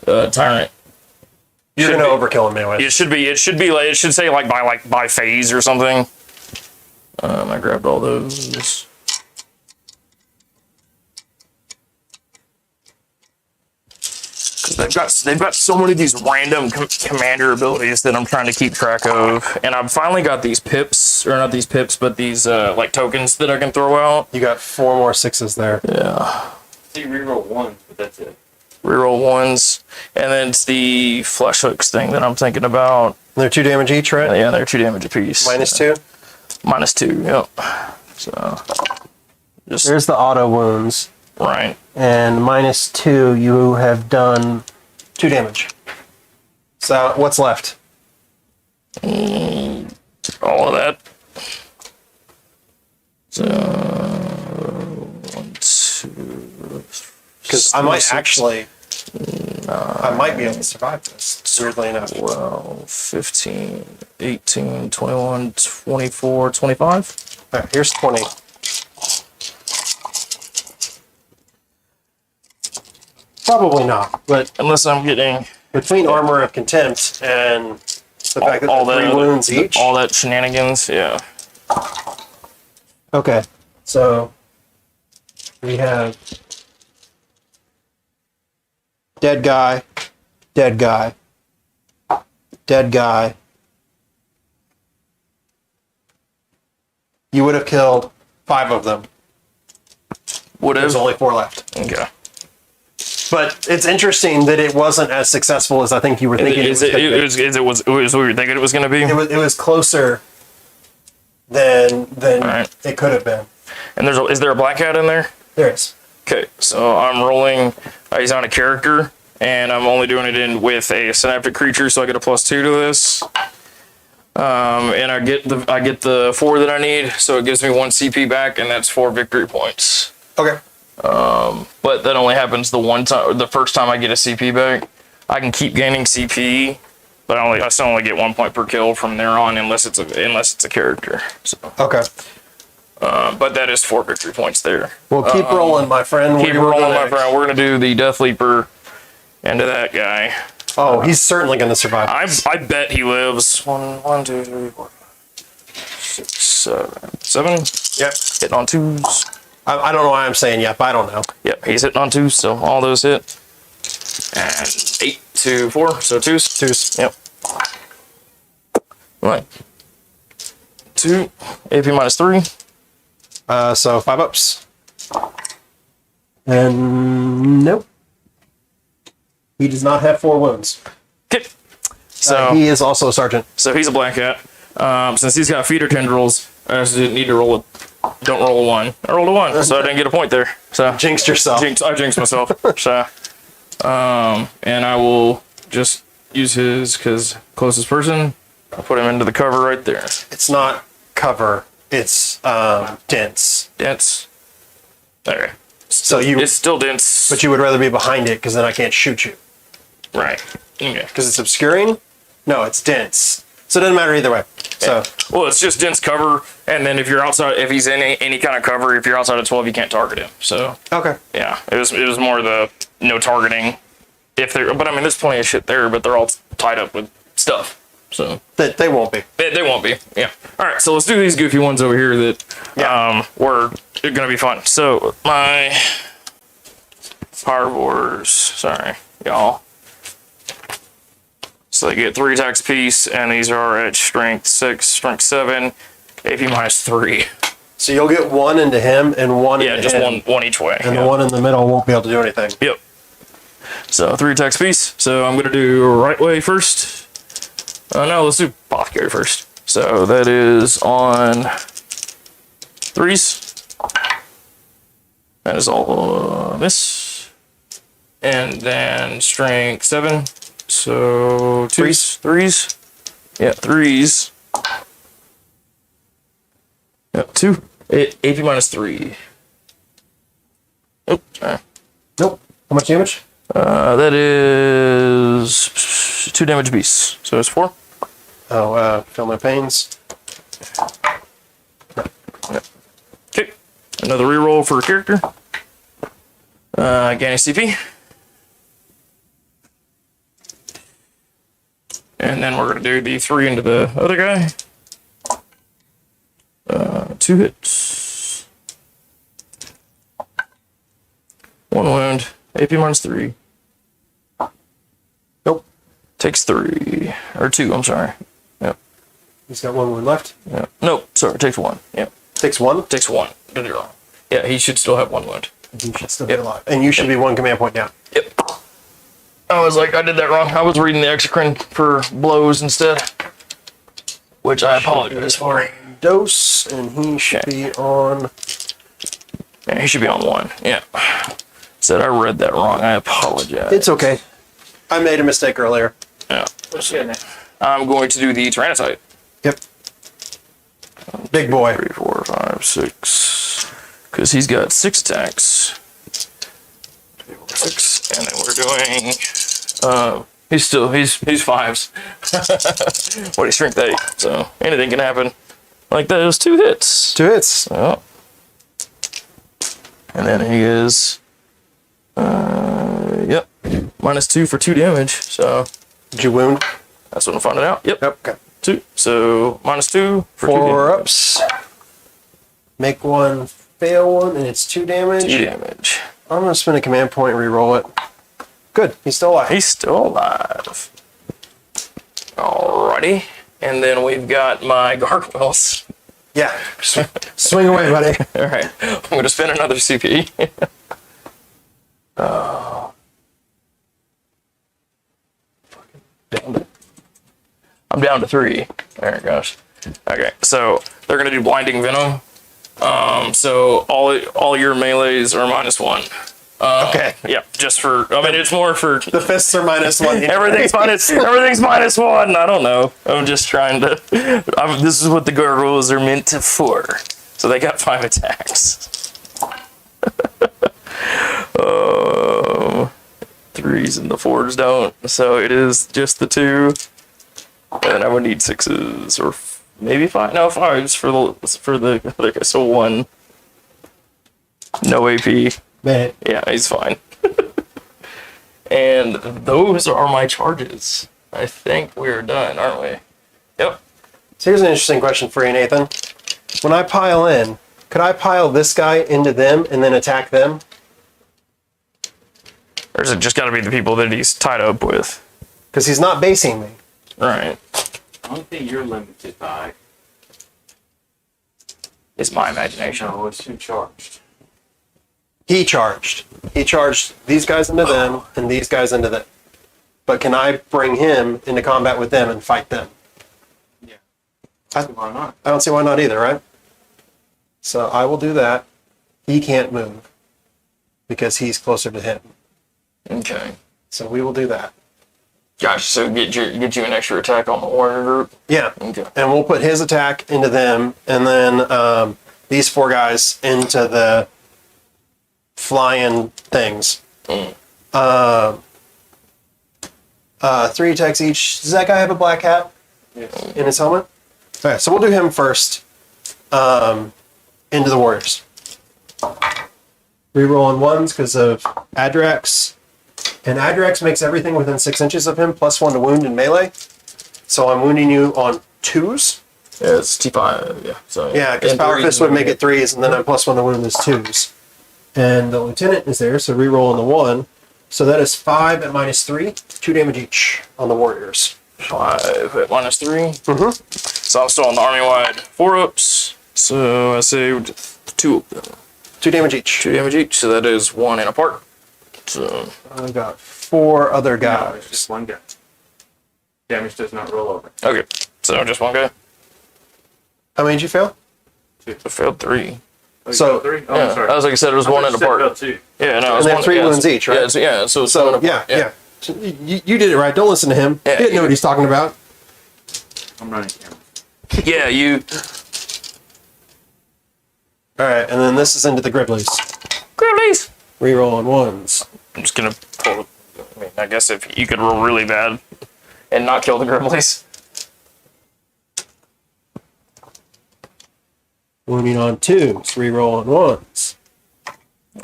Tyrant. you're should gonna be- overkill him anyway. It should say by phase or something. I grabbed all those. Because they've got so many of these random commander abilities that I'm trying to keep track of, and I've finally got these pips, or not these pips, but these like tokens that I can throw out. You got 4 more 6s there. Yeah. See, reroll 1, but that's it. Reroll 1s, and then it's the flesh hooks thing that I'm thinking about. They're 2 damage each, right? Yeah, they're 2 damage apiece. -2. -2. Yep. So just There's the auto wounds. right. And -2, you have done 2 damage. So what's left? All of that. So 1, 2. Because I might actually, I might be able to survive this, weirdly enough. 12, 15, 18, 21, 24, 25. All right, here's 20. Probably not, but Unless I'm getting between Armor of Contempt and the fact that all they're 3 wounds each. all that shenanigans, yeah. Okay, so we have dead guy, dead guy, dead guy. You would have killed 5 of them. Would There's have. only 4 left. Okay. But it's interesting that it wasn't as successful as I think you were thinking. It was what you were thinking it was going to be. It was closer than Right. it could have been. And is there a black cat in there? There is. Okay, so I'm rolling. He's on a character, and I'm only doing it in with a synaptic creature, so I get a +2 to this. And I get the 4 that I need, so it gives me 1 CP back, and that's 4 victory points. Okay. But that only happens the first time I get a CP back. I can keep gaining CP, but I still only get 1 point per kill from there on, unless it's a character. So, Okay. but that is 4 victory points there. Well, keep rolling, my friend. Keep rolling, my friend. We're gonna do the Death Leaper into that guy. Oh, he's certainly going to survive. I bet he lives. 1, 2, 3, 4, 5, 6, 7. Yep. Hitting on 2s. I don't know why I'm saying yep. I don't know. Yep, he's hitting on 2s, so all those hit. And 8 to 4, so 2s. 2s. Yep. Right. 2, AP -3. So 5 ups. And nope. He does not have 4 wounds. Okay. So He is also a sergeant. So he's a black cat. Since he's got feeder tendrils, I just didn't need to roll don't roll a 1. I rolled a 1, so I didn't get a point there. So Jinxed yourself. I jinxed myself. So, and I will just use his because closest person. I'll put him into the cover right there. It's not cover. It's dense. Dense. Okay. So It's still dense. but you would rather be behind it because then I can't shoot you. Right. Okay. Because it's obscuring? No, it's dense. So it doesn't matter either way. So Well, it's just dense cover, and then if he's in any kind of cover, if you're outside of 12, you can't target him. So okay. yeah, it was more the no targeting. But I mean, there's plenty of shit there, but they're all tied up with stuff. So They won't be. they won't be. Yeah. All right. So let's do these goofy ones over here that were gonna be fun. So my Pyrovores. Sorry, y'all. So they get 3 attacks apiece, and these are at strength 6, strength 7, AP -3. So you'll get 1 into him and 1 Yeah, into just him. one each way. And Yeah. the one in the middle won't be able to do anything. Yep. So 3 attacks apiece. So I'm gonna do right way first. No, let's do Apothecary first. So that is on 3s. That is all miss. And then strength 7. So 3s. Yeah, 3s. Yep, 2. AP -3. Oh, sorry. Nope. How much damage? That is 2 damage apiece. So it's 4. Oh, feel my pains. Okay. Another reroll for a character. Gaining CP. And then we're going to do the 3 into the other guy. 2 hits. 1 wound. AP -3. Nope. Takes 3. Or 2, I'm sorry. Yep. He's got 1 wound left. Yep. Nope, sorry, takes 1. Yep. Takes 1. Takes 1. Did it wrong. Yeah, he should still have 1 wound. He should still be alive. And you should be 1 command point down. Yep. I was like, I did that wrong. I was reading the Exercrine for blows instead, which I apologize for. Dose, and he should be on. Yeah, he should be on 1. Yeah. Said I read that wrong. I apologize. It's okay. I made a mistake earlier. Yeah. I'm going to do the Tyrancite. Yep. Big boy. 3, 4, 5, 6. Because he's got 6 attacks. 6, and then we're doing. He's 5s. What he's strength 8. So anything can happen. Like those 2 hits. 2 hits. Oh. And then he is. Yep. -2 for 2 damage. So Did you wound? that's what I'm finding out. Yep. Yep. Okay. 2. So -2 for 2 4 damage. ups. Make 1, fail 1, and it's 2 damage. 2 damage. I'm gonna spend a command point, re-roll it. Good. He's still alive. He's still alive. Alrighty. And then we've got my gargoyles. Yeah. Swing away, buddy. Alright. I'm going to spend another CP. I'm down to 3. There it goes. Okay, so they're gonna do blinding venom. So all your melees are -1. Okay. Yeah, just for. I mean, it's more for. The fists are -1. Everything's -1. I don't know. I'm just trying to. This is what the gargoyles are meant for. So they got 5 attacks. 3s and the 4s don't. So it is just the 2. And I would need 6s or maybe 5. No, 5s for the other guy. So 1. No AP. Man. Yeah, he's fine. And those are my charges. I think we're done, aren't we? Yep. So here's an interesting question for you, Nathan. When I pile in, could I pile this guy into them and then attack them? Or is it just got to be the people that he's tied up with? Because he's not basing me. Right. The only thing you're limited by It's my imagination. no, it's too charged. He charged. He charged these guys into them and these guys into them. But can I bring him into combat with them and fight them? Yeah. I, Why not? I don't see why not either, right? So I will do that. He can't move because he's closer to him. Okay. So we will do that. Gosh, so get you an extra attack on the warrior group? Yeah. Okay. And we'll put his attack into them and then these 4 guys into the flying things. 3 attacks each. Does that guy have a black hat Yes. in his helmet? Okay, so we'll do him first. Into the warriors. Reroll on 1s because of Adrax. And Adrax makes everything within 6 inches of him +1 to wound in melee. So I'm wounding you on 2s. Yeah, it's T5. Yeah. So Yeah, because and Power 3s Fist would and- make it 3s, and then I'm +1 to wound is 2s. And the Lieutenant is there, so reroll on the 1. So that is 5 at -3, 2 damage each on the warriors. 5 at -3. Mm-hmm. So I'm still on the army-wide 4-ups. So I saved 2 of them. 2 damage each. 2 damage each. So that is 1 and a part. So I've got 4 other No, guys. it's just one guy. Damage does not roll over. okay. So just 1 guy. How many did you fail? I failed 3. Oh, you So- got 3? Oh, Yeah, I'm sorry. I was like I said, it was I 1 thought and a you said part. failed 2. Yeah, no, And it's then 1, 3 yeah, wounds each, right? Yeah, so it's So, 1 and a yeah, part. yeah. So you did it right. Don't listen to him. Yeah, he didn't know what he's talking about. I'm running camera. Yeah, you. All right, and then this is into the Griblies. Gremlins. Reroll on 1s. I'm just gonna pull. I mean, I guess if you could roll really bad and not kill the Gremlins. Wounding on 2s. Reroll on 1s. I'm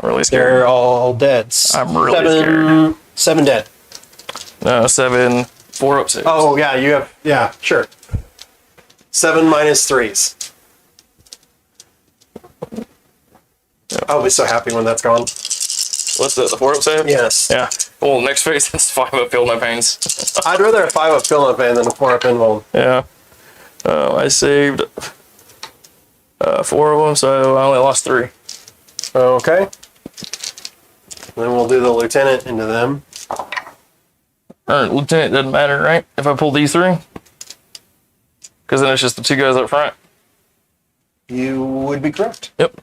really scared. They're all dead. I'm really 7 dead. No, 7, 4 up 6. Oh, yeah, you have, yeah, sure. 7 minus 3s. I'll be so happy when that's gone. What's the 4 up save? Yes. Yeah. Well, next phase, it's 5 up, feel no pains. I'd rather have 5 up fill up than a 4 up invuln. Yeah. I saved 4 of them, so I only lost 3. Okay. Then we'll do the lieutenant into them. Alright, Lieutenant doesn't matter, right? If I pull these 3? Because then it's just the 2 guys up front. You would be correct. Yep.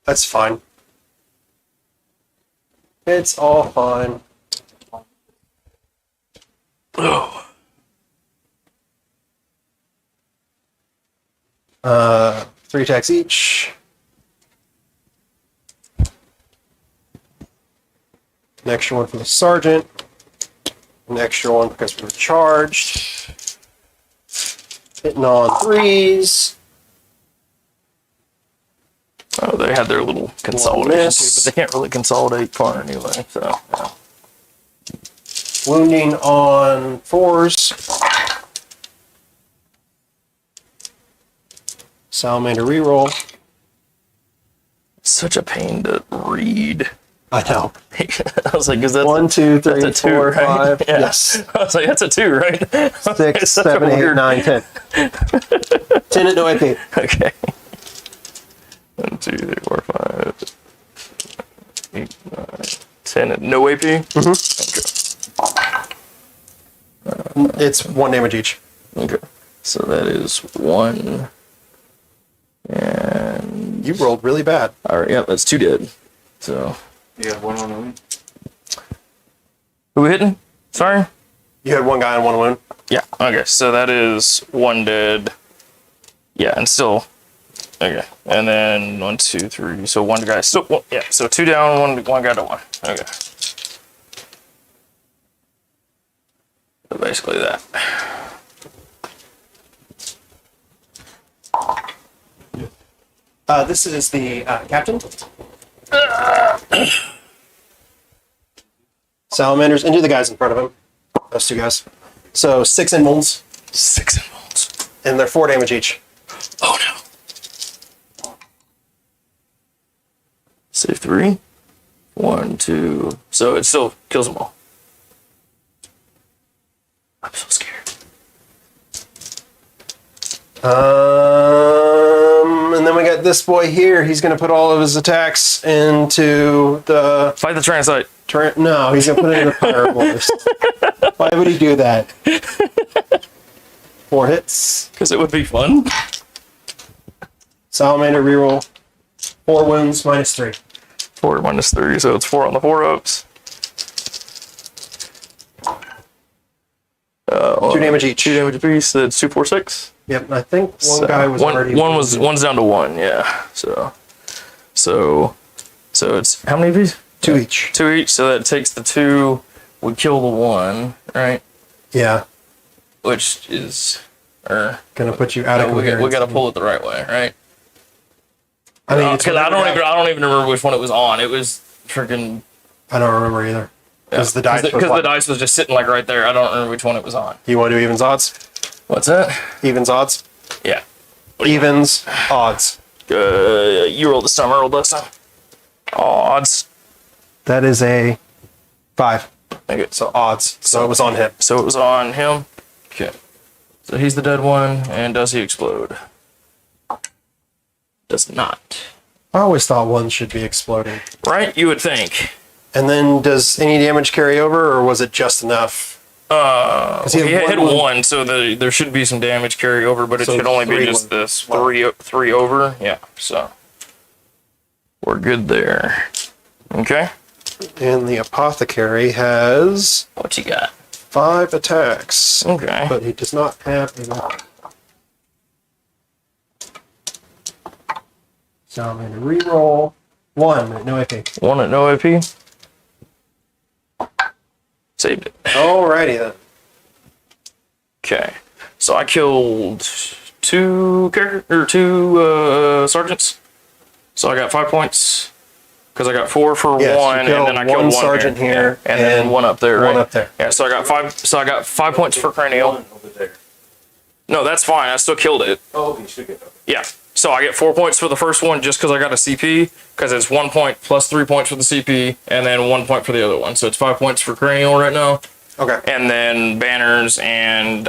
That's fine. It's all fine. Oh. 3 attacks each. An extra 1 for the sergeant. An extra 1 because we were charged. Hitting on 3s. Oh, they had their little consolidation miss. too, but they can't really consolidate far anyway, so yeah. Wounding on 4s. Salamander reroll. Such a pain to read. I know. I was like, is that 1, 2, 3, that's a 2, 4, right? 5. Yeah. Yes. I was like, that's a 2, right? 6, It's such a 7, 8, weird- 9, 10. 10 at no AP. Okay. 1, 2, 3, 4, 5, 8, 9, 10, no AP? It's 1 damage each. Okay. So that is 1. And You rolled really bad. all right, yeah, that's 2 dead. So You have 1 on the wing. who we hitting? Sorry. You had 1 guy and 1 wound. Yeah. Okay. So that is 1 dead. Yeah, and still. Okay. And then 1, 2, 3. So 1 guy. So yeah. So 2 down, 1 guy to 1. Okay. So basically that. This is the captain. Salamanders, and do the guys in front of him. Those 2 guys. So 6 invulns, 6 involves. and they're 4 damage each. Oh no. Save 3. 1, 2. So it still kills them all. I'm so scared. And then we got this boy here. He's going to put all of his attacks into the... Fight the Tyrancite. No, he's going to put it in the Pyrovore. Why would he do that? 4 hits. Because it would be fun. Salamander reroll. 4 wounds, -3. 4 minus 3, so it's 4 on the 4-ups. 2 damage each. 2 damage apiece. That's 2, 4, 6. Yep, I think one So, guy was already... one's down to 1. Yeah. So it's how many of these? 2 each. 2 each. So that takes the 2. We kill the 1, right? Yeah, Which is, or going to put you out of we coherence. got to pull it the right way, right? I mean, it's Because I whatever don't even remember which one it was on. It was freaking. I don't remember either. Because the dice was Because the what? dice was just sitting like right there. I don't remember which one it was on. You want to do evens odds? What's that? Evens odds? Yeah. Evens odds. You rolled this time. I rolled last time. Odds. That is a 5. Okay. So odds. So it was on him. So it was on him. Okay. So he's the dead one, and does he explode? Does not. I always thought one should be exploding. Right? You would think. And then does any damage carry over, or was it just enough? He had 1, so there should be some damage carry over, but it So should only be 3 just would- this 3 over. Yeah. So we're good there. Okay. And the Apothecary has What you got? 5 attacks. Okay. But he does not have a weapon. So I'm going to reroll 1, no AP. 1 at no AP. Saved it. Alrighty then. Okay. So I killed 2 sergeants. So I got 5 points because I got 4 for Yes, you 1, and killed then I killed one 1 sergeant here, and then and 1 up there. one Right? up there. Yeah. So I got 5. So I got 5 points for cranial. Over there. No, that's fine. I still killed it. Oh, okay, you should get that. Yeah. So I get 4 points for the first one just because I got a CP, because it's 1 point plus 3 points for the CP, and then 1 point for the other one. So it's 5 points for cranial right now, Okay. and then banners and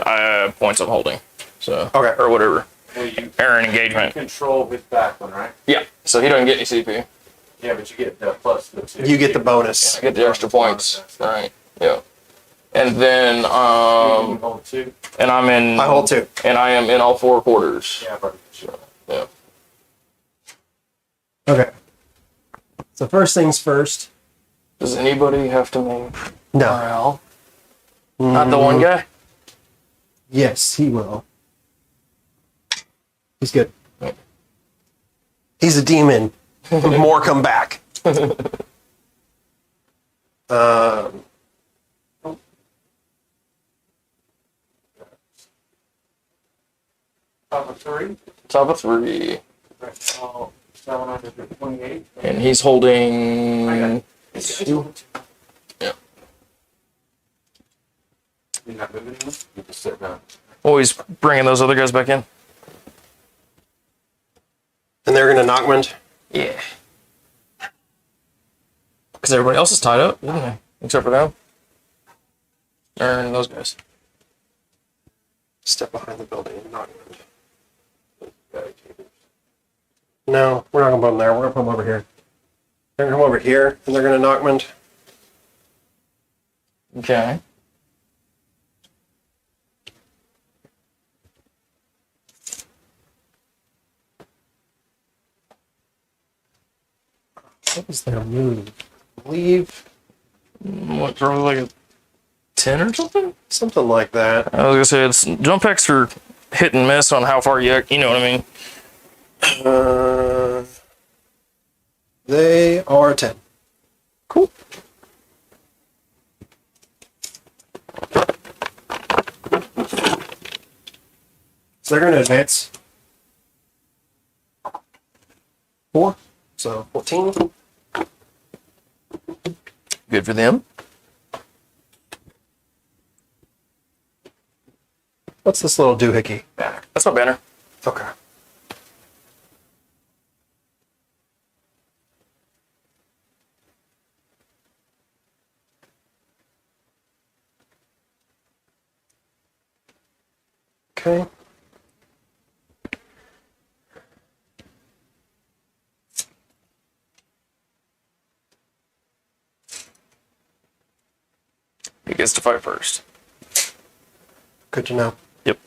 points I'm holding. So Okay. or whatever. Well, you Error and engagement. control his back one, right? Yeah. So he doesn't get any CP. Yeah, but you get the plus the 2. You get the bonus. I get the extra points. All right. Yeah. And then You hold 2. and I'm in. I hold 2. And I am in all 4 quarters. Yeah, but sure. Yeah. Okay. So first things first. Does anybody have to make No. morale? Not the one guy. Yes, he will. He's good. He's a demon. More come back. Top of 3. Top of 3. Right now, 728. And he's holding. You Yeah. You're not moving anymore? You just sit down. Oh, he's bringing those other guys back in. And they're going to knockwind. Yeah. Because everybody else is tied up, isn't they? Except for them. And those guys. Step behind the building and knockwind. No, we're not going to put them there. We're going to put them over here. They're going to come over here, and they're going to knockwind. Okay. What was their move? Leave What, probably like a 10 or something? something like that. I was gonna say, it's jump packs are hit and miss on how far you know what I mean? They are 10. Cool. So they're going to advance 4. So 14. Good for them. What's this little doohickey? That's not banner. Okay. Okay. He gets to fight first. Good to know. Yep.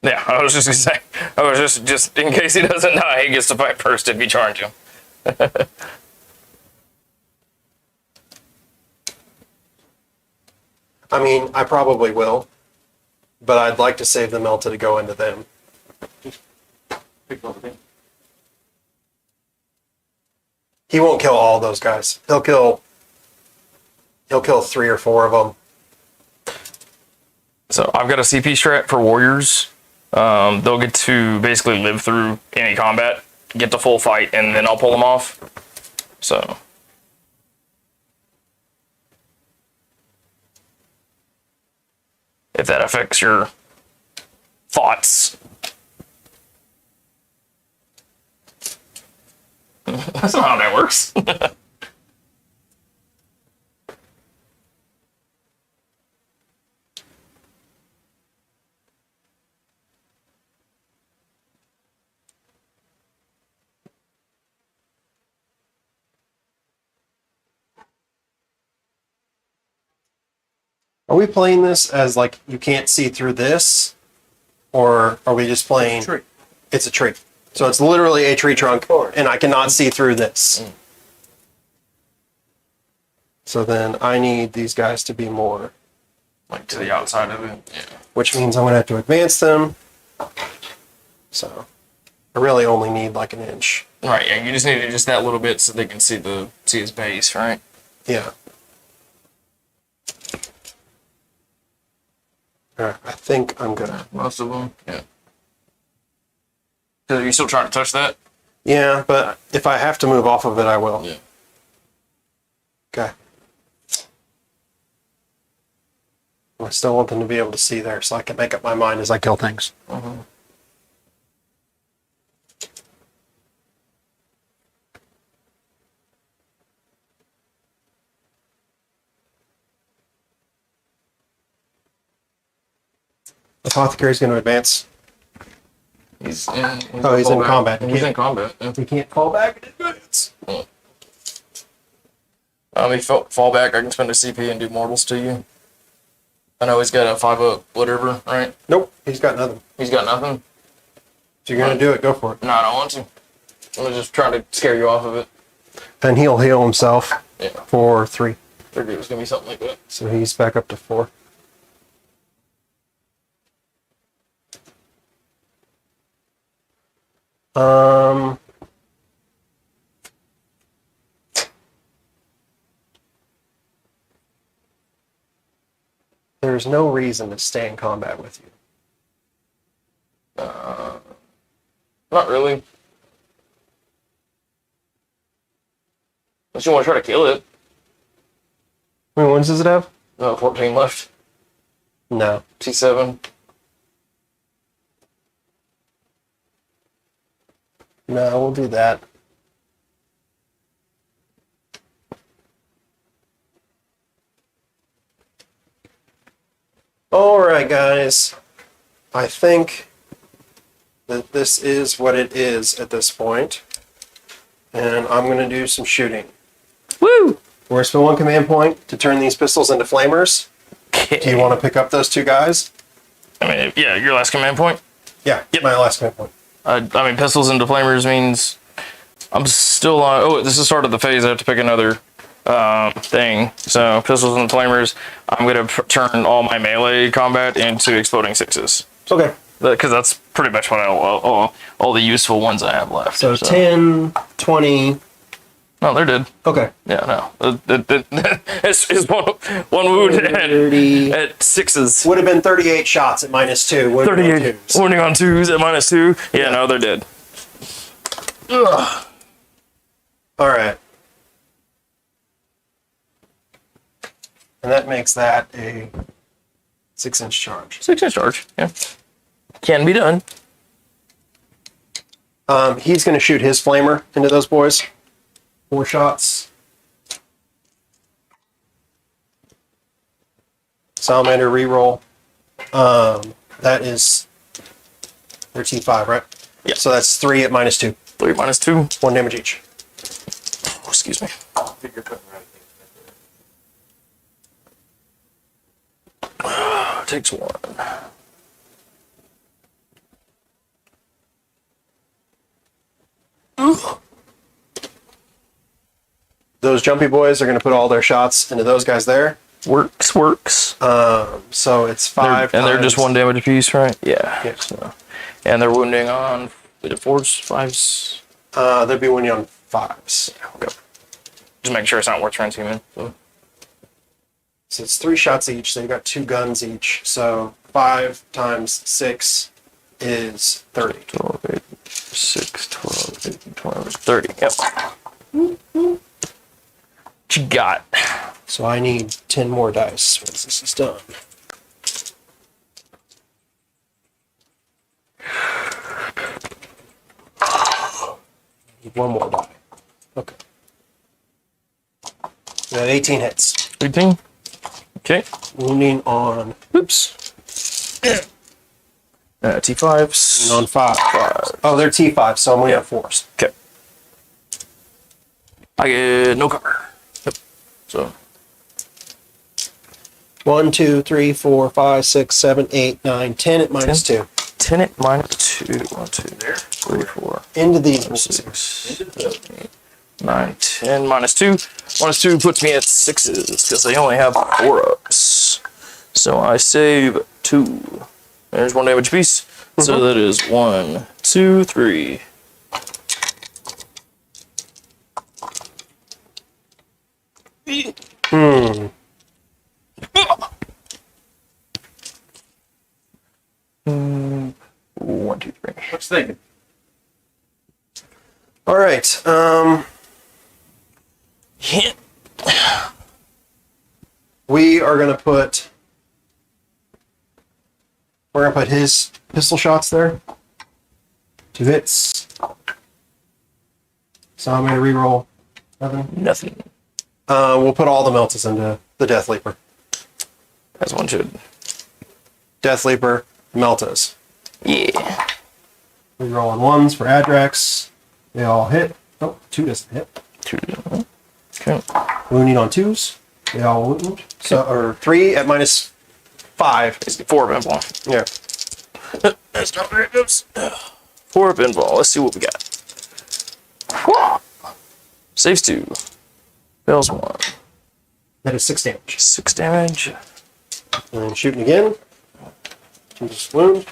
Yeah, I was just gonna say, I was just in case he doesn't die, he gets to fight first if you charge him. I mean, I probably will, but I'd like to save the Melta to go into them. He won't kill all those guys. He'll kill 3 or 4 of them. So I've got a CP strat for warriors. They'll get to basically live through any combat, get the full fight, and then I'll pull them off. So. If that affects your thoughts. That's not how that works. Are we playing this as like you can't see through this, or are we just playing? It's a tree. It's a tree. So it's literally a tree trunk, and I cannot see through this. So then I need these guys to be more, Like to the outside of it. Yeah. which means I'm going to have to advance them. So I really only need like an inch. Right, yeah, you just need just that little bit so they can see his base, right? Yeah. All right, I think I'm good. Most of them. Yeah. So are you still trying to touch that? Yeah, but if I have to move off of it, I will. Yeah. Okay. I still want them to be able to see there so I can make up my mind as I kill things. Apothecary's going to advance. He's He's in combat. He's in combat. Yeah. He can't fall back and advance. If you fall back, I can spend a CP and do mortals to you. I know he's got a 5-up whatever, right? Nope, he's got nothing. He's got nothing. If you're going to do it, go for it. No, I don't want to. I'm just trying to scare you off of it. Then he'll heal himself Yeah. for 3. Figured it was gonna be something like that. So he's back up to 4. There's no reason to stay in combat with you. Not really. Unless you want to try to kill it. How many ones does it have? 14 left. No. T7. No, we'll do that. Alright, guys. I think that this is what it is at this point. and I'm going to do some shooting. Woo! We're going to spend 1 command point to turn these pistols into flamers. Do you want to pick up those 2 guys? I mean, yeah, your last command point. Yeah, my last command point. I mean, pistols into flamers means I'm still on. Oh, this is the start of the phase. I have to pick another thing. So pistols into flamers. I'm gonna turn all my melee combat into exploding 6s. Okay. Because that's pretty much what all the useful ones I have left. So 10, 20. No, they're dead. Okay. Yeah, no. It's one wound 30. at 6s. Would have been 38 shots at -2. Would have been 38 twos. wounding on 2s at -2. Yeah, no, they're dead. Ugh. All right. And that makes that a 6-inch charge. 6-inch charge. Yeah. Can be done. He's going to shoot his flamer into those boys. 4 shots. Salamander reroll. That is their T5, right? Yeah. So that's 3 at -2. 3 -2. 1 damage each. Oh, excuse me. Takes 1. Ugh. Those jumpy boys are going to put all their shots into those guys there. Works. So it's 5 And they're just times- 1 damage apiece, right? Yeah. Yeah. So. And they're wounding on 4s, 5s. They'll be winning on 5s. Okay. Just make sure it's not worth transhuman. So it's 3 shots each. They've got 2 guns each. So 5 times 6 is 30. 12, 8, 6, 12, 8, 12, 30. Yep. What you got? So I need 10 more dice once this is done. Need 1 more die. Okay. We got 18 hits. 18? Okay. Wounding on. Oops. T5s. On 5. Oh, they're T5, so I'm only at 4s. Okay. I get no cover. Yep. So. 1, 2, 3, 4, 5, 6, 7, 8, 9, 10 at -2. 10 at -2. 1, 2, 3, 4, Into these. 6, 7, 8, 9, 10, -2. -2 puts me at 6s because they only have 4-ups. So I save 2. There's 1 damage piece. So that is 1, 2, 3. Hmm. 1, 2, 3. What's thinking? All right. Hit. We are gonna put. We're gonna put his pistol shots there. 2 hits. So I'm gonna reroll. Nothing. We'll put all the meltas into the Death Leaper. As one should. Death Leaper, meltas. Yeah. Reroll on 1s for Adrax. They all hit. Oh, 2 doesn't hit. 2. Okay. Wounding on 2s. They all wound. So, or 3 at -5. It's 4 of pinball. Yeah. That's not very good. 4 of pinball. Let's see what we got. Saves 2. Fails 1. That is 6 damage. 6 damage. And then shooting again. 2 wound.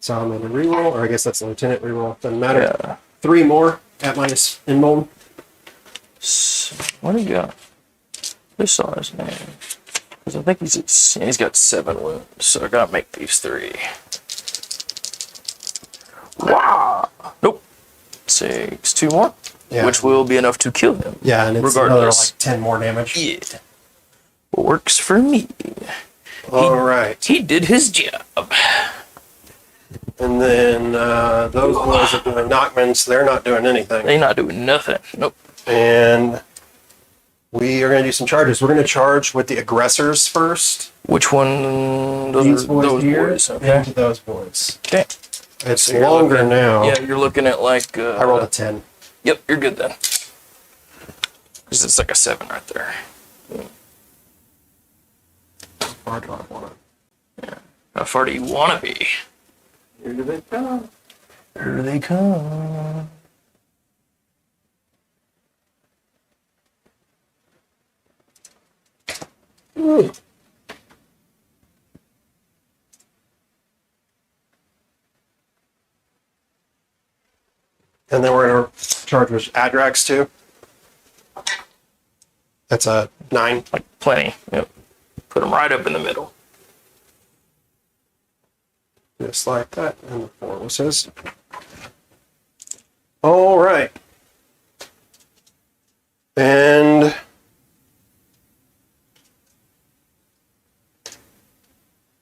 So I'm gonna reroll, or I guess that's the lieutenant reroll. Doesn't matter. Yeah. 3 more at minus in mold. What do you got? I saw his name. Because I think he's got 7 wounds, so I gotta make these 3. Wow. Nope. 6, 2 more. Yeah. Which will be enough to kill him. Yeah, and it's another regardless. like 10 more damage. Yeah. Works for me. All right. He did his job. And then those boys are doing knockmans. They're not doing anything. They not doing nothing. Nope. And we are going to do some charges. We're going to charge with the aggressors first. Which one? Those These are boys those here boys. and Okay. to those boys. Okay. It's So you're longer looking- now. Yeah, you're looking at like. I rolled a 10. Yep, you're good then. Because it's like a 7 right there. Or do I want it? How far do you want to be? Here do they come? Here they come. And then we're going to charge with Adrax too. That's a 9. Like plenty. Yep. Put them right up in the middle. Just like that. And the 4 was his. All right. And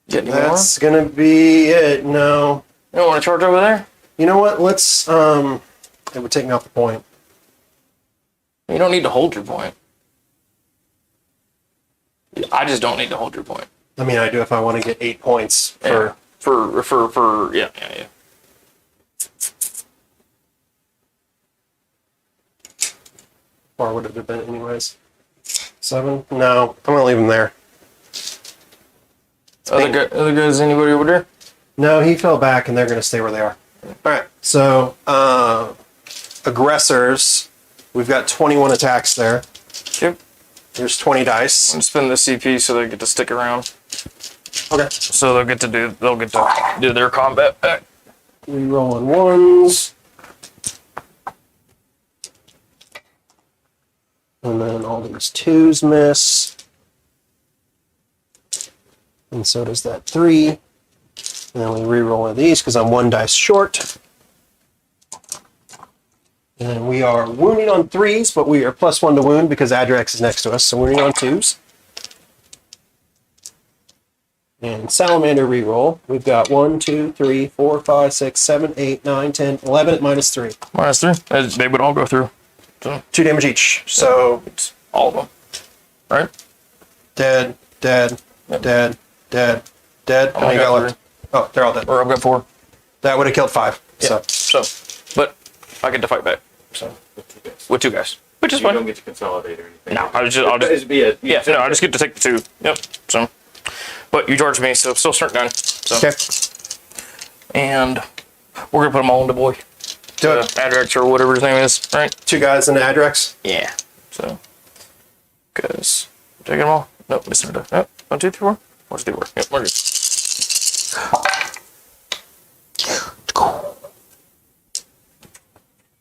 Get any more? that's going to be it. No. You don't want to charge over there? You know what? Let's, it would take me off the point. You don't need to hold your point. I just don't need to hold your point. I mean, I do if I want to get 8 points Yeah. for. For yeah. Or would it have been anyways? 7? No, I'm gonna leave him there. Other guys, anybody over there? No, he fell back, and they're gonna stay where they are. All right. So aggressors, we've got 21 attacks there. Yep. There's 20 dice. And spend the CP so they get to stick around. Okay. So they'll get to do their combat back. We rolling ones. And then all these 2s miss. And so does that 3. And then we re-roll one of these because I'm 1 dice short. And then we are wounding on 3s, but we are +1 to wound because Adrax is next to us, so wounding on 2s. And Salamander re-roll. We've got 1, 2, 3, 4, 5, 6, 7, 8, 9, 10, 11 at -3. -3. They would all go through. So 2 damage each. So it's all of them. Right? dead, dead, Yep. dead, dead, dead. How many got got left? Oh, they're all dead. Or I've got 4. That would have killed 5. Yeah. So, but I get to fight back. So with 2 guys, which is You don't fine. get to consolidate or anything. No, I'll just It'd be a yeah. No, I just get to take the 2. Yep. So, but you charged me, so still start done. So Okay. and we're gonna put them all into boy. Do it. Adrax or whatever his name is, right? 2 guys in the Adrax. Yeah. So, because taking them all. Nope, missing it. Nope. 1, 2, 3, 4. 1, 2, 3, 4. Yep, we're good.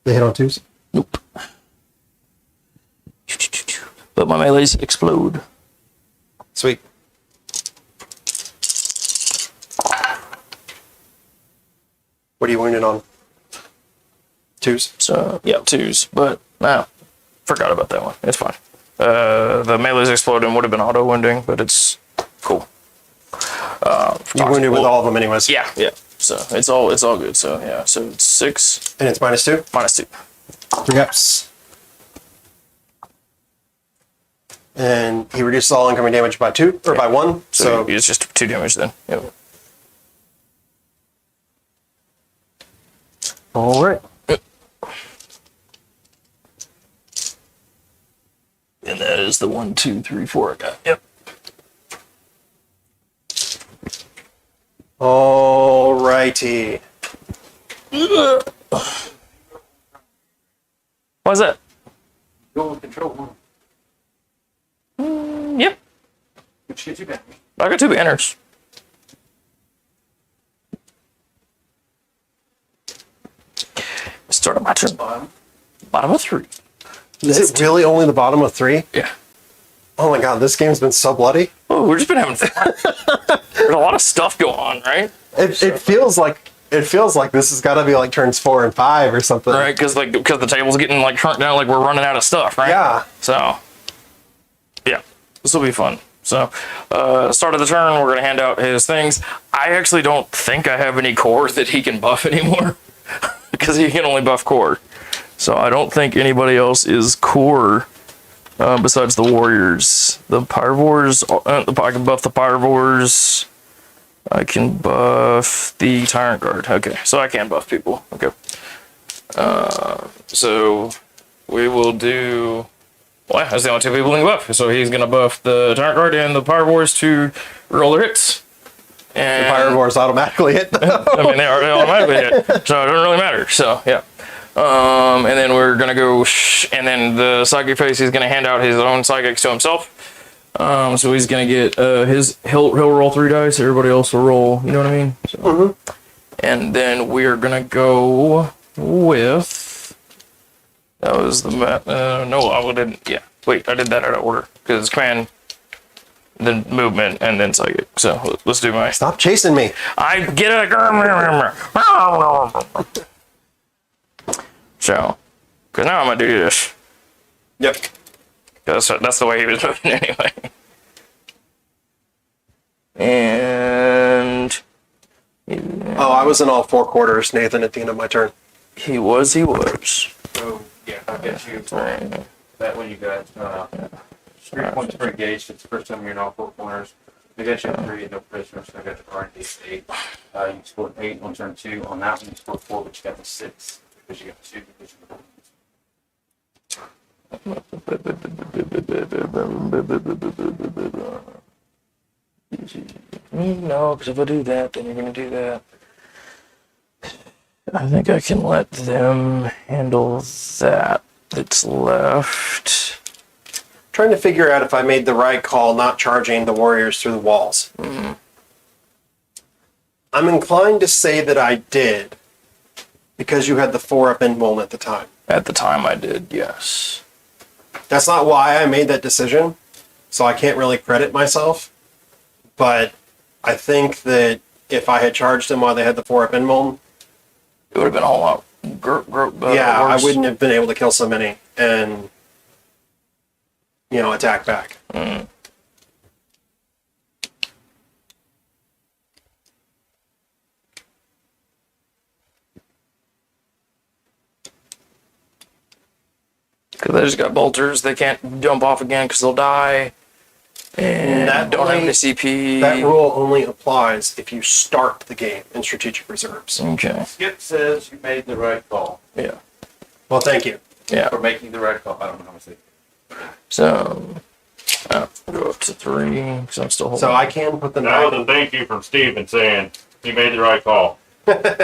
They hit on 2s. Nope. But my melees explode. Sweet. What are you wounded on? 2s. So yeah, 2s. But no, forgot about that one. It's fine. The melees exploding would have been auto wounding, but it's cool. You wounded with all of them anyways. Yeah, yeah. So it's all good. So yeah, so it's 6 And it's -2. -2. 3 ups. And he reduces all incoming damage by 2 or by 1. So So it's just 2 damage then. Yep. all right. And that is the 1, 2, 3, 4 I got. Yep. All righty. Why's that? Go with control 1. Yep. Which gets you back. I got 2 banners. Start of my turn. Bottom of 3. Is it really only the bottom of 3? Yeah. Oh my god, this game's been so bloody. Oh, we've just been having fun. There's a lot of stuff going on, right? It feels like this has got to be like turns 4 and 5 or something. Right, because the table's getting like shrunk down, like we're running out of stuff, right? Yeah. So, yeah, this will be fun. So, start of the turn, we're gonna hand out his things. I actually don't think I have any core that he can buff anymore, because he can only buff core. So I don't think anybody else is core besides the warriors. The Pyrovores, I can buff the Pyrovores. I can buff the Tyrant Guard. Okay, so I can buff people. Okay. So we will do. Well, that's the only two people in the buff. So he's gonna buff the Tyrant Guard and the Pyrovores to roll their hits. And Pyrovores automatically hit them. I mean, they automatically hit, so it doesn't really matter. So yeah. And then we're gonna go, and then the psychic face. He's gonna hand out his own psychics to himself. So he's gonna get he'll roll 3 dice. Everybody else will roll. You know what I mean? So, And then we're gonna go with. That was the no, I didn't. Yeah, wait, I did that out of order because it's command, then movement, and then psychic. So let's do my. Stop chasing me. I get it. So, because now I'm gonna do this. Yep. That's the way he was moving anyway. And Oh, I was in all 4 quarters, Nathan, at the end of my turn. he was. So, yeah, I'll get you that way, you guys. 3 points per engaged. It's the first time you're in all 4 corners. I got you 3, no prisoners. So I got the R&D 8. You scored 8 on turn 2. On that one, you scored 4, but you got the 6 because you got 2 because you got No, because if I do that, then you're gonna do that. I think I can let them handle that. That's left. Trying to figure out if I made the right call not charging the warriors through the walls. I'm inclined to say that I did because you had the 4-up end one at the time. At the time, I did, yes. That's not why I made that decision, so I can't really credit myself. But I think that if I had charged them while they had the 4-up end one, It would have been a whole lot. yeah, I worse. wouldn't have been able to kill so many and, attack back. Because they just got bolters. They can't jump off again because they'll die. And That don't have only- any CP. That rule only applies if you start the game in strategic reserves. Okay. Skip says you made the right call. Yeah. Well, thank you. Yeah. For making the right call. I don't know how much they. So, go up to 3 because I'm still holding. So I can put them That was back. a thank you from Steven saying he made the right call.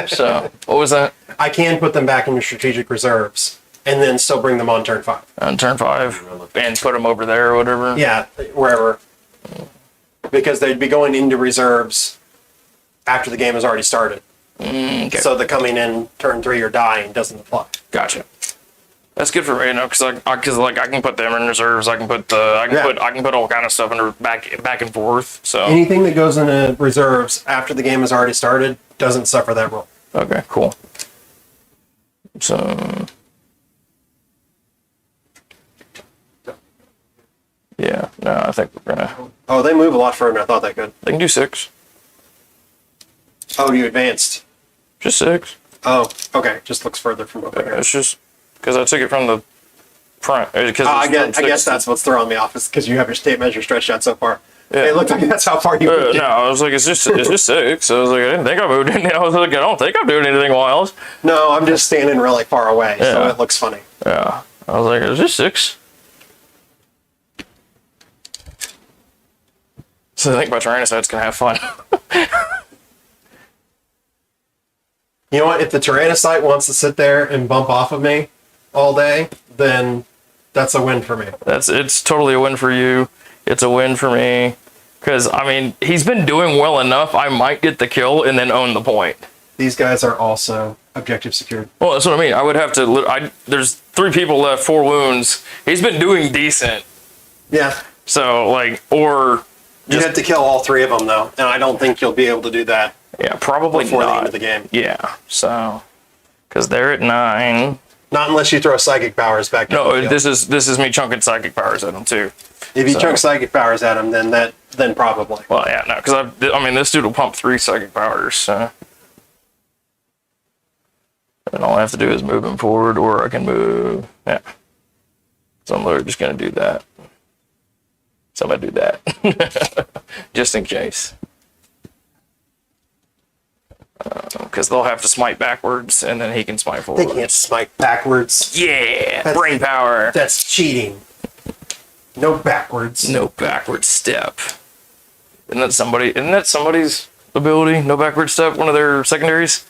So, what was that? I can put them back into strategic reserves and then still bring them on turn 5. On turn 5 and put them over there or whatever. Yeah, wherever. Because they'd be going into reserves after the game has already started. Okay. So the coming in turn 3 or dying doesn't apply. Gotcha. That's good for me, because I can put them in reserves. I can put all kind of stuff in back and forth. So Anything that goes into reserves after the game has already started doesn't suffer that rule. okay, cool. So yeah, no, I think we're gonna. Oh, they move a lot further than I thought they could. They can do 6, Oh, you advanced. just 6. Oh, okay. Just looks further from over here. It's just because I took it from the front. Because I guess that's what's throwing me off is because you have your state measure stretched out so far. Yeah. It looked like that's how far you moved. No, I was like, it's just 6. I was like, I didn't think I moved anything. I was like, I don't think I'm doing anything wild. No, I'm just standing really far away, so Yeah. it looks funny. Yeah, I was like, it's just 6. So I think my Tyrannicite's gonna have fun. You know what? If the Tyrannicite wants to sit there and bump off of me all day, then that's a win for me. It's totally a win for you. It's a win for me. Because, I mean, he's been doing well enough. I might get the kill and then own the point. These guys are also objective secured. Well, that's what I mean. I would have to. There's 3 people left, 4 wounds. He's been doing decent. Yeah. So, or. You have to kill all 3 of them, though, and I don't think you'll be able to do that Yeah, probably before not. the end of the game. Yeah, so. Because they're at 9. Not unless you throw psychic powers back. No, in the field. this is me chunking psychic powers at him, too. If you so- chunk psychic powers at him, then probably. Well, yeah, no, because I mean, this dude will pump 3 psychic powers, so. And all I have to do is move him forward, or I can move. Yeah. So I'm literally just going to do that. So I'm going to do that. Just in case. Because they'll have to smite backwards, and then he can smite forward. They can't smite backwards. Yeah, brain power. That's cheating. No backwards. No backward step. Isn't that somebody's ability? No backward step. One of their secondaries.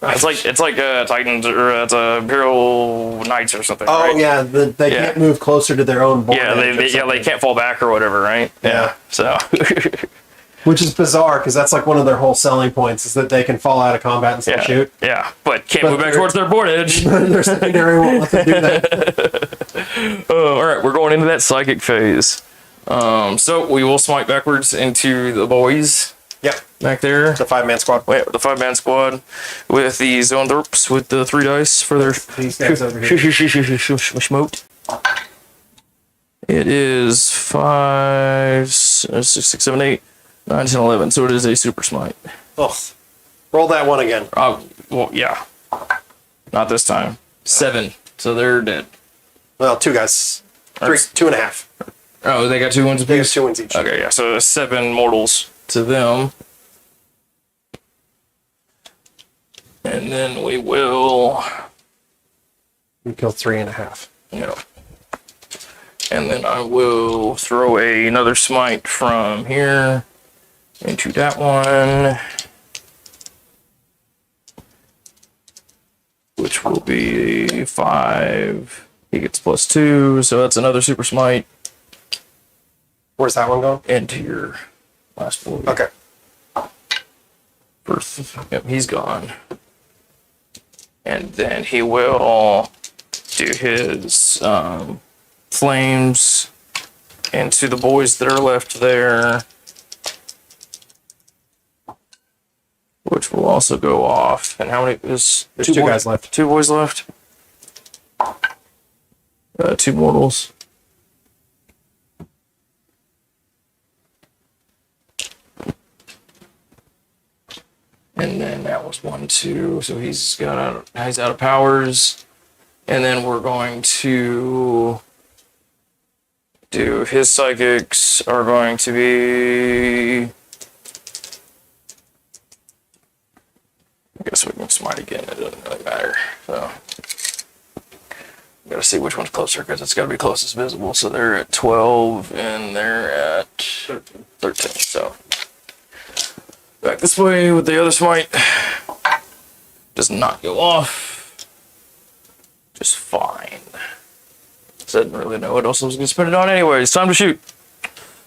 It's like Titans or it's a Imperial Knights or something. Oh right? yeah, they Yeah. can't move closer to their own board. Yeah, they can't fall back or whatever, right? Yeah. So. Which is bizarre because that's like one of their whole selling points is that they can fall out of combat and still shoot. Yeah, but can't But move back they're- towards their board edge. Their secondary won't let them do that. All right, we're going into that psychic phase. So we will smite backwards into the boys Yep, back there. the 5-man squad. Wait, the 5-man squad with the Zoanthropes with the 3 dice for their These guys over here. smote. It is 5, 6, 7, 8, 9, 10, 11. So it is a super smite. Oh, roll that one again. Well, yeah. Not this time. 7. So they're dead. Well, 2 guys. 3, 2.5. Oh, they got 2 wounds They have apiece? 2 wins each. Okay, yeah. So 7 mortals to them. And then we will... You kill 3.5. And then I will throw another smite from here into that one. Which will be 5. He gets +2, so that's another super smite Where's that one going? into your last boy. Okay. Yep, he's gone. And then he will do his flames into the boys that are left there. Which will also go off. And how many is There's 2 guys left. 2 boys left. 2 mortals. And then that was 1, 2. So he's out of powers. And then we're going to do his psychics are going to be. I guess we can smite again. It doesn't really matter. So we gotta see which one's closer because it's gotta be closest visible. So they're at 12 and they're at 13. So back this way with the other smite. Does not go off. Just fine. So I didn't really know what else I was gonna spend it on anyway. It's time to shoot.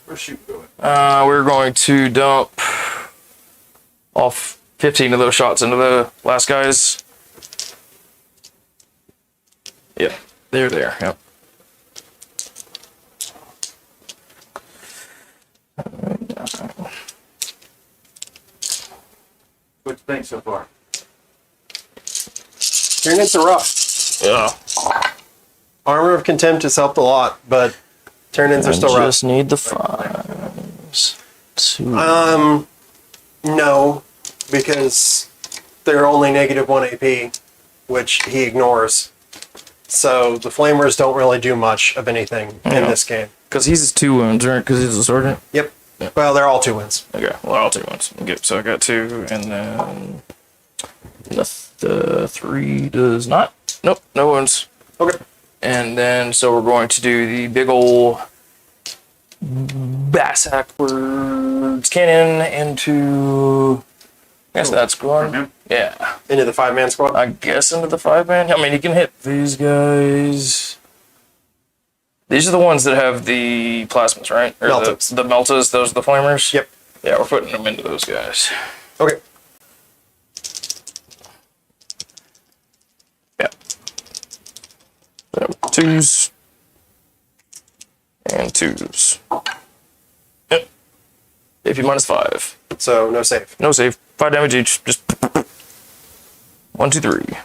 Where's shoot going? We're going to dump off 15 of those shots into the last guys. Yep, they're there. Yep. What you think so far? Tyranids are rough. Yeah. Armor of Contempt has helped a lot, but Tyranids are still rough. Just need the 5s. 2. No, because they're only -1 AP, which he ignores. So the Flamers don't really do much of anything in this game. Because he's 2 wounds, right? Because he's a sergeant. Yep. Well, they're all 2 wins. Okay, well, all 2 wounds. Okay, so I got 2, and then the 3 does not. Nope, no wounds. Okay. And then, so we're going to do the big ol' backwards cannon into. I guess that's going. Yeah. Into the 5-man squad. I guess into the 5-man. I mean, you can hit these guys. These are the ones that have the plasmas, right? Or Meltas. The meltas, those are the flamers? Yep. Yeah, we're putting them into those guys. Okay. Yeah. So 2s. And 2s. Yep. AP -5. So no save. No save. 5 damage each. Just 1, 2, 3.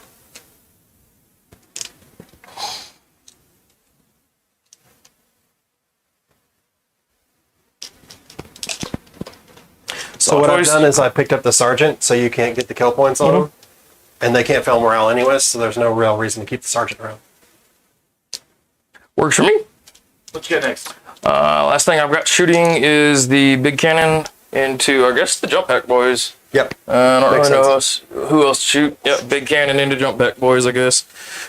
So what I've done is I picked up the sergeant, so you can't get the kill points on them, and they can't fail morale anyways. So there's no real reason to keep the sergeant around. Works for me. What you got next? Last thing I've got shooting is the big cannon into, I guess, the jump pack boys. Yep. I don't Makes really know sense. who else to shoot. Yep, big cannon into jump back, boys, I guess.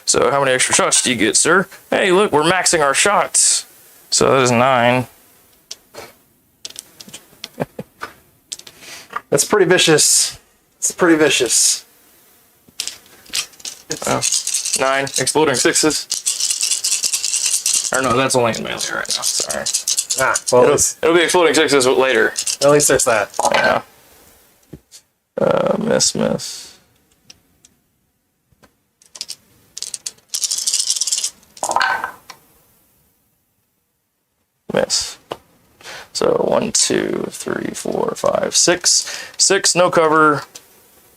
So how many extra shots do you get, sir? Hey, look, we're maxing our shots. So that is 9. That's pretty vicious. It's pretty vicious. 9 exploding 6s. Or no, that's only in melee right now. Sorry. Well, It'll be exploding 6s later. at least there's that. Yeah. Miss. Miss. So 1, 2, 3, 4, 5, 6. 6, no cover.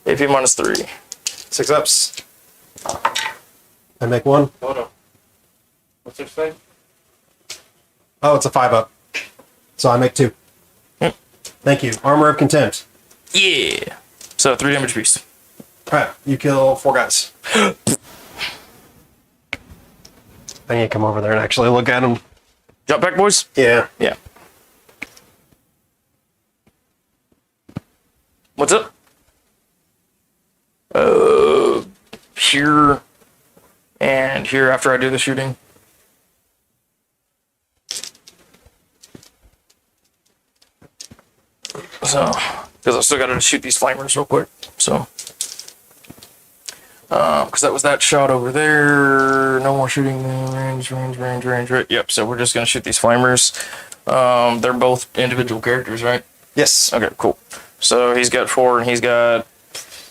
AP -3. 6 ups. I make 1. Hold on. What's this thing? Oh, it's a 5 up. So I make 2. Thank you. Armor of Contempt. Yeah. So 3 damage piece. Alright, you kill 4 guys. I need to come over there and actually look at them. Jump back, boys. Yeah. Yeah. What's up? Here and here after I do the shooting. So, because I still got to shoot these flamers real quick. So, because that was that shot over there. No more shooting. Range. Right. Yep. So we're just gonna shoot these flamers. They're both individual characters, right? Yes. Okay. Cool. So he's got 4, and he's got.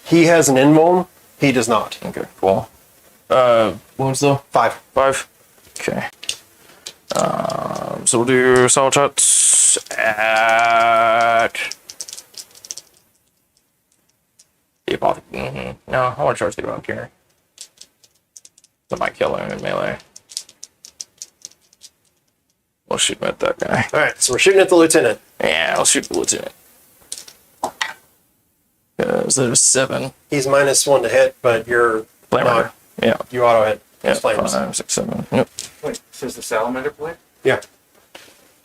He has an invuln. He does not. Okay. Cool. Wounds though. 5. 5. Okay. So we'll do solid shots at the Apothecary. No, I want to charge the Apothecary. That might kill him in melee. We'll shoot him at that guy. Alright, so we're shooting at the lieutenant. Yeah, I'll shoot the lieutenant. Because there's 7. He's -1 to hit, but you're Flamer. not. Yeah. You auto hit. Yeah. It's flamers. 5, 6, 7. Yep. Wait, this is the salamander play? Yeah.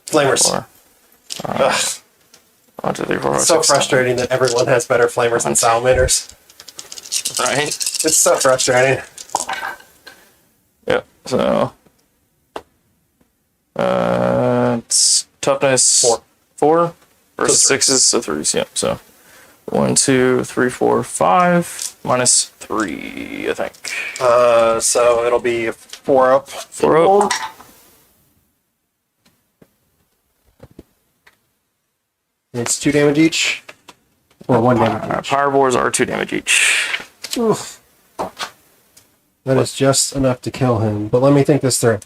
Flamers. 4. Ugh. 1, 2, 3, 4, 5, It's so 6, 7. frustrating that everyone has better flamers than salamanders. Right? It's so frustrating. Yep. So it's toughness 4. 4 versus So 6s, so 3s. Yep. So 1, 2, 3, 4, 5 -3, I think. So it'll be a 4 up. 4 up. It's 2 damage each. Or 1 damage each. Pyrovores are 2 damage each. Oof. That is just enough to kill him. But let me think this through.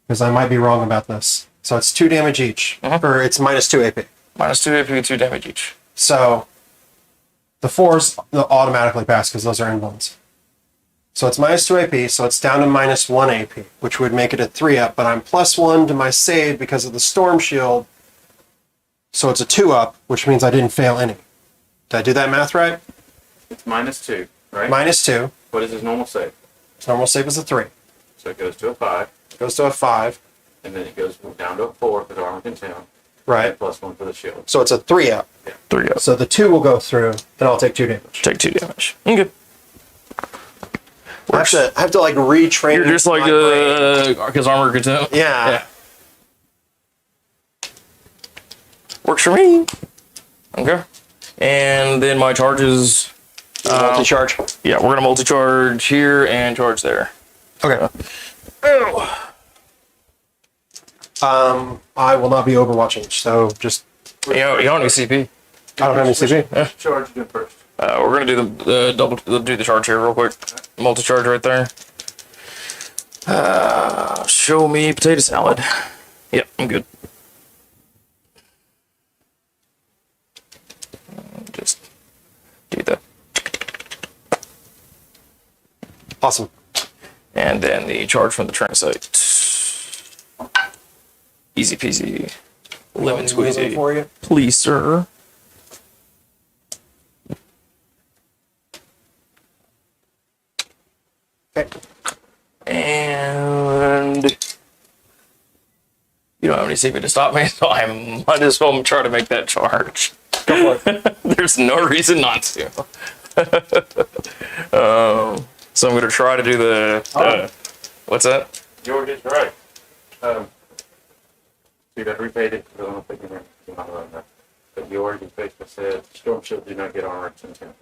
Because I might be wrong about this. So it's 2 damage each. Or it's -2 AP. -2 AP, 2 damage each. So the 4s they'll automatically pass because those are invulns. So it's -2 AP, so it's down to -1 AP, which would make it a 3 up, but I'm +1 to my save because of the storm shield. So it's a 2 up, which means I didn't fail any. Did I do that math right? It's -2, right? -2. What is his normal save? Normal save is a 3. So it goes to a 5, Goes to a 5. and then it goes down to a 4 because armor can count. Right. +1 for the shield. So it's a 3 up. 3 up. So the 2 will go through, and I'll take 2 damage. Take 2 damage. Okay. I have to like retrain. You're just like my brain. because armor gets out. Yeah. Works for me. Okay. And then my charges. Multi-charge. Yeah, we're gonna multi-charge here and charge there. Okay. I will not be overwatching, so just You don't need CP. I don't have any CP. Charge you first. We're gonna do the do the charge here real quick. Multi-charge right there. Show me potato salad. Yep, I'm good. Just do that. Awesome. And then the charge from the Tyrancite. Easy peasy. Lemon squeezy. For you. Please, sir. Okay. And you don't have any CP to stop me, so I might as well try to make that charge. Go for it. There's no reason not to. So I'm going to try to do the. What's that? George is right. See that repaid it? I don't think you're not right now. But George basically said Storm Shield do not get armor of contempt.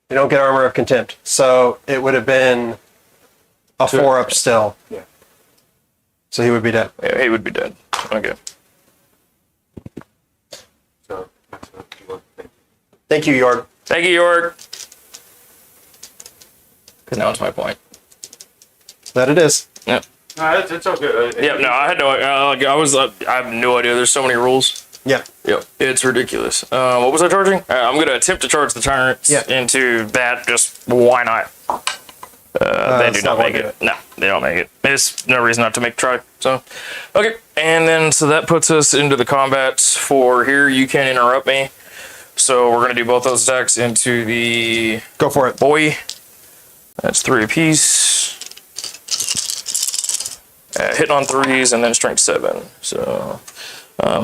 You don't get armor of contempt. So it would have been a 4-up still. Yeah. So he would be dead. Yeah, he would be dead. Okay. So that's what George thinks. Thank you, York. Thank you, York. Because now it's my point. That it is. Yep. No, it's okay. Yep. No, I had no. I have no idea. There's so many rules. Yeah. Yep. It's ridiculous. What was I charging? I'm going to attempt to charge the Tyrants into that. Just why not? They do not make it. No, they don't make it. There's no reason not to make a try. So, okay. And then, so that puts us into the combat for here. You can't interrupt me. So we're going to do both those attacks into the Go for it. boy. That's 3 apiece. Hitting on 3s and then strength 7. So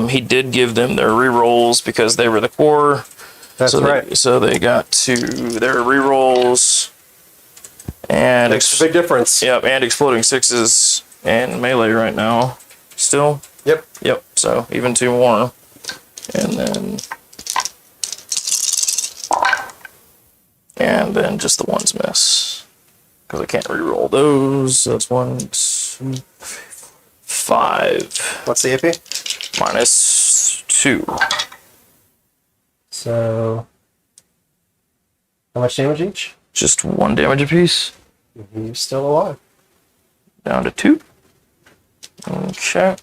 he did give them their rerolls because they were the core. That's right. So they got to their rerolls. And Makes a big difference. Yep, and exploding 6s and melee right now. Still. Yep. Yep. So even 2 more. And then just the ones miss. Because I can't reroll those. That's 1, 2, 5. What's the AP? Minus 2. So, how much damage each? Just 1 damage apiece. He's still alive. Down to 2. Okay.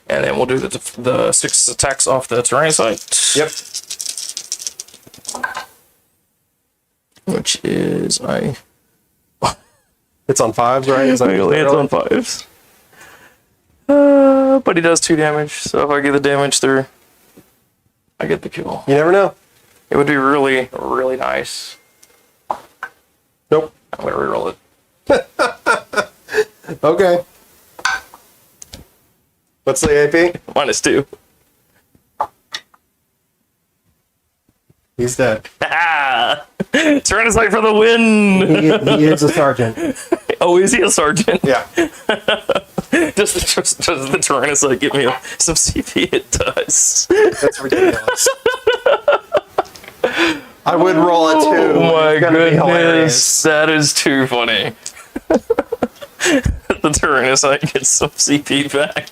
And then we'll do the 6 attacks off the Tyrancite. Yep. Which is It's on 5s, right? Is that It lands on 5s. But he does 2 damage, so if I get the damage through, I get the kill. You never know. It would be really, really nice. Nope. I'm gonna reroll it. Okay. What's the AP? Minus 2. He's dead. Ah! Tyrannosaurus for the win! He is a sergeant. Oh, is he a sergeant? Yeah. Does the Tyrannosaurus give me some CP? It does. That's ridiculous. I would roll it too. Oh my It's gonna be goodness. hilarious. That is too funny. The Tyrannosaurus gets some CP back.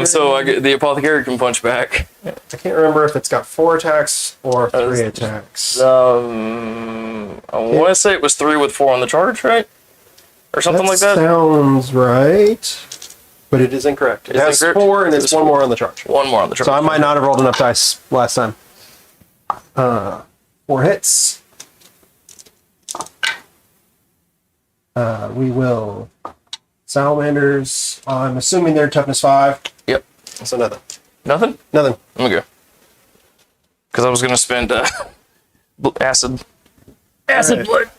So I get the Apothecary can punch back. I can't remember if it's got 4 attacks or 3 attacks. I want to say it was 3 with 4 on the charge, right? Or something like that. Sounds right. But it is incorrect. It has incorrect? 4 and it's 1 more on the charge. 1 more on the charge. So I might not have rolled enough dice last time. 4 hits. We will. Salamanders. I'm assuming they're toughness 5. Yep. So nothing. Nothing? Nothing. Okay. Because I was going to spend acid Alright. blood.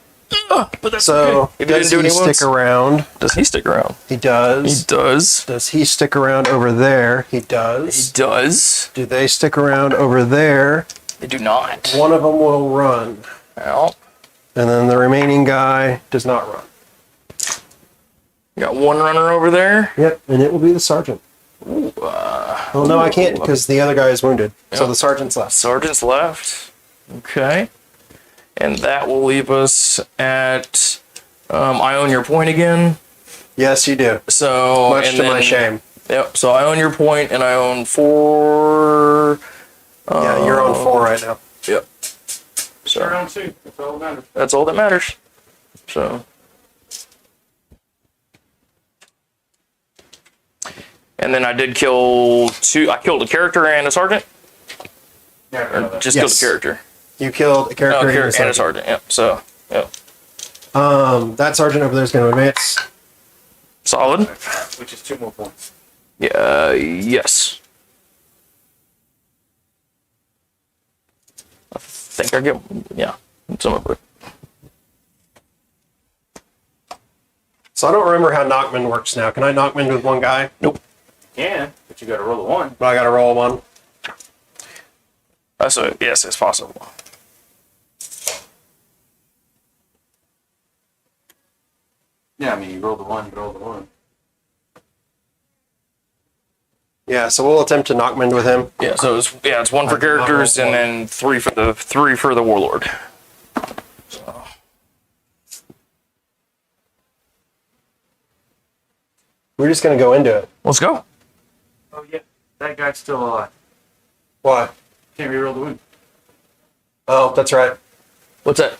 But that's So okay. If he does didn't do he any wounds, stick around? does he stick around? He does. He does. Does he stick around over there? He He does. does. Do they stick around over there? They do not. One of them will run. Well, And then the remaining guy does not run. you got 1 runner over there. Yep, and it will be the sergeant. Well, no, I can't because the other guy is wounded. So Yep. the sergeant's left. Sergeant's left. Okay. And that will leave us at I own your point again. Yes, you do. So Much and to my then- shame. Yep. So I own your point, and I own 4. Yeah, you're on 4 right now. Yep. Sure, So on 2. That's all that matters. that's all that matters. So. And then I did kill 2. I killed a character and a sergeant. Yeah, Or just Yes. killed a character. You killed a Oh, character and a and a sergeant. sergeant. Yep. So, yep. That sergeant over there is going to advance. Solid. which is 2 more points. Yeah. Yes. I think I get. Yeah. Some of it. So I don't remember how knockman works now. Can I knockman with one guy? Nope. Yeah, but you got to roll a 1. But I got to roll 1. So yes, it's possible. Yeah, I mean, you roll the 1, you roll the 1. Yeah, so we'll attempt to knockmend with him. Yeah, so it's one for characters and then three for the warlord. So. We're just gonna go into it. Let's go. Oh, yeah. That guy's still alive. Why? Can't reroll the wound. Oh, that's right. What's that?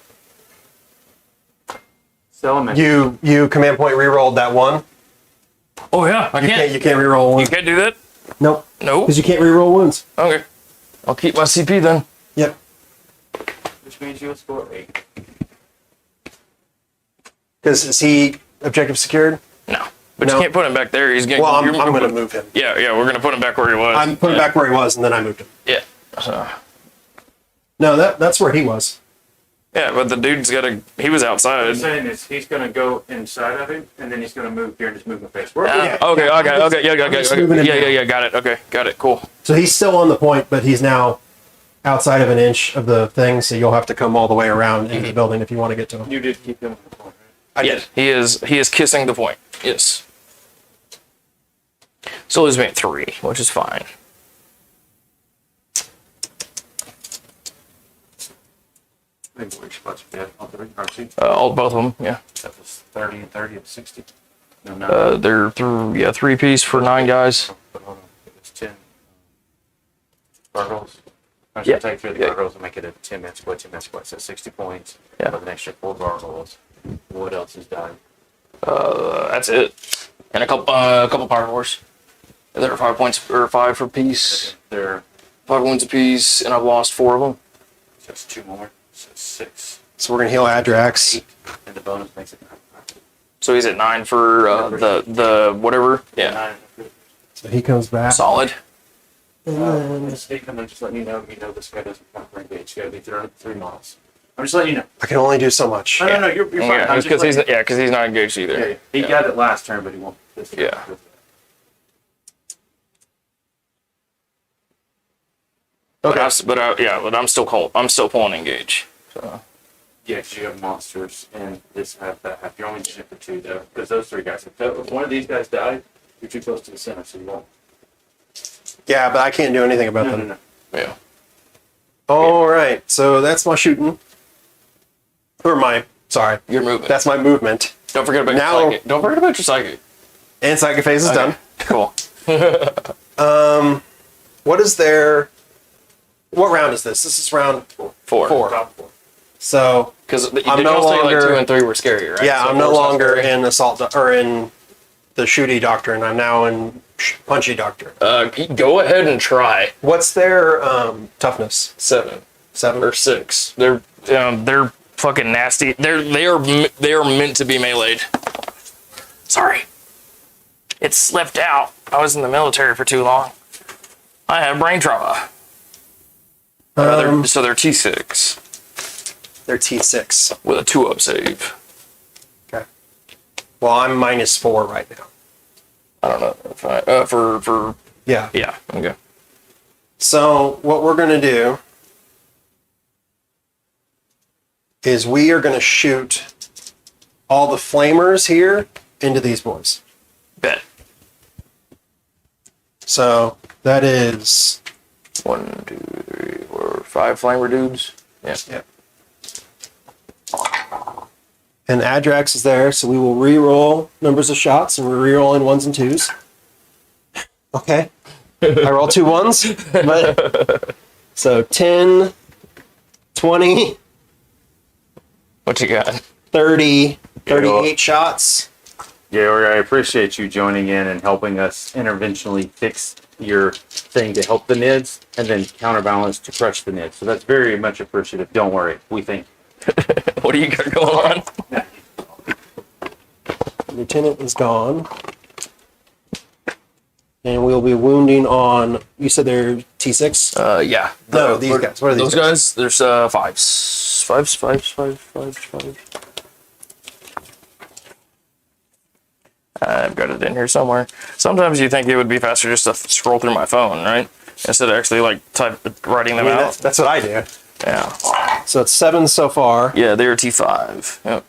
Salamanders. You command point rerolled that one. Oh yeah, I can't. You can't reroll one. You can't do that. Nope. No. Because you can't reroll wounds. Okay. I'll keep my CP then. Yep. Which means you'll score 8. Because is he objective secured? No, but No. you can't put him back there. He's getting. Well, I'm going to move him. Yeah, we're gonna put him back where he was. I'm putting back where he was, and then I moved him. Yeah. So, No, that's where he was. yeah, but the dude's he was What I'm outside. saying is he's going to go inside of him, and then he's going to move here and just move the face. Yeah. Okay, I'm just moving him down. yeah, got it, cool. So he's still on the point, but he's now outside of an inch of the thing, so you'll have to come all the way around into the building if you want to get to him. You did keep him on the point, right? I Yeah, did. he is kissing the point. Yes. So lose me at 3, which is fine. Maybe which spots you had on the ring, aren't you? Both of them, yeah. That was 30 and 30 and 60. No, no. They're 3 piece for 9 guys. But hold on, it was 10 gargoyles. I'm just Yeah. going to take 3 of the Yeah. gargoyles and make it a 10-man split, 10-man split. So 60 points. Yeah. With an extra 4 gargoyles. What else is dying? That's it. And a couple Pyrovores. There are 5 points or 5 for piece. There 5 wounds apiece, and I've lost 4 of them. just 2 more. So 6. So we're going to heal Adrax. 8. And the bonus makes it 9. So he's at 9 for the whatever. Yeah. 9. So he comes back. Solid. Just letting you know this guy doesn't count for engage. You gotta be 3 miles. I'm just letting you know. I can only do so much. No, you're fine. Yeah, I'm because just letting he's not engaged either. you know. He got it last turn, but he won't. This turn. Yeah. Okay. But I'm still cold. I'm still pulling engage. So. Yeah, because you have monsters and this half, that half. You're only using it for 2 though, because those 3 guys. If one of these guys died, you're too close to the center, so you won't. Yeah, but I can't do anything about them. No. Yeah. All right, so that's my shooting. Sorry, You're moving. that's my movement. Don't forget about Now- your psychic. Don't forget about your psychic. And psychic phase is done. Cool. What is there? What round is this? This is round 4. Top 4. So Because you I'm did no all say like longer- 2 and 3 were scary, right? yeah, So I'm no 4's not longer scary. in or in the shooty doctrine. I'm now in punchy doctrine. Go ahead and try. What's their toughness? 7 7 or 6. They're fucking nasty. They are meant to be meleeed. Sorry, it slipped out. I was in the military for too long. I have brain trauma. So they're T6 They're T6. with a 2-up save. Okay. Well, I'm -4 right now. I don't know if I for Yeah. yeah okay. So what we're gonna do is we are gonna shoot all the flamers here into these boys. Bet. So that is 1, 2, 3, 4, 5 flamer dudes. Yeah. and Adrax is there, so we will re-roll numbers of shots, and we're re-rolling 1s and 2s. Okay. I roll 2 1s, but so 10, 20, What you got? 30, 38 shots. Yeah, I appreciate you joining in and helping us interventionally fix your thing to help the NIDs and then counterbalance to crush the NIDs. So that's very much appreciative. Don't worry. We think. What do you got going on? Lieutenant is gone. And we'll be wounding on, you said they're T6? Yeah. No, these guys. What are these Those guys? There's 5s. 5s. I've got it in here somewhere. Sometimes you think it would be faster just to scroll through my phone, right? instead of actually like writing them out. That's what I do. Yeah. So it's 7 so far. Yeah, they're T5. Yep.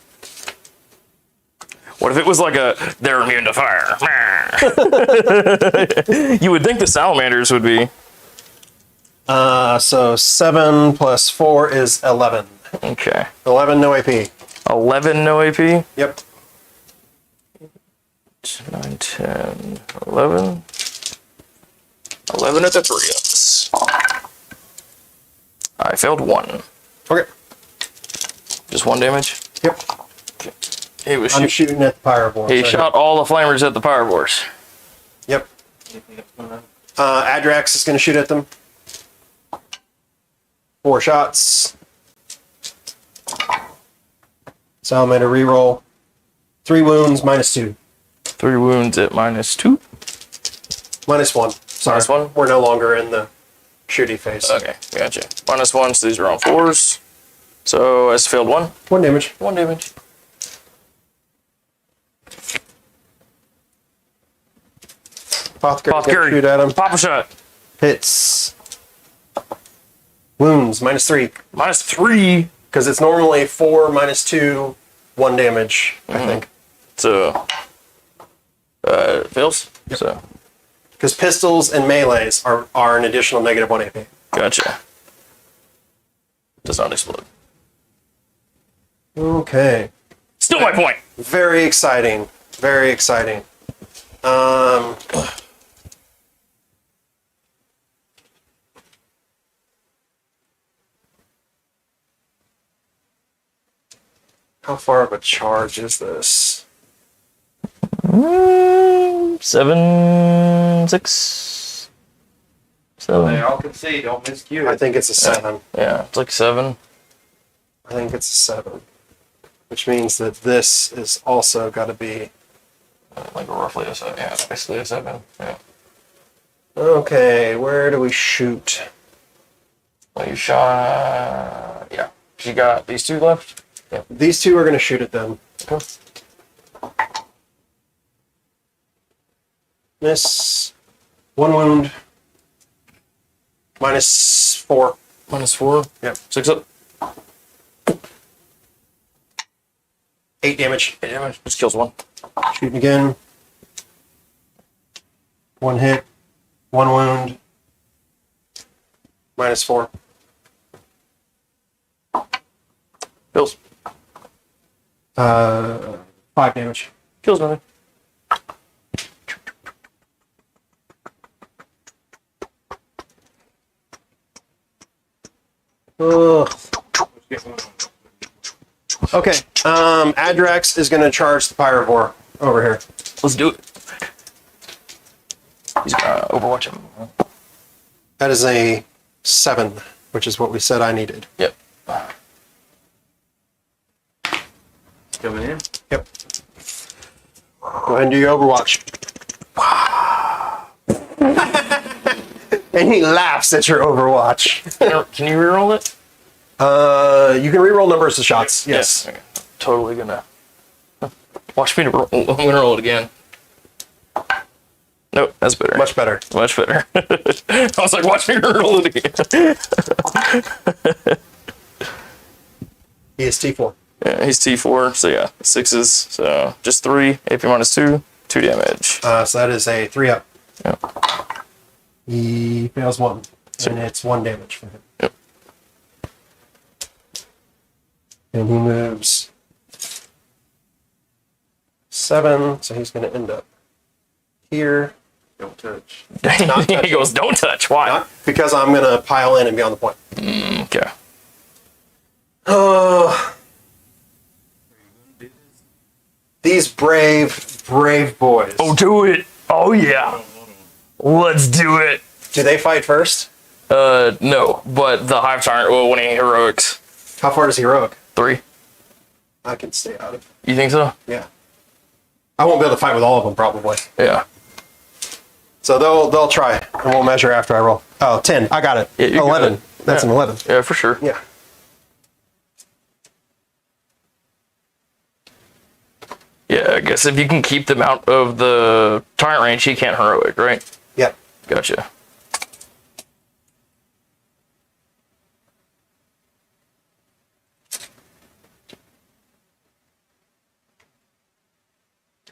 What if it was like they're immune to fire? You would think the salamanders would be. So 7 plus 4 is 11. Okay. 11 no AP. 11 no AP? Yep. 9, 10, 11. 11 at the 3 of us. I failed 1. Okay. Just 1 damage? Yep. He was I'm shooting at the Pyrovore. He shot all the flamers at the Pyrovores. Yep. Adrax is going to shoot at them. 4 shots. Salamander reroll. 3 wounds, -2. 3 wounds at -2. -1. Sorry. -1? We're no longer in the shooty phase. Okay, gotcha. -1, so these are on 4s. So I failed 1. 1 damage. 1 damage. Apothecary. Shoot at him. Pop a shot. Hits. Wounds, -3. -3. Because it's normally 4, -2, 1 damage, I think. So, fails. Yep. So, Because pistols and melees are an additional -1 AP. gotcha. Does not explode. Okay. Still my point. Very exciting. Very exciting. How far of a charge is this? 7, 6, 7. They all can see. Don't miscue I it. think it's a 7. Yeah, it's like 7. I think it's a 7. Which means that this is also got to be... Like roughly a 7. Yeah, basically a 7. Yeah. Okay, where do we shoot? Well, you shot. Yeah. You got these 2 left. Yeah. These 2 are going to shoot at them. Okay. Miss. 1 wound. -4. -4. Yep. 6 up. 8 damage. 8 damage. Just kills 1. Shooting again. 1 hit. 1 wound. -4. Kills. 5 damage. Kills nothing. Ugh. Okay. Adrax is going to charge the Pyrovore over here. Let's do it. He's gonna overwatch him. That is a 7, which is what we said I needed. Yep. Coming in. Yep. Go ahead and do your Overwatch. And he laughs at your Overwatch. Can you reroll it? You can reroll numbers of shots. Yes. Okay. Totally gonna watch me to roll. I'm gonna roll it again. Nope, that's better. Much better. Much better. I was like, watch me roll it again. He is T4. Yeah, he's T4, so yeah, 6s. So just 3, AP -2, 2 damage. So that is a 3 up. Yep. He fails 1. And it's 1 damage for him. Yep. And he moves 7, so he's going to end up here. Don't touch. Not touch. He goes, don't touch. Why? Not because I'm going to pile in and be on the point. Okay. Oh. These brave, brave boys. Oh, do it. Oh, yeah. Let's do it. Do they fight first? No, but the Hive Tyrant will winning heroics. How far does heroic? 3. I can stay out of it. You think so? Yeah. I won't be able to fight with all of them, probably. Yeah. So they'll try, and we'll measure after I roll. Oh, 10. I got it. Yeah, you 11. got it. That's Yeah. an 11. Yeah, for sure. Yeah. Yeah, I guess if you can keep them out of the Tyrant range, he can't heroic, right? Yep. Gotcha.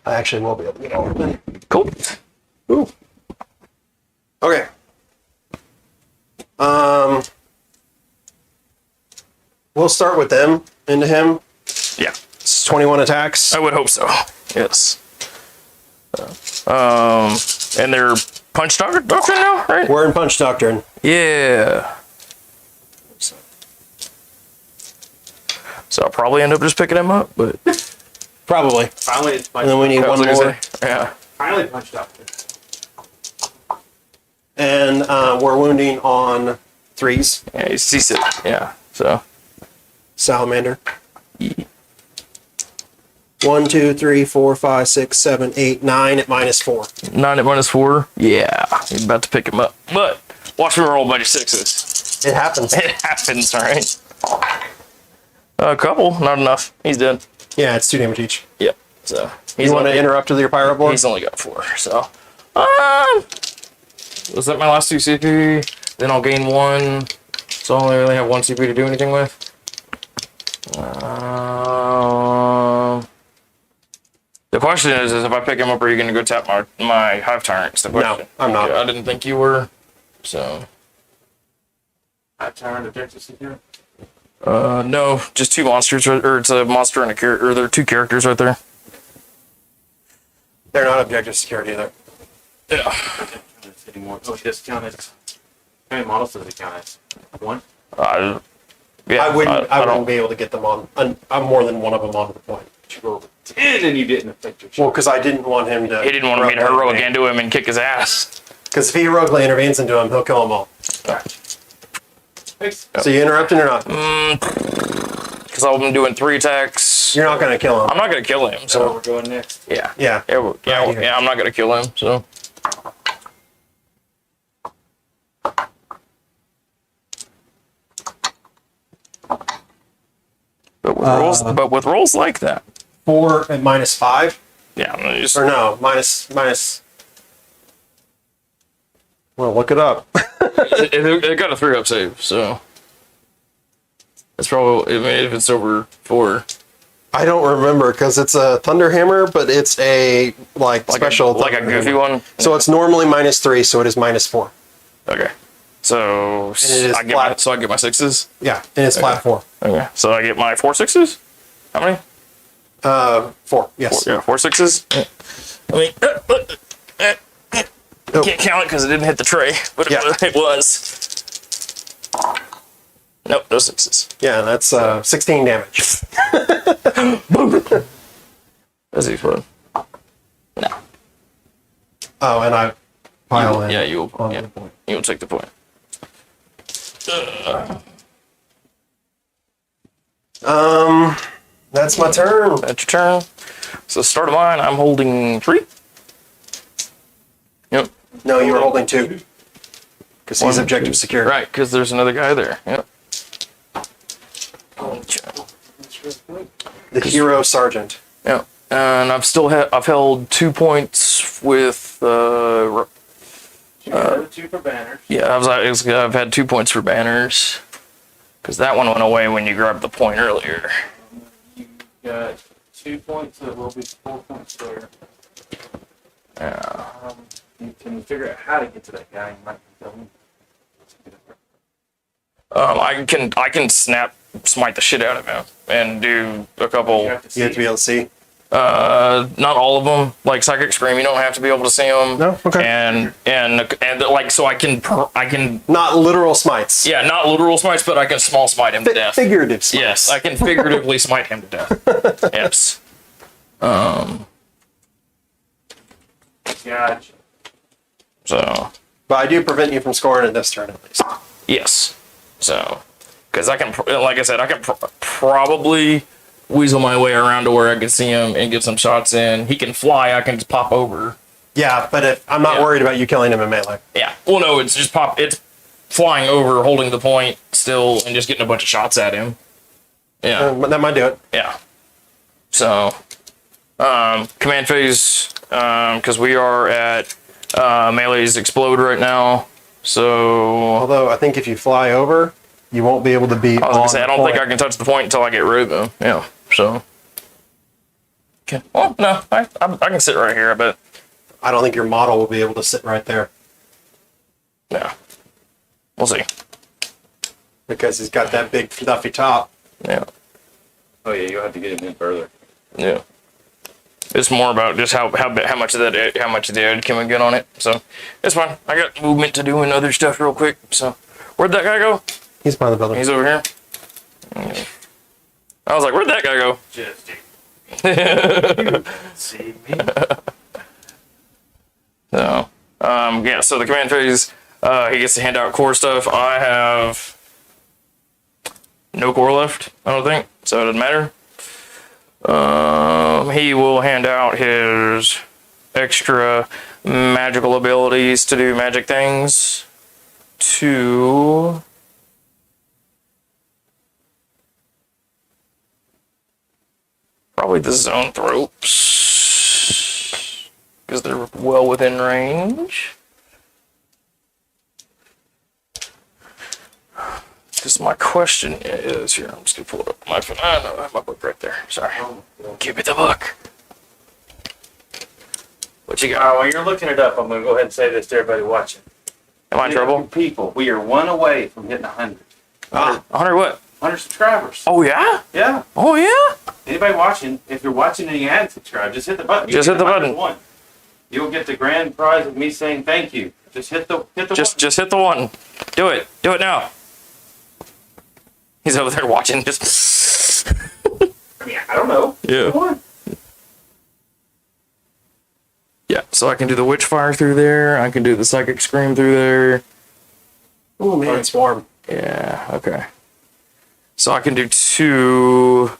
I actually will be able to get all of them. Cool. Ooh. Okay. We'll start with them into him. Yeah. It's 21 attacks. I would hope so. Yes. And they're punch doctrine now, right? We're in Punch Doctrine. Yeah. So I'll probably end up just picking him up, but Probably. Finally, it's And then we need one more. Yeah. finally punched up. And we're wounding on 3s. Yeah, he's seasick. Yeah. So Salamander. 1, 2, 3, 4, 5, 6, 7, 8, 9 at -4. 9 at -4. Yeah. He's about to pick him up. But watch me roll a bunch of 6s. It happens. It happens, all right? A couple, not enough. He's dead. Yeah, it's 2 damage each. Yep. So he's You want to only, interrupt with your Pyrovore? he's only got 4. So was that my last 2 CP? Then I'll gain 1. So I only really have 1 CP to do anything with. The question is if I pick him up, are you going to go tap my Hive Tyrant? It's the question. I'm not. Okay, I didn't think you were. So Hive Tyrant objective secure. no, just 2 monsters, or it's a monster and a character, or there are 2 characters right there. They're not objective security either. Yeah. Anymore. Oh, he does count as. How many models does it count as? 1? Yeah, I wouldn't don't. be able to get them on. I'm more than one of them onto the point. You rolled a 10 and you didn't affect your Well, shot. because I didn't want him to. He didn't want me to heroic into him and kick his ass. Because if he heroically intervenes into him, he'll kill them all. Thanks. So you interrupting or not? Because I'm doing 3 attacks. You're not going to kill him. I'm not gonna kill him. So So we're going next. yeah, Yeah. yeah. I'm not gonna kill him. So but with rolls like that, 4 at -5. yeah, I'm gonna just Or no, minus. Well, look it up. it got a 3-up save. So it's probably, I mean, if it's over 4. I don't remember because it's a Thunder Hammer, but it's a special like a Thunder goofy Hammer. one. So it's normally -3, so it is -4. Okay. So it is I get flat. so I get my 6s. Yeah, and it's flat 4. Okay. So I get my 4 6s. How many? 4. Yes. Yeah, 4 6s. I mean, can't count it because it didn't hit the tray, but Yeah. it was. Nope, no 6s. Yeah, that's 16 damage. That's easy fun. No. Oh, and I pile in. Yeah, you will. on Yeah, the point. you will take the point. That's my turn. That's your turn. So start of mine. I'm holding 3. Yep. No, you were holding 2. Because he's 1, objective 2. secure. Right, because there's another guy there. Yep. The hero sergeant. Yeah, and I've held 2 points with 2 for banners. yeah, I've had 2 points for banners because that one went away when you grabbed the point earlier. You got 2 points, so it will be 4 points there. Yeah. You can figure out how to get to that guy. You might tell me. I can smite the shit out of him and do a couple. You have to see. You have to be able to see. Not all of them. Like Psychic Scream, you don't have to be able to see them. No? Okay. And like so I can Not literal smites. yeah, not literal smites, but I can small smite him to death. Figurative smites. Yes, I can figuratively smite him to death. Yes. Gotcha. So But I do prevent you from scoring in this turn at least. yes. So because I can, like I said, I can probably weasel my way around to where I can see him and get some shots in. He can fly. I can just pop over. Yeah, but if I'm not Yeah. worried about you killing him in melee. Yeah. Well, no, it's just pop. It's flying over, holding the point still, and just getting a bunch of shots at him. Yeah. That might do it. Yeah. So, command phase, because we are at melee's explode right now. So, Although I think if you fly over, you won't be able to be I was on gonna say, I the don't think point. I can touch the point until I get rid of him. Yeah. So, Okay. Well, no, I can sit right here, I bet. I don't think your model will be able to sit right there Yeah. We'll see. because he's got that big fluffy top. Yeah. Oh yeah, you'll have to get him in further. Yeah. It's more about just how much of the edge can we get on it. So it's fine. I got movement to do and other stuff real quick. So where'd that guy go? He's behind the building. He's over here. I was like, where'd that guy go? Just see me. So yeah. So the command phase, he gets to hand out core stuff. I have no core left. I don't think so. It doesn't matter. He will hand out his extra magical abilities to do magic things to probably the Zoanthropes because they're well within range. Because my question is here. I'm just gonna pull it up my phone. I know I have my book right there. Sorry. Give me the book. What you got? While you're looking it up, I'm gonna go ahead and say this to everybody watching. Am I in trouble? People, we are one away from hitting 100. 100 what? 100 subscribers. Oh yeah? Yeah. Oh yeah? Anybody watching, if you're watching and you hadn't subscribed, just hit the button. Just hit the button. One. You'll get the grand prize of me saying thank you. Just hit the Just hit the one. Do it. Do it now. He's over there watching. Just I mean, I don't know. Yeah. Come on. yeah. So I can do the Witchfire through there. I can do the Psychic Scream through there. Oh man, it's warm. Yeah. Okay. So I can do 2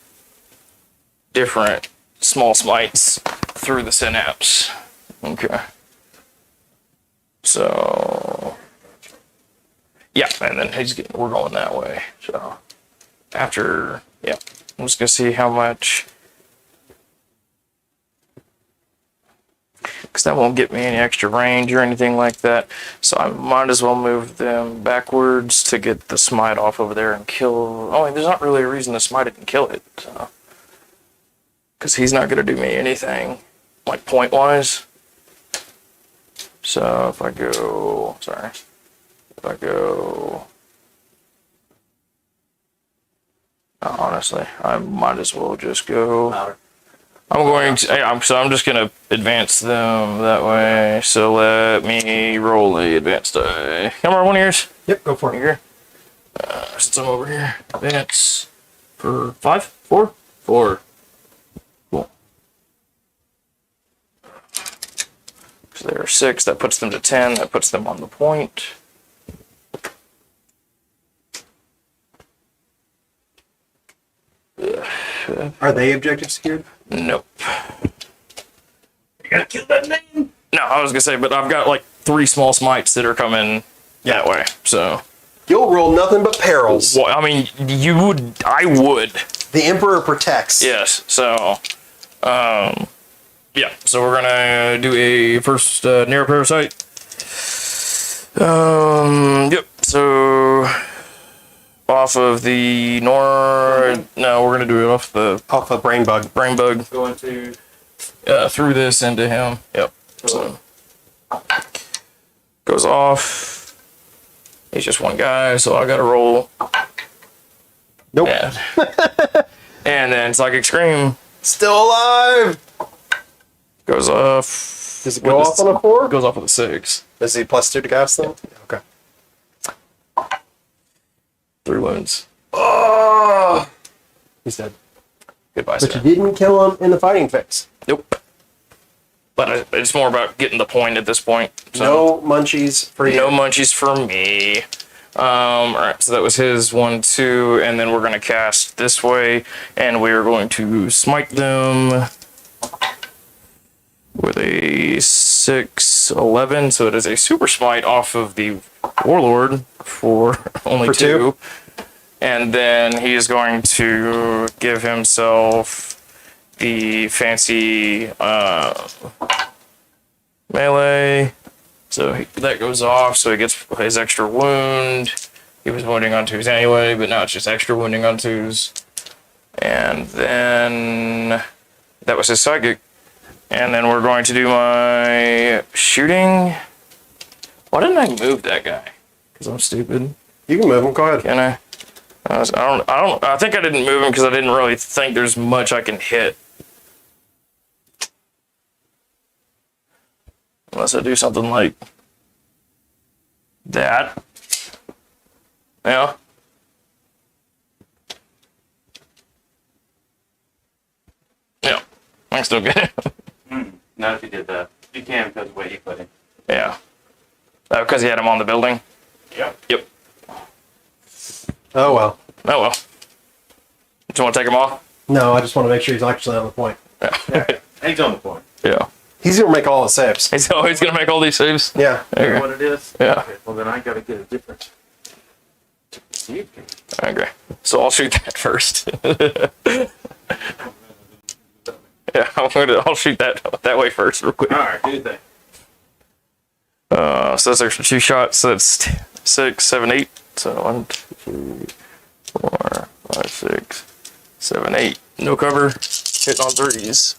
different small smites through the synapse. Okay. So yeah, and then we're going that way. So after, yeah, I'm just gonna see how much, because that won't get me any extra range or anything like that. So I might as well move them backwards to get the smite off over there and kill. Oh, there's not really a reason to smite it and kill it. So, because he's not gonna do me anything, like point wise. So if I go, honestly, I might as well just go. I'm just gonna advance them that way. So let me roll the advance die. Come on, one of yours. Yep, go for it. Here. Since I'm over here, advance for 5, 4, 4. Cool. So there are 6. That puts them to 10. That puts them on the point. Are they objective secured? Nope. You gotta kill that name. No, I was gonna say, but I've got like 3 small smites that are coming that way. So, You'll roll nothing but perils. well, I mean, I would. The Emperor protects. Yes. So, yeah. So we're gonna do a first Neuroparasite. Yep. So off of the no, we're gonna do it off the Off a brain bug. brain bug Going to through this into him. Yep. So goes off. He's just one guy, so I gotta roll. Nope. Yeah. And then Psychic Scream Still alive. goes off. Does it go off on a 4? Goes off with a 6. Is he +2 to gas though? Okay. 3 wounds. Oh, he's dead. Goodbye, But sir. you didn't kill him in the fighting phase. Nope. But it's more about getting the point at this point. So No munchies for you. no munchies for me. All right, so that was his 1, 2, and then we're going to cast this way, and we are going to smite them with a 6, 11. So it is a super smite off of the Warlord for only For 2. And then he is going to give himself the fancy melee. So that goes off, so he gets his extra wound. He was wounding on 2s anyway, but now it's just extra wounding on 2s. And then That was his psychic. And then we're going to do my shooting. Why didn't I move that guy? Because I'm stupid. You can move him. Go ahead. Can I? I think I didn't move him because I didn't really think there's much I can hit. Unless I do something like that. Yeah. Yeah. I can still get it. Not if you did that. You can because of the way you put it. Yeah. Because he had him on the building. Yep. Yep. Oh well. Oh well. Do you want to take him off? No, I just want to make sure he's actually on the point. Yeah. He's on the point. Yeah. He's gonna make all the saves. He's always going to make all these saves. Yeah. Okay. What it is? Yeah. Okay, well, then I got to get a different. Okay. So I'll shoot that first. Yeah, I'll shoot that way first real quick. All right, do that. So that's extra 2 shots. So that's 6, 7, 8. So 1, 2, 3, 4, 5, 6, 7, 8. No cover. Hitting on 3s.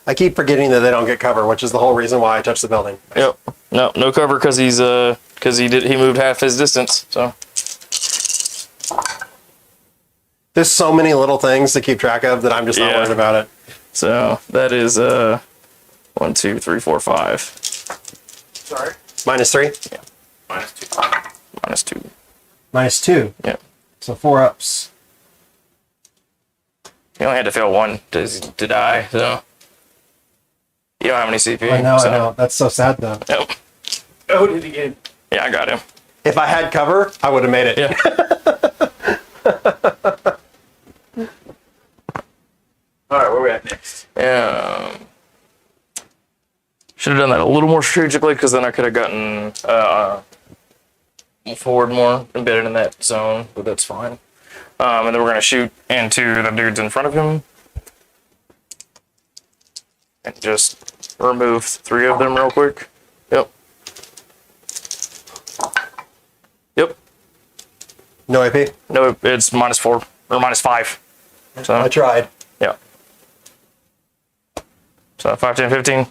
I keep forgetting that they don't get cover, which is the whole reason why I touched the building. Yep. No cover because he moved half his distance. So There's so many little things to keep track of that I'm just not Yeah. worried about it. so that is 1, 2, 3, 4, 5. Sorry. -3? -2. -2. -2. Yeah. So 4 ups. He only had to fail 1 to die. So you don't have any CP. I know, so. I know. That's so sad though. Yep. Oh, did he get? Yeah, I got him. If I had cover, I would have made it. Yeah. All right, where we at next? Should have done that a little more strategically because then I could have gotten forward more, embedded in that zone, but that's fine. And then we're going to shoot into the dudes in front of him. And just remove 3 of them real quick. Yep. Yep. No AP? No, it's -4 or -5. So I tried. yeah. So 5, 10, 15.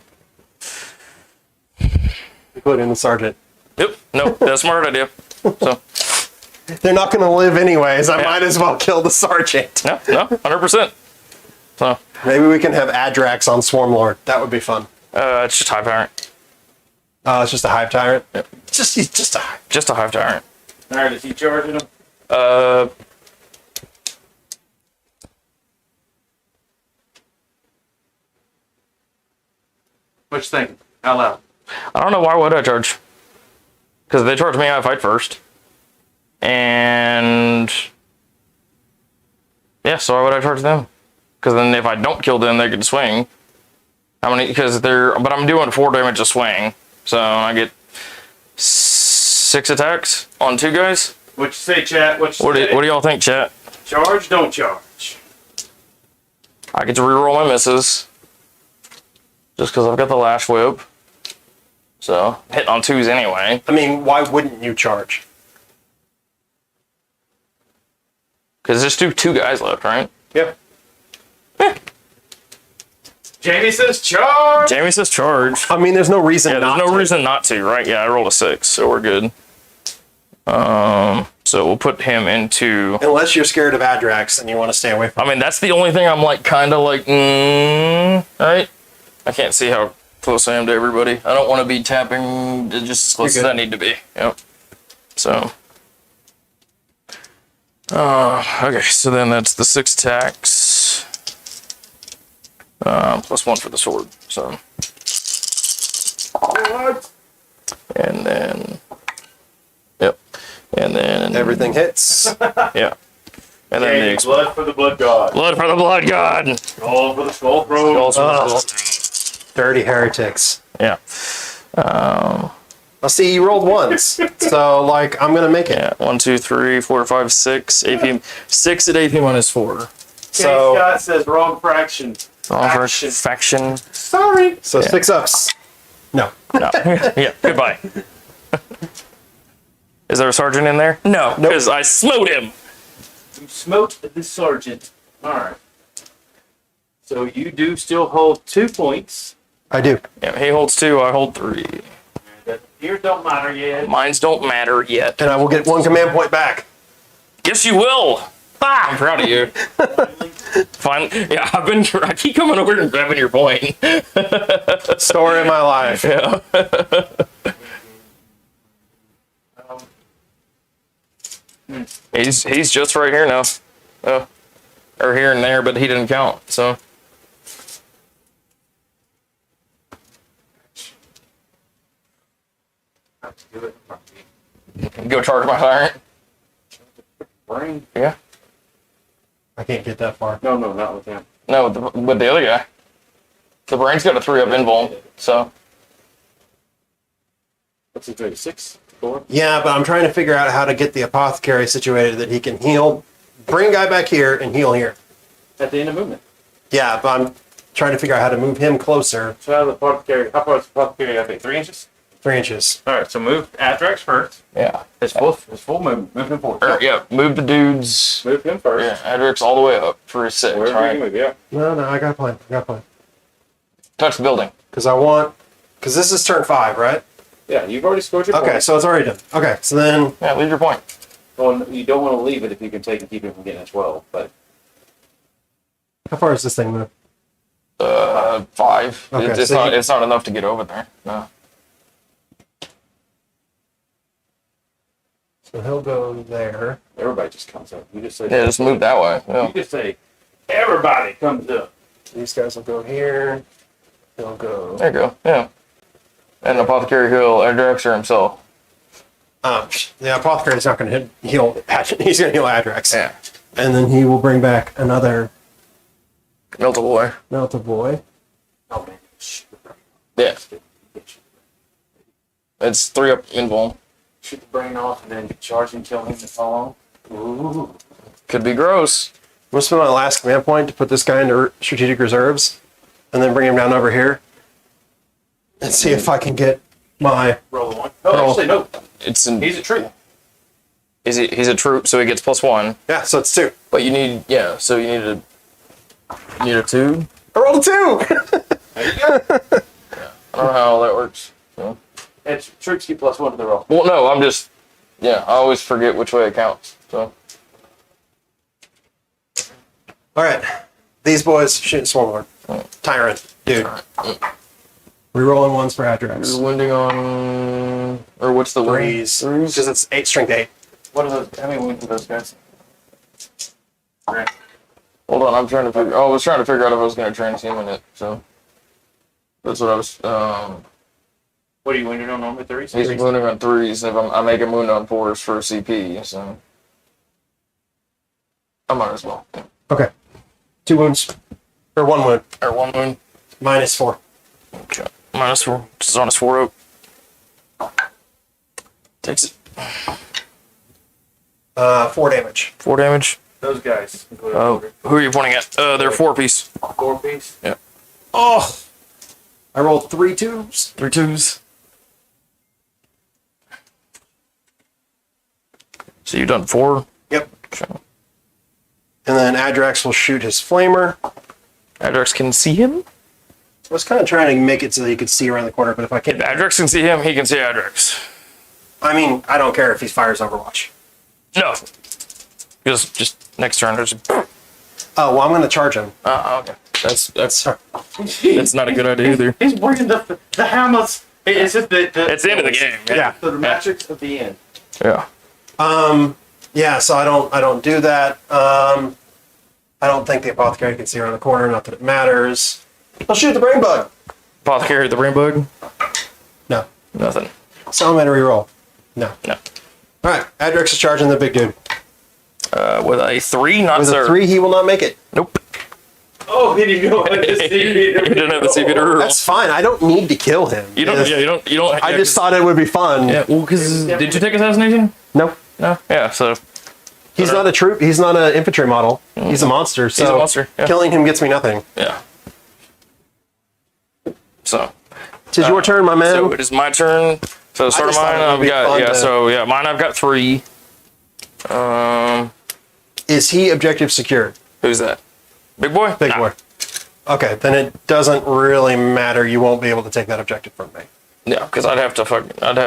Including the sergeant. Yep. No, that's a smart idea. So They're not going to live anyways. I might as well kill the sergeant. no, 100%. So Maybe we can have Adrax on Swarm Lord. That would be fun. it's just Hive Tyrant. It's just a Hive Tyrant? Yep. He's just a Hive. Just a Hive Tyrant. All right, is he charging him? What you thinking? Out loud. I don't know why would I charge? Because they charge me, I fight first. And yeah, so why would I charge them? Because then if I don't kill them, they can swing. But I'm doing 4 damage a swing, so I get 6 attacks on 2 guys. What you say, chat? What you What say? do y'all think, chat? Charge? Don't charge. I get to reroll my misses. Just because I've got the Lash Whip. So, hitting on 2s anyway. I mean, why wouldn't you charge? Because there's 2 guys left, right? Yeah. Jamie says charge. Jamie says charge. I mean, there's no reason Yeah, not there's no to. reason not to, right? Yeah, I rolled a 6, so we're good. So we'll put him into... Unless you're scared of Adrax and you want to stay away from I mean, that's the only thing I'm like, kind of like, right? I can't see how close I am to everybody. I don't want to be tapping just as close You're as good. I need to be. Yep. So... okay, so then that's the 6 attacks. +1 for the sword, so... What? And then... Yep. And then... everything hits. Yeah. And then Jamie, the blood for the blood god. blood for the blood god. Skull for the skull throat. Also, Dirty heretics. yeah. Well, see, you rolled once. So, like, I'm going to make it. Yeah. 1, 2, 3, 4, 5, 6. AP 6 at AP -4. So- Scott says wrong fraction. Faction. Faction. Sorry. So 6 ups. No. No. Yeah. Goodbye. Is there a sergeant in there? No, because I smote him. You smoked the sergeant. All right. So you do still hold 2 points. I do. Yeah, he holds 2, I hold 3. Yours don't matter yet. Mine's don't matter yet. And I will get 1 command point back. Yes, you will. I'm proud of you. Fine. Yeah, I keep coming over and grabbing your point. Story of my life. Yeah. He's just right here now. Or here and there, but he didn't count, so. Go charge my tyrant. Brain? Yeah. I can't get that far. No, not with him. No, with the other guy. The brain's got a 3-up invuln, so. What's he doing? 6? 4? Yeah, but I'm trying to figure out how to get the apothecary situated that he can heal. Bring a guy back here and heal here. At the end of movement. Yeah, but I'm trying to figure out how to move him closer. So how the apothecary? How far is the apothecary? I think 3 inches. 3 inches. All right. So move Adrax first. Yeah. His full move. Move him forward. Yeah, move the dudes. Move him first. Yeah, Adrax all the way up for his 6, Wherever right? you move. Yeah. No, I got a plan. Touch the building. Because this is turn 5, right? Yeah. You've already scored your Okay, point. so it's already done. Okay, so then Yeah, leave your point. Well, you don't want to leave it if you can take and keep him from getting a 12. But how far does this thing move? 5. Okay, It's so not enough to get over there. No. So he'll go there. everybody just comes up. You just say. Yeah, just move that way. Yeah. You just say, everybody comes up. These guys will go here. He'll go. There you go. Yeah. And Apothecary heal Adrax himself. The apothecary's not going to heal. He's going to heal Adrax. Yeah. And then he will bring back another Melt away. Melted Boy. Oh man. Shh. Yeah. It's 3-up invuln. Shoot the brain off and then charge and kill him to fall on. Ooh. Could be gross. I'm going to spend my last command point to put this guy into strategic reserves and then bring him down over here and see if I can get my. Roll the one. Oh, actually, no. He's He's a troop. He's a troop, so he gets +1. Yeah, so it's 2. But you need so you need a 2. I rolled a 2! There you go. I don't know how all that works. So. It's troops get +1 to the roll. Well, no, I always forget which way it counts. So All right. These boys shoot Swarmlord. Tyrant. Dude. Rerolling ones for you're Adrax. wounding on, or what's the Threes. Because it's 8 strength 8. What are those? How many wounds are those guys? Right. Hold on, I'm trying to figure. Oh, I was trying to figure out if I was going to transhuman it. So that's what I was. What are you wounded on normally? 3s? He's wounding on 3s. If I make him wound on 4s for CP, so I might as well. Okay. 2 wounds. Or 1 wound. Or 1 wound. -4. Okay. -4. This is on his 4-up. Takes it. 4 damage. 4 damage. Those guys. Oh, who are you pointing at? They're 4-piece. 4-piece. Yeah. Oh! I rolled 3 2s. 3 2s. So you've done 4. Yep. Okay. And then Adrax will shoot his flamer. Adrax can see him. I was kind of trying to make it so that you could see around the corner, but if I If can't. Adrax can see him, he can see Adrax. I mean, I don't care if he fires Overwatch. No. Just next turn. There's. Oh, well, I'm going to charge him. Okay. That's Sorry. that's not a good idea either. He's bringing the hammers. It's just the It's the end of the game. Yeah. The matrix of the end. Yeah. Yeah, so I don't do that. I don't think the apothecary can see around the corner, not that it matters. I'll shoot the brain bug. Apothecary the brain bug. No. Nothing. Salamander reroll. No. No. Alright, Adrax is charging the big dude. With a 3, not With sir. a 3, he will not make it. Nope. Oh, he didn't know what to see. You didn't have the CP to reroll. That's fine. I don't need to kill him. You don't. Yeah. You don't. I yeah, just thought it would be fun. Yeah. Well, because did you take assassination? No. No. Yeah. So. He's not a troop. He's not an infantry model. He's a monster. So He's a monster. Yeah. killing him gets me nothing. Yeah. So. Tis your turn, my man. So it is my turn. So start of just thought mine. it would I've be got fun to- So mine I've got 3. Is he objective secured? Who's that? Big boy. Big Nah. boy. Okay, then it doesn't really matter. You won't be able to take that objective from me. Yeah, because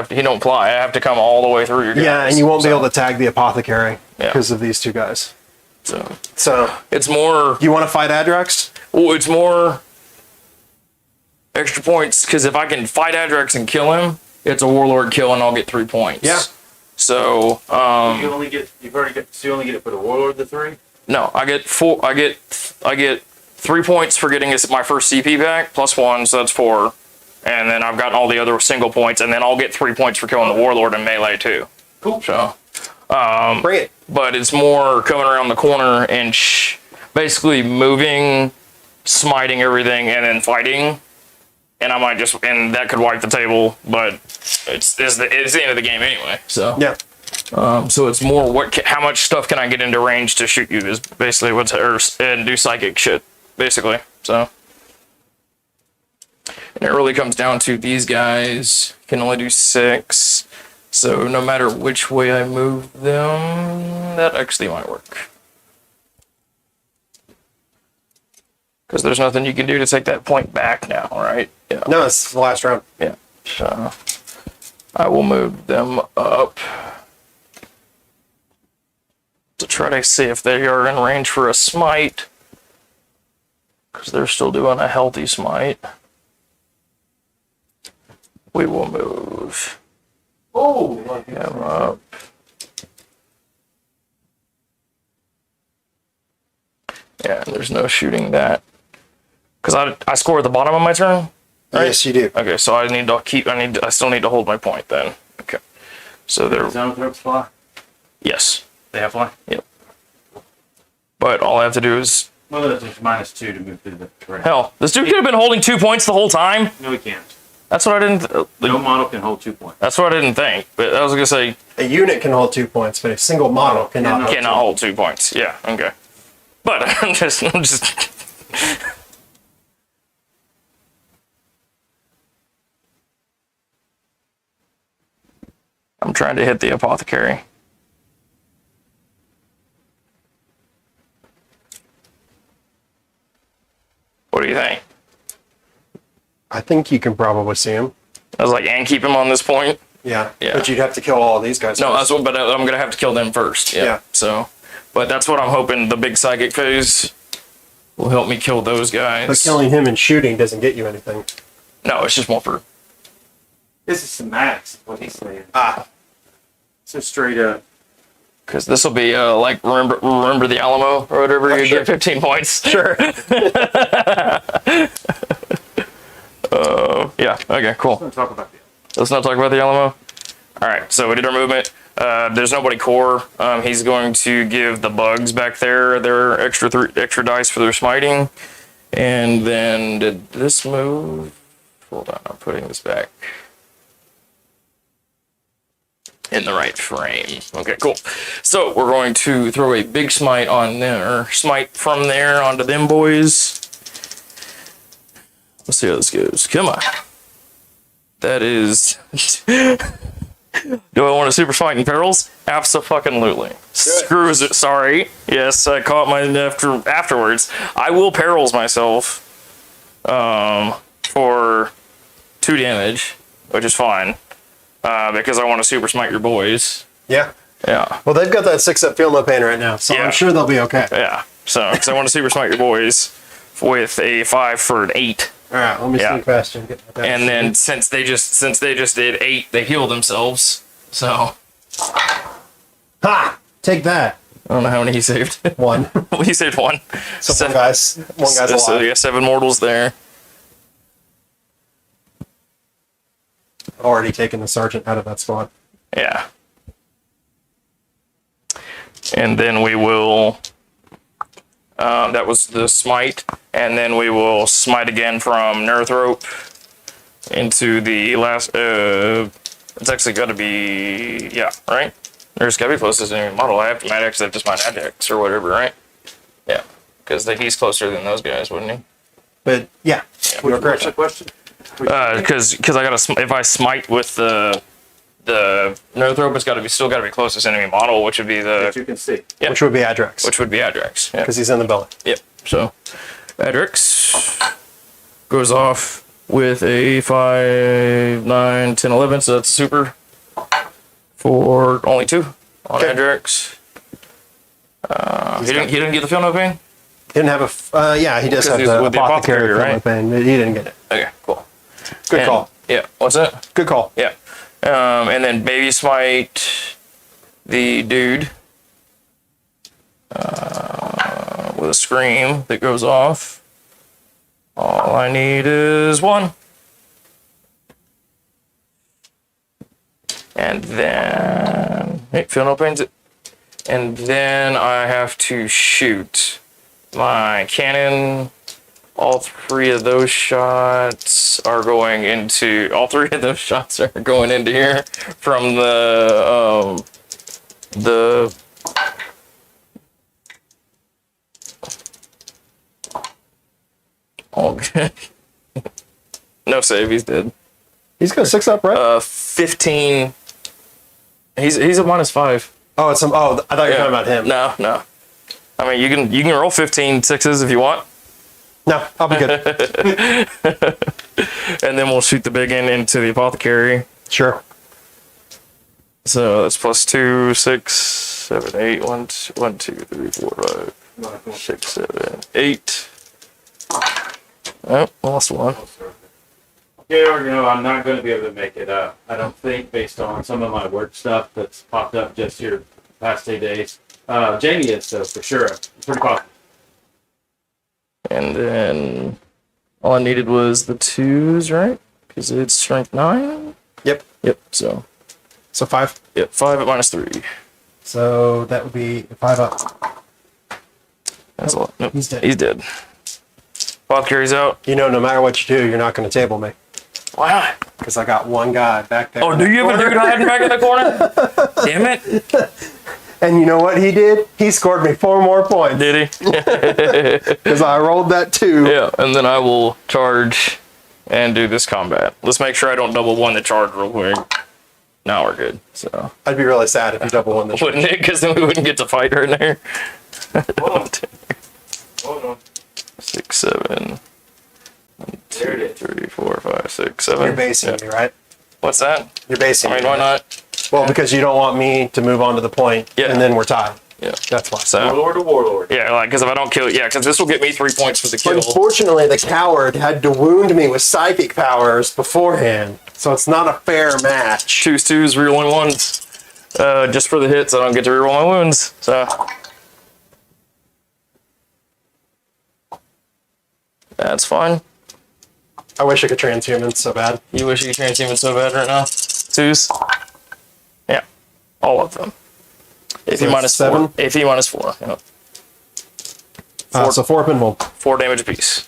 he don't fly. I have to come all the way through your guys. Yeah, and you won't be able to tag the Apothecary Yeah. because of these two guys. So it's more. You want to fight Adrax? Well, it's more extra points because if I can fight Adrax and kill him, it's a warlord kill and I'll get 3 points. Yeah. So You only get it for the warlord, the 3? no, I get 3 points for getting my first CP back plus 1, so that's 4, and then I've gotten all the other single points, and then I'll get 3 points for killing the warlord in melee too. Cool. So, Bring it. but it's more coming around the corner and basically moving, smiting everything, and then fighting. And I might and that could wipe the table, but it's the end of the game anyway. So Yeah. so it's more how much stuff can I get into range to shoot you is basically and do psychic shit basically. So and it really comes down to these guys can only do 6, so no matter which way I move them, that actually might work. Because there's nothing you can do to take that point back now, right? Yeah. No, it's the last round. Yeah. So I will move them up to try to see if they are in range for a smite. Because they're still doing a healthy smite. We will move them up. Yeah, there's no shooting that. Because I score at the bottom of my turn? Right? Yes, you do. Okay, so I still need to hold my point then. Okay. So they're, Zanothope's fly. yes. They have fly? Yep. But all I have to do is, Well, that's just -2 to move through the terrain. hell, this dude could have been holding 2 points the whole time. No, he can't. That's what I didn't, No model can hold 2 points. that's what I didn't think. But I was gonna say, A unit can hold 2 points, but a single model cannot. hold cannot hold 2 points. Yeah, okay. But I'm just, I'm trying to hit the Apothecary. What do you think? I think you can probably see him. I was like, and keep him on this point? Yeah. Yeah. But you'd have to kill all these guys. No, first. that's what, but I'm gonna have to kill them first. Yeah. Yeah. So, but that's what I'm hoping. The big psychic phase will help me kill those guys. But killing him and shooting doesn't get you anything. No, it's just more for. This is semantics, what he's saying. Ah. So straight up. Because this will be like remember the Alamo or whatever. Oh, You sure. get 15 points. Sure. Yeah. Okay. Cool. Let's talk about that. Let's not talk about the Alamo. All right. So we did our movement. There's nobody core. He's going to give the bugs back there their extra dice for their smiting. And then did this move? Hold on. I'm putting this back in the right frame. Okay, cool. So we're going to throw a big smite on there, or smite from there onto them boys. Let's see how this goes. Come on. That is. Do I want a super smite in perils? Absolutely. Screw it. Sorry. Yes, I caught my afterwards. I will perils myself for 2 damage, which is fine. Because I want to super smite your boys. Yeah. Yeah. Well, they've got that 6-up field no pain right now, so Yeah. I'm sure they'll be okay. Yeah. So, because I want to super smite your boys with a 5 for an 8. All right, let me Yeah. sneak past you and get that. And then since they just did 8, they heal themselves. So Ha! Take that. I don't know how many he saved. One. He saved 1. So one guy's So alive. yeah, 7 mortals there. Already taken the sergeant out of that squad. Yeah. And then we will. That was the smite, and then we will smite again from Neurothrop into the last. It's actually got to be right. There's got to be closest to any model. I have to actually have to smite Adrax or whatever, right? Yeah, because he's closer than those guys, wouldn't he? But yeah, you are correct. What's the question? Because I gotta if I smite with the Neurothrop, it's still got to be closest enemy model, which would be That you can see. Yeah. Which would be Adrax. which would be Adrax. Yeah. Because he's in the belly. Yep. So, Adrax. goes off with a 5, 9, 10, 11. So that's a super for only 2 on Okay. Adrax. He didn't get the Feel No Pain? Didn't have yeah, he does Because have he's the with the apothecary Apothecary, right? thing, but he didn't get it. Okay, cool. Good And- call. Yeah, what's that? Good call. Yeah. And then Baby Smite the dude with a scream that goes off. All I need is 1. And then, hey, Feel No Pain's it. And then I have to shoot my cannon. All 3 of those shots are going into. All 3 of those shots are going into here from the. Okay. No save. He's dead. He's got 6 up, right? 15. He's a -5. Oh, it's some. Oh, I thought you were talking about him. No. I mean, you can roll 15 6s if you want, No, I'll be good. and then we'll shoot the big end into the apothecary. Sure. So that's +2, 6, 7, 8. 1, 2, 3, 4, 5, 6, 7, 8. Oh, lost 1. Yeah, I'm not going to be able to make it up. I don't think, based on some of my work stuff that's popped up just here past 2 days. Jamie is, though, for sure. Pretty possible. And then all I needed was the 2s, right? Because it's strength 9. Yep. Yep. So 5. yep, 5 at -3. So that would be 5 up. That's a lot. Nope. He's dead. He's dead. Apothecary's out. You know, no matter what you do, you're not going to table me Why not? because I got one guy back there. Oh, do you have a dude hiding back in the corner? Damn it. And you know what he did? He scored me 4 more points Did he? because I rolled that 2. Yeah, and then I will charge and do this combat. Let's make sure I don't double 1 the charge real quick. Now we're good. So I'd be really sad if you double one this. wouldn't it? Because then we wouldn't get to fight right there. Hold on. 6, 7. 1, There it 2, is. 3, 4, 5, 6, 7. You're basing Yeah. me, right? What's that? You're basing I mean, me. why not? Well, because you don't want me to move on to the point, Yeah. and then we're tied. Yeah. That's why. So Warlord to Warlord. yeah, like because if I don't kill, yeah, because this will get me 3 points for the kill. Unfortunately, the coward had to wound me with psychic powers beforehand, so it's not a fair match. Choose 2s, rerolling 1s. Just for the hits, I don't get to reroll my wounds. So that's fine. I wish I could transhuman so bad. You wish you could transhuman so bad right now. 2s. Yeah, all of them. If So you it's -4. 7? If you -4. Yeah. So 4 pinball. 4 damage apiece.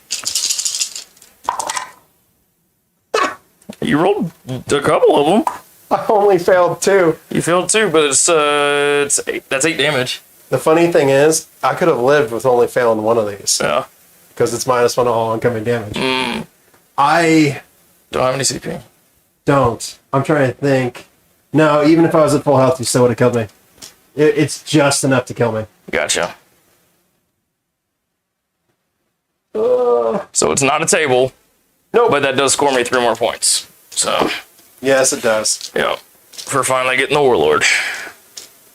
You rolled a couple of them. I only failed 2. You failed 2, but it's 8. That's 8 damage. The funny thing is, I could have lived with only failing 1 of these Yeah. because it's -1 all incoming damage. I Don't have any CP. don't. I'm trying to think. No, even if I was at full health, you still would have killed me. It's just enough to kill me. Gotcha. So it's not a table. Nope. But that does score me 3 more points. So, Yes, it does. yeah. For finally getting the Warlord.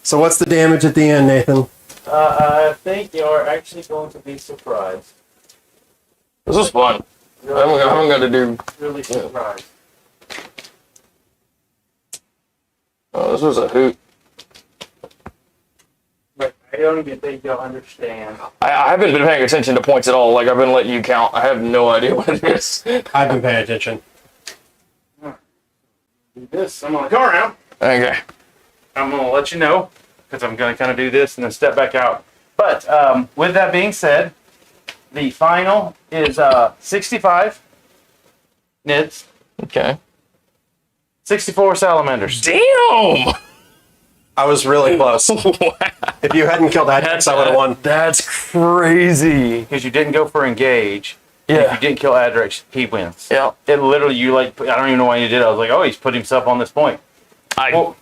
So what's the damage at the end, Nathan? I think you're actually going to be surprised. This was fun. I haven't got to do. Really surprised. Oh, this was a hoot. But I don't even think you'll understand. I haven't been paying attention to points at all. Like, I've been letting you count. I have no idea what it is. I've been paying attention. Do this. I'm going to go around. Okay. I'm going to let you know because I'm going to kind of do this and then step back out. But with that being said, the final is 65 Nids, Okay. 64 Salamanders. Damn! I was really close. Wow. If you hadn't killed Adrax, I would have won. That's crazy. Because you didn't go for engage. Yeah. If you didn't kill Adrax, he wins. Yeah. It literally, you like, I don't even know why you did it. I was like, oh, he's put himself on this point. Well,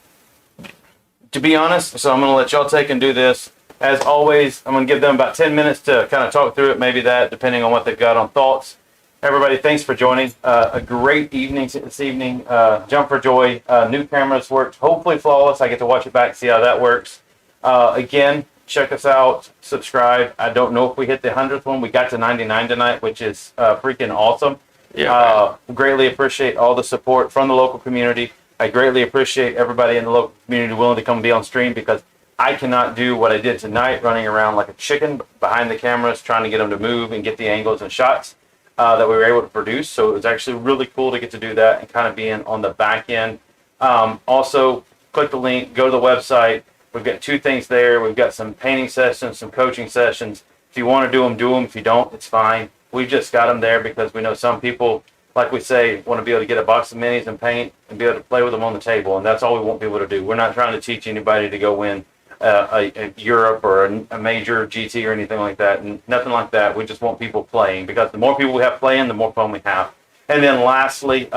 to be honest, so I'm going to let y'all take and do this. As always, I'm going to give them about 10 minutes to kind of talk through it, maybe that, depending on what they've got on thoughts. Everybody, thanks for joining. A great evening this evening. Jump for joy. New cameras worked hopefully flawless. I get to watch it back, see how that works. Again, check us out. Subscribe. I don't know if we hit the 100th one. We got to 99 tonight, which is freaking awesome. Yeah. Greatly appreciate all the support from the local community. I greatly appreciate everybody in the local community willing to come be on stream, because I cannot do what I did tonight, running around like a chicken behind the cameras, trying to get them to move and get the angles and shots that we were able to produce. So it was actually really cool to get to do that and kind of being on the back end. Also, click the link, go to the website. We've got 2 things there. We've got some painting sessions, some coaching sessions. If you want to do them, do them. If you don't, it's fine. We just got them there because we know some people, like we say, want to be able to get a box of minis and paint and be able to play with them on the table. And that's all we want people to do. We're not trying to teach anybody to go win a Europe or a major GT or anything like that, and nothing like that. We just want people playing, because the more people we have playing, the more fun we have. And then lastly, in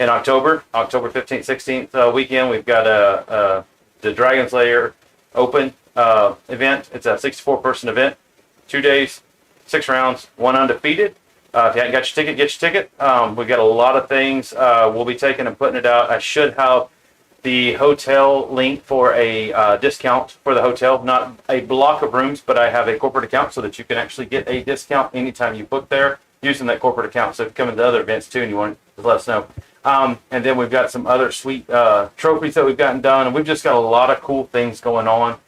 October 15th, 16th weekend, we've got the Dragon Slayer Open event. It's a 64-person event, 2 days, 6 rounds, 1 undefeated. If you haven't got your ticket, get your ticket. We've got a lot of things we'll be taking and putting it out. I should have the hotel link for a discount for the hotel, not a block of rooms, but I have a corporate account so that you can actually get a discount anytime you book there using that corporate account. So if you come into other events too and you want to let us know. And then we've got some other sweet trophies that we've gotten done, and we've just got a lot of cool things going on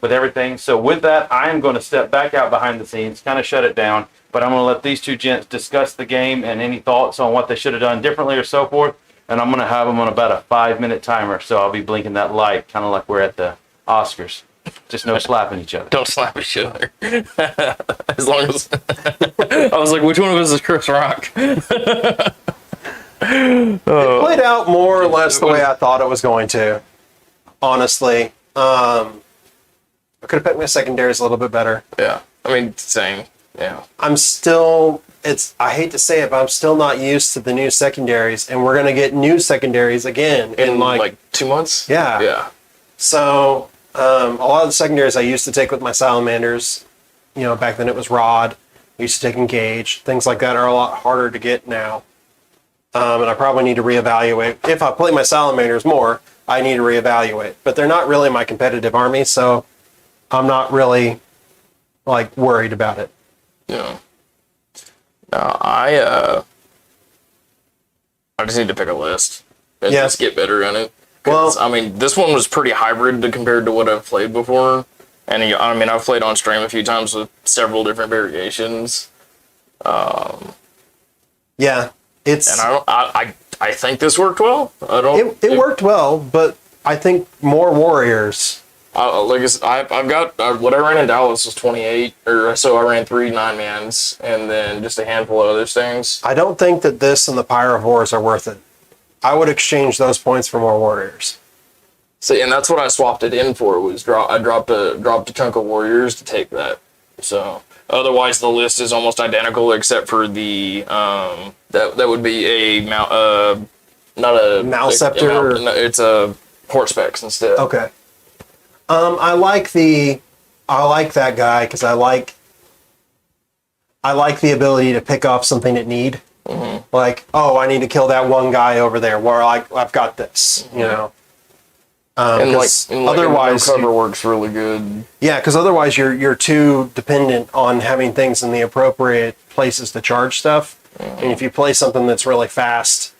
with everything. So with that, I am going to step back out behind the scenes, kind of shut it down, but I'm going to let these 2 gents discuss the game and any thoughts on what they should have done differently or so forth. And I'm going to have them on about a 5-minute timer, so I'll be blinking that light, kind of like we're at the Oscars. Just no slapping each other. Don't slap each other. As long as I was like, which one of us is Chris Rock? It played out more or less the way I thought it was going to, honestly. I could have picked my secondaries a little bit better. Yeah. I mean, same. Yeah. I'm still, I hate to say it, but I'm still not used to the new secondaries, and we're going to get new secondaries again In like 2 months? Yeah. Yeah. So, a lot of the secondaries I used to take with my Salamanders, back then it was Rod, I used to take Engage, things like that are a lot harder to get now. And I probably need to reevaluate. If I play my Salamanders more, I need to reevaluate. But they're not really my competitive army, so I'm not really, worried about it. Yeah. No, I just need to pick a list and just get better at it. Well, I mean, this one was pretty hybrid compared to what I've played before. And I mean, I've played on stream a few times with several different variations. Yeah, it's. And I think this worked well. It worked well, but I think more warriors. Like I've got what I ran in Dallas was 28, or so. I ran 3 9-mans and then just a handful of other things. I don't think that this and the Pyrovores are worth it. I would exchange those points for more warriors. See, and that's what I swapped it in for. Was I dropped a chunk of warriors to take that. So otherwise, the list is almost identical except for the that would be a not a Malceptor. It's a horsepecs instead. Okay. I like that guy because I like the ability to pick off something at need. Mm-hmm. Like, oh, I need to kill that one guy over there. Where I've got this, and otherwise, cover works really good. Yeah, because otherwise you're too dependent on having things in the appropriate places to charge stuff. Mm-hmm. And if you play something that's really fast,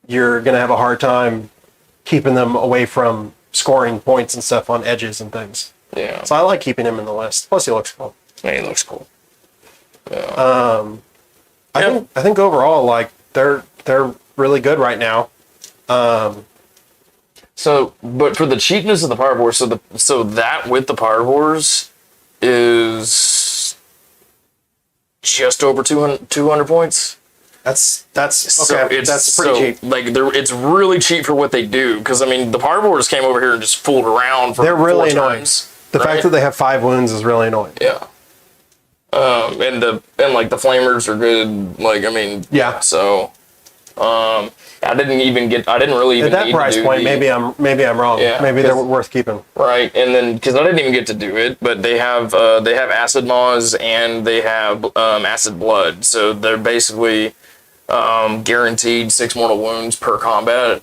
you're gonna have a hard time keeping them away from scoring points and stuff on edges and things. Yeah. So I like keeping him in the list. Plus, he looks cool. Yeah, he looks cool. Yeah. I think overall, they're really good right now. So, but for the cheapness of the Pyrovore, so that with the Pyrovores is just over 200 points. That's okay. So That's pretty cheap. It's really cheap for what they do. Because I mean, the Pyrovores came over here and just fooled around for. They're really 4 annoying. times, The fact that they have 5 wounds is really annoying. Yeah. And the flamers are good. Yeah. So, I didn't really even At that need price to do point, the- maybe I'm wrong. Yeah, maybe they're 'cause- worth keeping. Right, and then because I didn't even get to do it, but they have acid maws and they have acid blood, so they're basically guaranteed 6 mortal wounds per combat.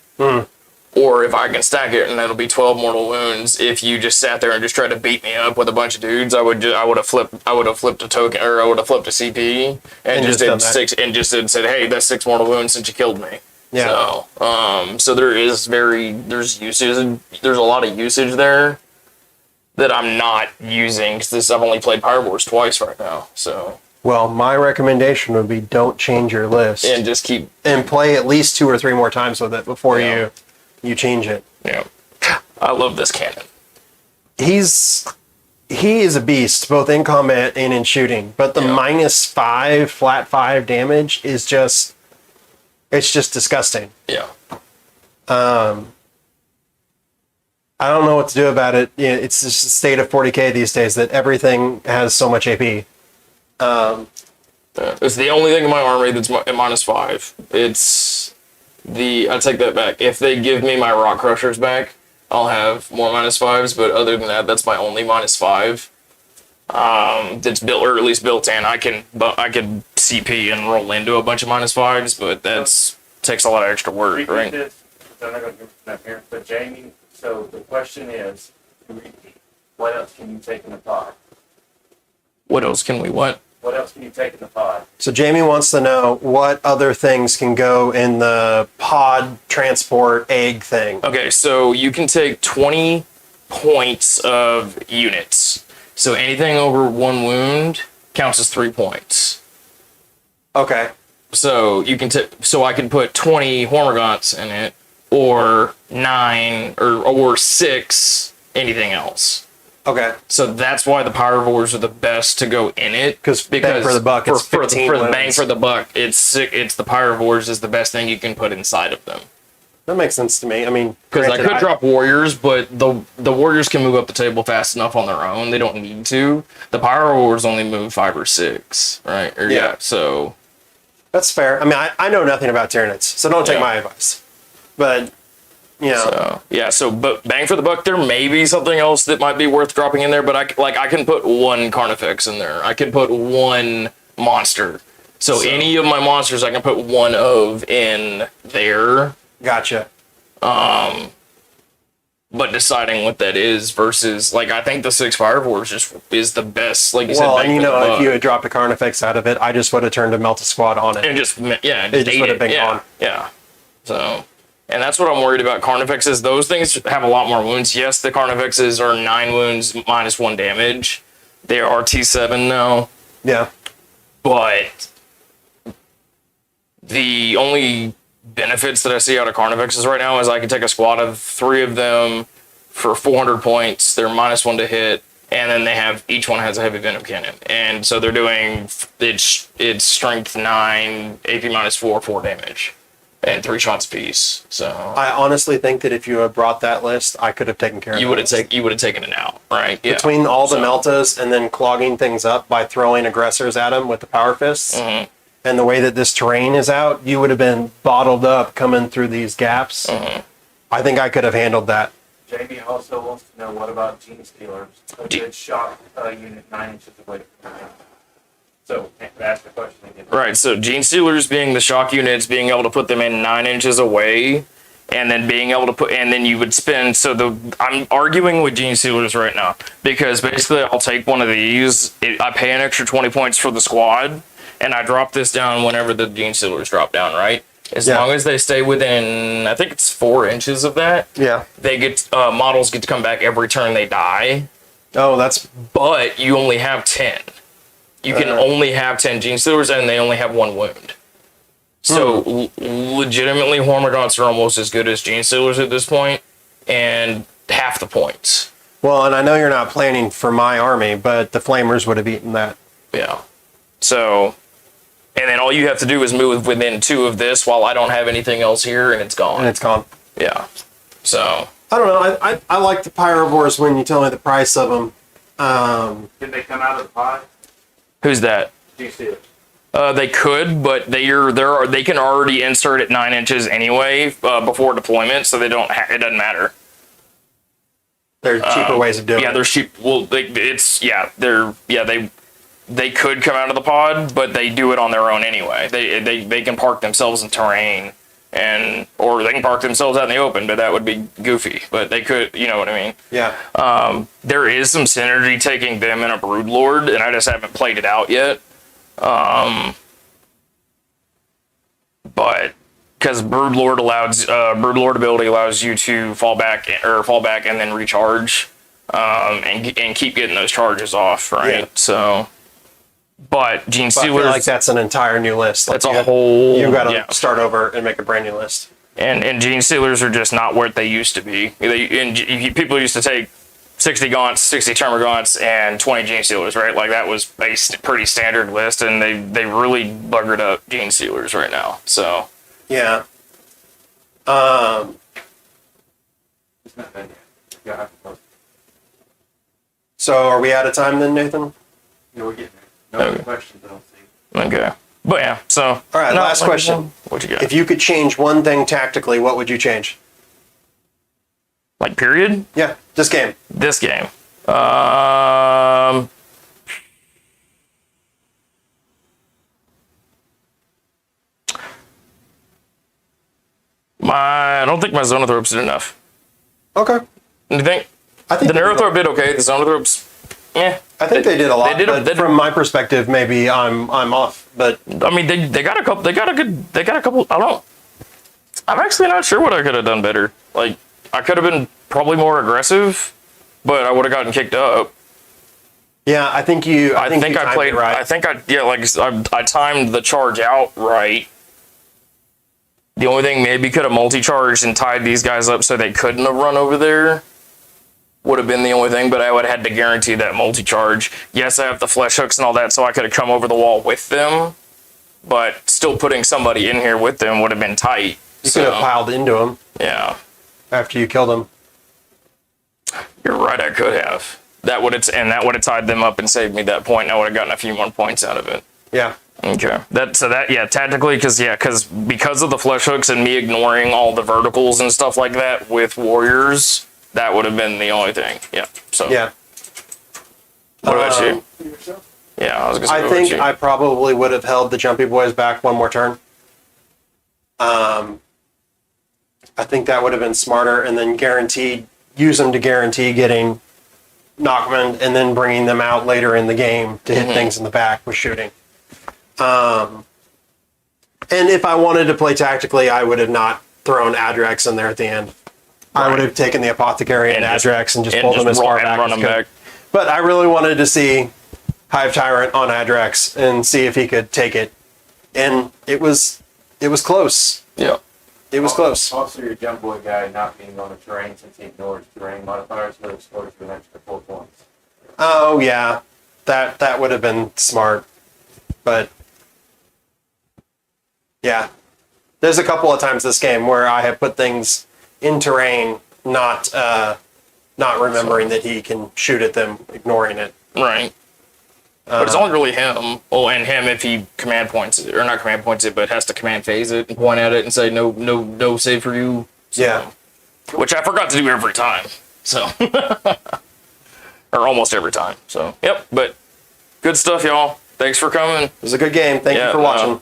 Or if I can stack it, and that'll be 12 mortal wounds. If you just sat there and just tried to beat me up with a bunch of dudes, I would have flipped a token, or I would have flipped a CP and just done did that. 6 and just said, hey, that's 6 mortal wounds since you killed me. Yeah. So there's usage. There's a lot of usage there that I'm not using because I've only played Pyrovores twice right now. So Well, my recommendation would be don't change your list and just keep and play at least 2 or 3 more times with it before Yeah. you change it. I love this cannon. He is a beast, both in combat and in shooting. But the -5 flat 5 damage is just disgusting. Yeah. I don't know what to do about it. Yeah, it's just the state of 40K these days that everything has so much AP. It's the only thing in my army that's at -5. I take that back. If they give me my rock crushers back, I'll have more -5s. But other than that, that's my only -5. That's built, or at least built in. I can CP and roll into a bunch of -5s, but takes a lot of extra work, right? I'm not going to give them here, but Jamie. So the question is, what else can you take in the pod? What else can we what? What else can you take in the pod? So Jamie wants to know what other things can go in the pod transport egg thing. Okay, so you can take 20 points of units. So anything over 1 wound counts as 3 points. Okay. So you can so I can put 20 Hormagaunts in it, or 9 or 6 anything else. Okay. So that's why the Pyrovores are the best to go in it. Because bang for the buck, it's 15 for the wounds. bang for the buck, it's the Pyrovores is the best thing you can put inside of them. That makes sense to me. I mean, Because I granted, could drop Warriors, but the Warriors can move up the table fast enough on their own. They don't need to. The Pyrovores only move 5 or 6, right? Yeah. So That's fair. I mean, I know nothing about Tyranids, so don't take Yeah. my advice. But, you know. But bang for the buck, there may be something else that might be worth dropping in there, but I can put 1 Carnifex in there. I can put 1 monster. So any of my monsters I can put 1 of in there. Gotcha. But deciding what that is versus, I think the 6 Pyrovores is the best. Like you said, Well, bang and you for the know, if buck. you had dropped a Carnifex out of it, I just would have turned a Melt a Squad on it. And just It just ate would have been gone. Yeah. So, and that's what I'm worried about. Carnifexes, those things have a lot more wounds. Yes, the Carnifexes are 9 wounds -1 damage. They are T7 now, Yeah. but the only benefits that I see out of Carnifexes right now is I can take a squad of 3 of them for 400 points. They're -1 to hit, and then each one has a heavy venom cannon, and so they're doing it's strength 9, AP -4, 4 damage, and 3 shots apiece. So I honestly think that if you had brought that list, I could have taken care of it. you would have taken it out, right? Yeah. Between all the So- Meltas and then clogging things up by throwing aggressors at them with the Power Fists, Mm-hmm. and the way that this terrain is out, you would have been bottled up coming through these gaps. Mm-hmm. I think I could have handled that. Jamie also wants to know, what about Gene Stealers? A good shock unit 9 inches away from him. So, ask the question again. Right, so Gene Stealers being the shock units, being able to put them in 9 inches away, and then being able to and then you would spend, I'm arguing with Gene Stealers right now, because basically I'll take one of these, I pay an extra 20 points for the squad, and I drop this down whenever the Gene Stealers drop down, right? As long as they stay within, I think it's 4 inches of that, Yeah. they models get to come back every turn they die, Oh, that's but you only have 10. You can only have 10 Gene Stealers, and they only have 1 wound. So, legitimately, Hormagaunts are almost as good as Gene Stealers at this point, and half the points. well, and I know you're not planning for my army, but the Flamers would have eaten that. Yeah. So, and then all you have to do is move within 2 of this while I don't have anything else here, and it's gone. And it's gone. Yeah. So, I don't know. I like the Pyrovores when you tell me the price of them. Did they come out of the pod? who's that? Gene Stealers. They could, but they can already insert it 9 inches anyway before deployment, so it doesn't matter. There are cheaper ways of doing Yeah, it. they're cheap. Well, they could come out of the pod, but they do it on their own anyway. They can park themselves in terrain, or they can park themselves out in the open, but that would be goofy. But they could, you know what I mean? Yeah. There is some synergy taking them and a Broodlord, and I just haven't played it out yet. But because Broodlord ability allows you to fall back and then recharge, and keep getting those charges off, right? Yeah. So, but Gene I feel Stealers, like that's an entire new list. Like that's a whole. You got to yeah. start over and make a brand new list. And Gene Stealers are just not what they used to be. People used to take 60 Gaunts, 60 Termagants, and 20 Gene Stealers, right? Like that was a pretty standard list, and they really buggered up Gene Stealers right now. So Yeah. It's not done yet. Yeah, So are we out of time then, Nathan? we're getting there. No Okay. other questions, I don't think. okay, but yeah. So All right, last question. What you got? If you could change one thing tactically, what would you change? Like period? Yeah, this game. This game. I don't think my Zonothropes did enough. Okay. Do you think? I think The they did Neurothrop did okay. The Zonothropes, I think they did a lot. They did. But from my perspective, maybe I'm off. But I mean, they got a couple. They got a couple. I'm actually not sure what I could have done better. Like, I could have been probably more aggressive, but I would have gotten kicked up. yeah, I think you. I think you I timed played. it right. I think I timed the charge out right. The only thing maybe could have multi-charged and tied these guys up so they couldn't have run over there. Would have been the only thing, but I would have had to guarantee that multi-charge. Yes, I have the flesh hooks and all that, so I could have come over the wall with them, but still putting somebody in here with them would have been tight. You could have piled into them Yeah, after you killed them. you're right. I could have. That would have tied them up and saved me that point, and I would have gotten a few more points out of it. Yeah. Okay. Tactically, because of the flesh hooks and me ignoring all the verticals and stuff like that with warriors, that would have been the only thing. Yeah. So. Yeah. What about you? Yourself? Yeah, I was gonna say. I what think about you? I probably would have held the Jumpy Boys back one more turn. I think that would have been smarter, and then use them to guarantee getting Knockman, and then bringing them out later in the game to hit things in the back with shooting. And if I wanted to play tactically, I would have not thrown Adrax in there at the end. I would have taken the Apothecary and Adrax and just pulled them as far back run as them could. back. But I really wanted to see Hive Tyrant on Adrax and see if he could take it. And it was close. Yeah. It was close. Also, your jump boy guy not being on the terrain since he ignores terrain modifiers would have scored for an extra 4 points. Oh yeah. That would have been smart. But yeah. There's a couple of times this game where I have put things in terrain, not remembering that he can shoot at them, ignoring it. Right. But it's only really him. Oh, and him if he command points it, or not command points it, but has to command phase it and point at it and say no save for you. So, Yeah. Which I forgot to do every time. So or almost every time. So yep. But good stuff, y'all. Thanks for coming. It was a good game. Thank you for watching.